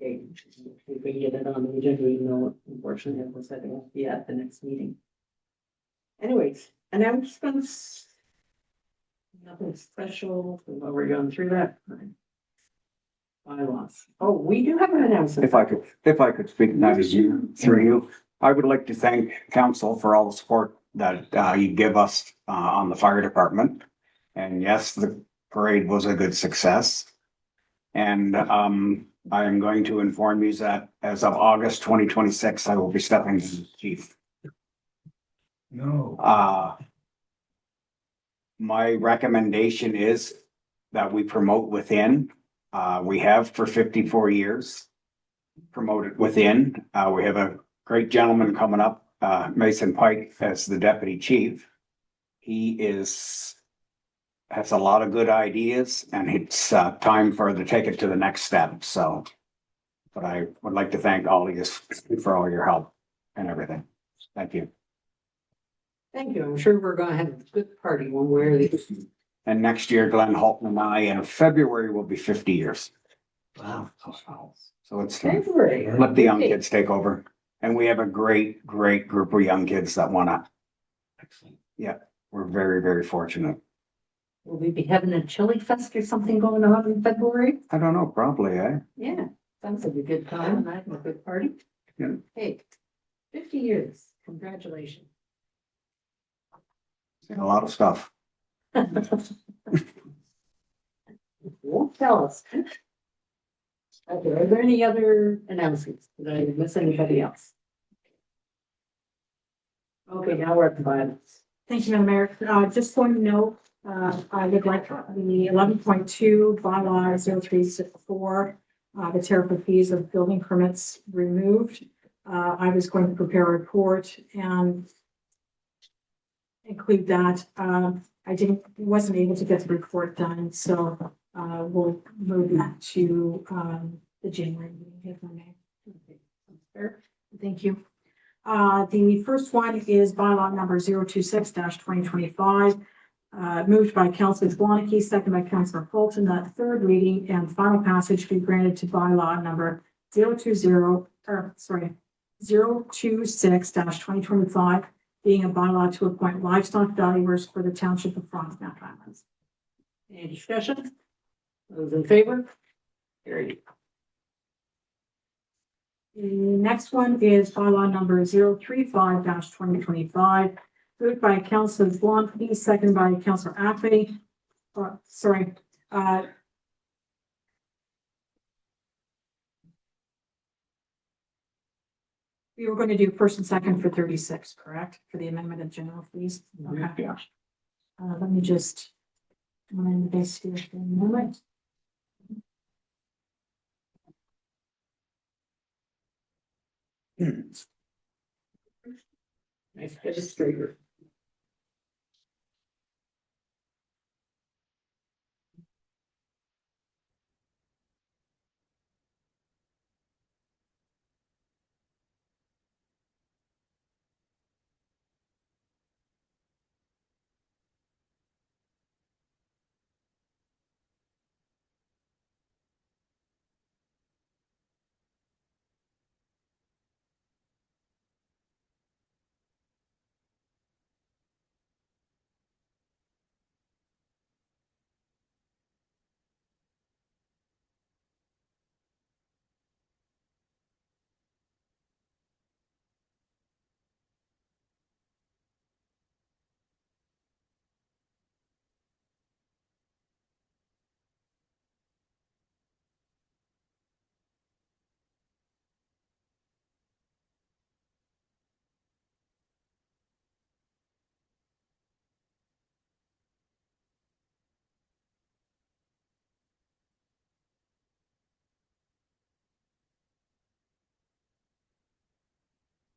Okay, if we can get it on the agenda, even though unfortunately it was that it won't be at the next meeting. Anyways, announcements. Nothing special, while we're going through that. Bylaws. Oh, we do have an announcement. If I could speak that is you, through you, I would like to thank council for all the support that you give us on the fire department. And yes, the parade was a good success. And I am going to inform you that as of August 2026, I will be stepping as chief. No. My recommendation is that we promote within. We have for 54 years promoted within. We have a great gentleman coming up, Mason Pike, as the deputy chief. He has a lot of good ideas, and it's time to take it to the next step. So, but I would like to thank all of you for all your help and everything. Thank you. Thank you. I'm sure we're gonna have a good party one way or the other. And next year, Glenn Halton and I in February will be 50 years. Wow. So it's time. February. Let the young kids take over. And we have a great group of young kids that wanna. Yeah, we're very, very fortunate. Will we be having a chili fest or something going on in February? I don't know, probably, eh? Yeah, sounds like a good time and having a good party. Yeah. Hey, 50 years. Congratulations. A lot of stuff. Won't tell us. Okay, are there any other announcements? Did I miss anybody else? Okay, now we're at the violence. Thank you, Madam Mayor. Just want to note, I would like the 11.2 bylaw 0364, the tariff of fees of building permits removed. I was going to prepare a report and include that. I wasn't able to get the report done, so we'll move that to the January meeting, if I may. Okay, sounds fair. Thank you. The first one is bylaw number 026-2025, moved by Councilor Zwanike, second by Councilor Fulton, that third reading and final passage be granted to bylaw number 026-2025, being a bylaw to appoint livestock valuers for the township of Frontenac Islands. Any discussion? Those in favor? Carried. The next one is bylaw number 035-2025, moved by Councilor Zwanike, second by Councilor Ackley. We were going to do first and second for 36, correct? For the amendment of general fees? Okay. Yeah. Let me just amend this here for a moment. Nice, get it straighter.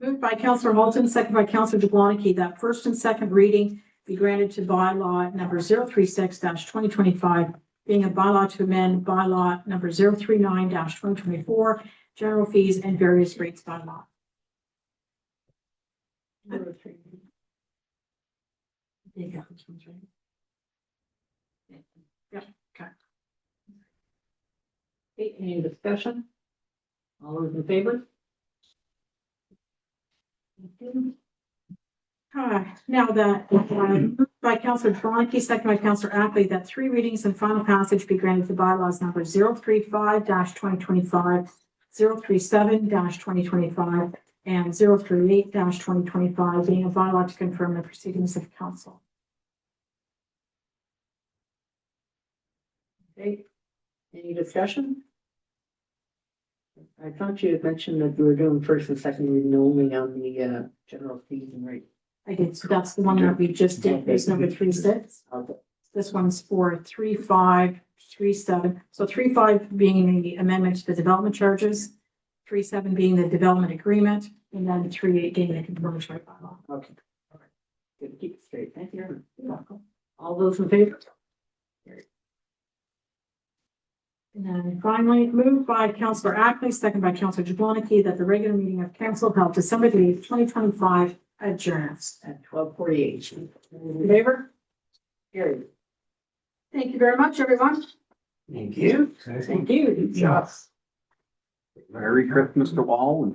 Moved by Counselor Holton, second by Counselor Jablonski, that first and second reading be granted to bylaw number 036-2025, being a bylaw to amend bylaw number 039-2024, general fees and various rates bylaw. Yeah, okay. Okay, any discussion? All those in favor? Now that, moved by Counselor Jablonski, second by Counselor Ackley, that three readings and final passage be granted to bylaws number 035-2025, 037-2025, and 038-2025, being a bylaw to confirm the proceedings of council. Okay, any discussion? I thought you had mentioned that you were doing first and second reading only on the general fees and rates. I did, so that's the one that we just did, is number 36. This one's for 35, 37. So 35 being the amendment to the development charges, 37 being the development agreement, and then 38 being the confirmatory bylaw. Okay. All right. Good to keep it straight. Thank you. You're welcome. All those in favor? And then finally, moved by Counselor Ackley, second by Counselor Jablonski, that the regular meeting of council held December 8th, 2025 adjourns. At 12:48. In favor? Carried. Thank you very much, everyone. Thank you. Thank you. Good job. Merry Christmas to all and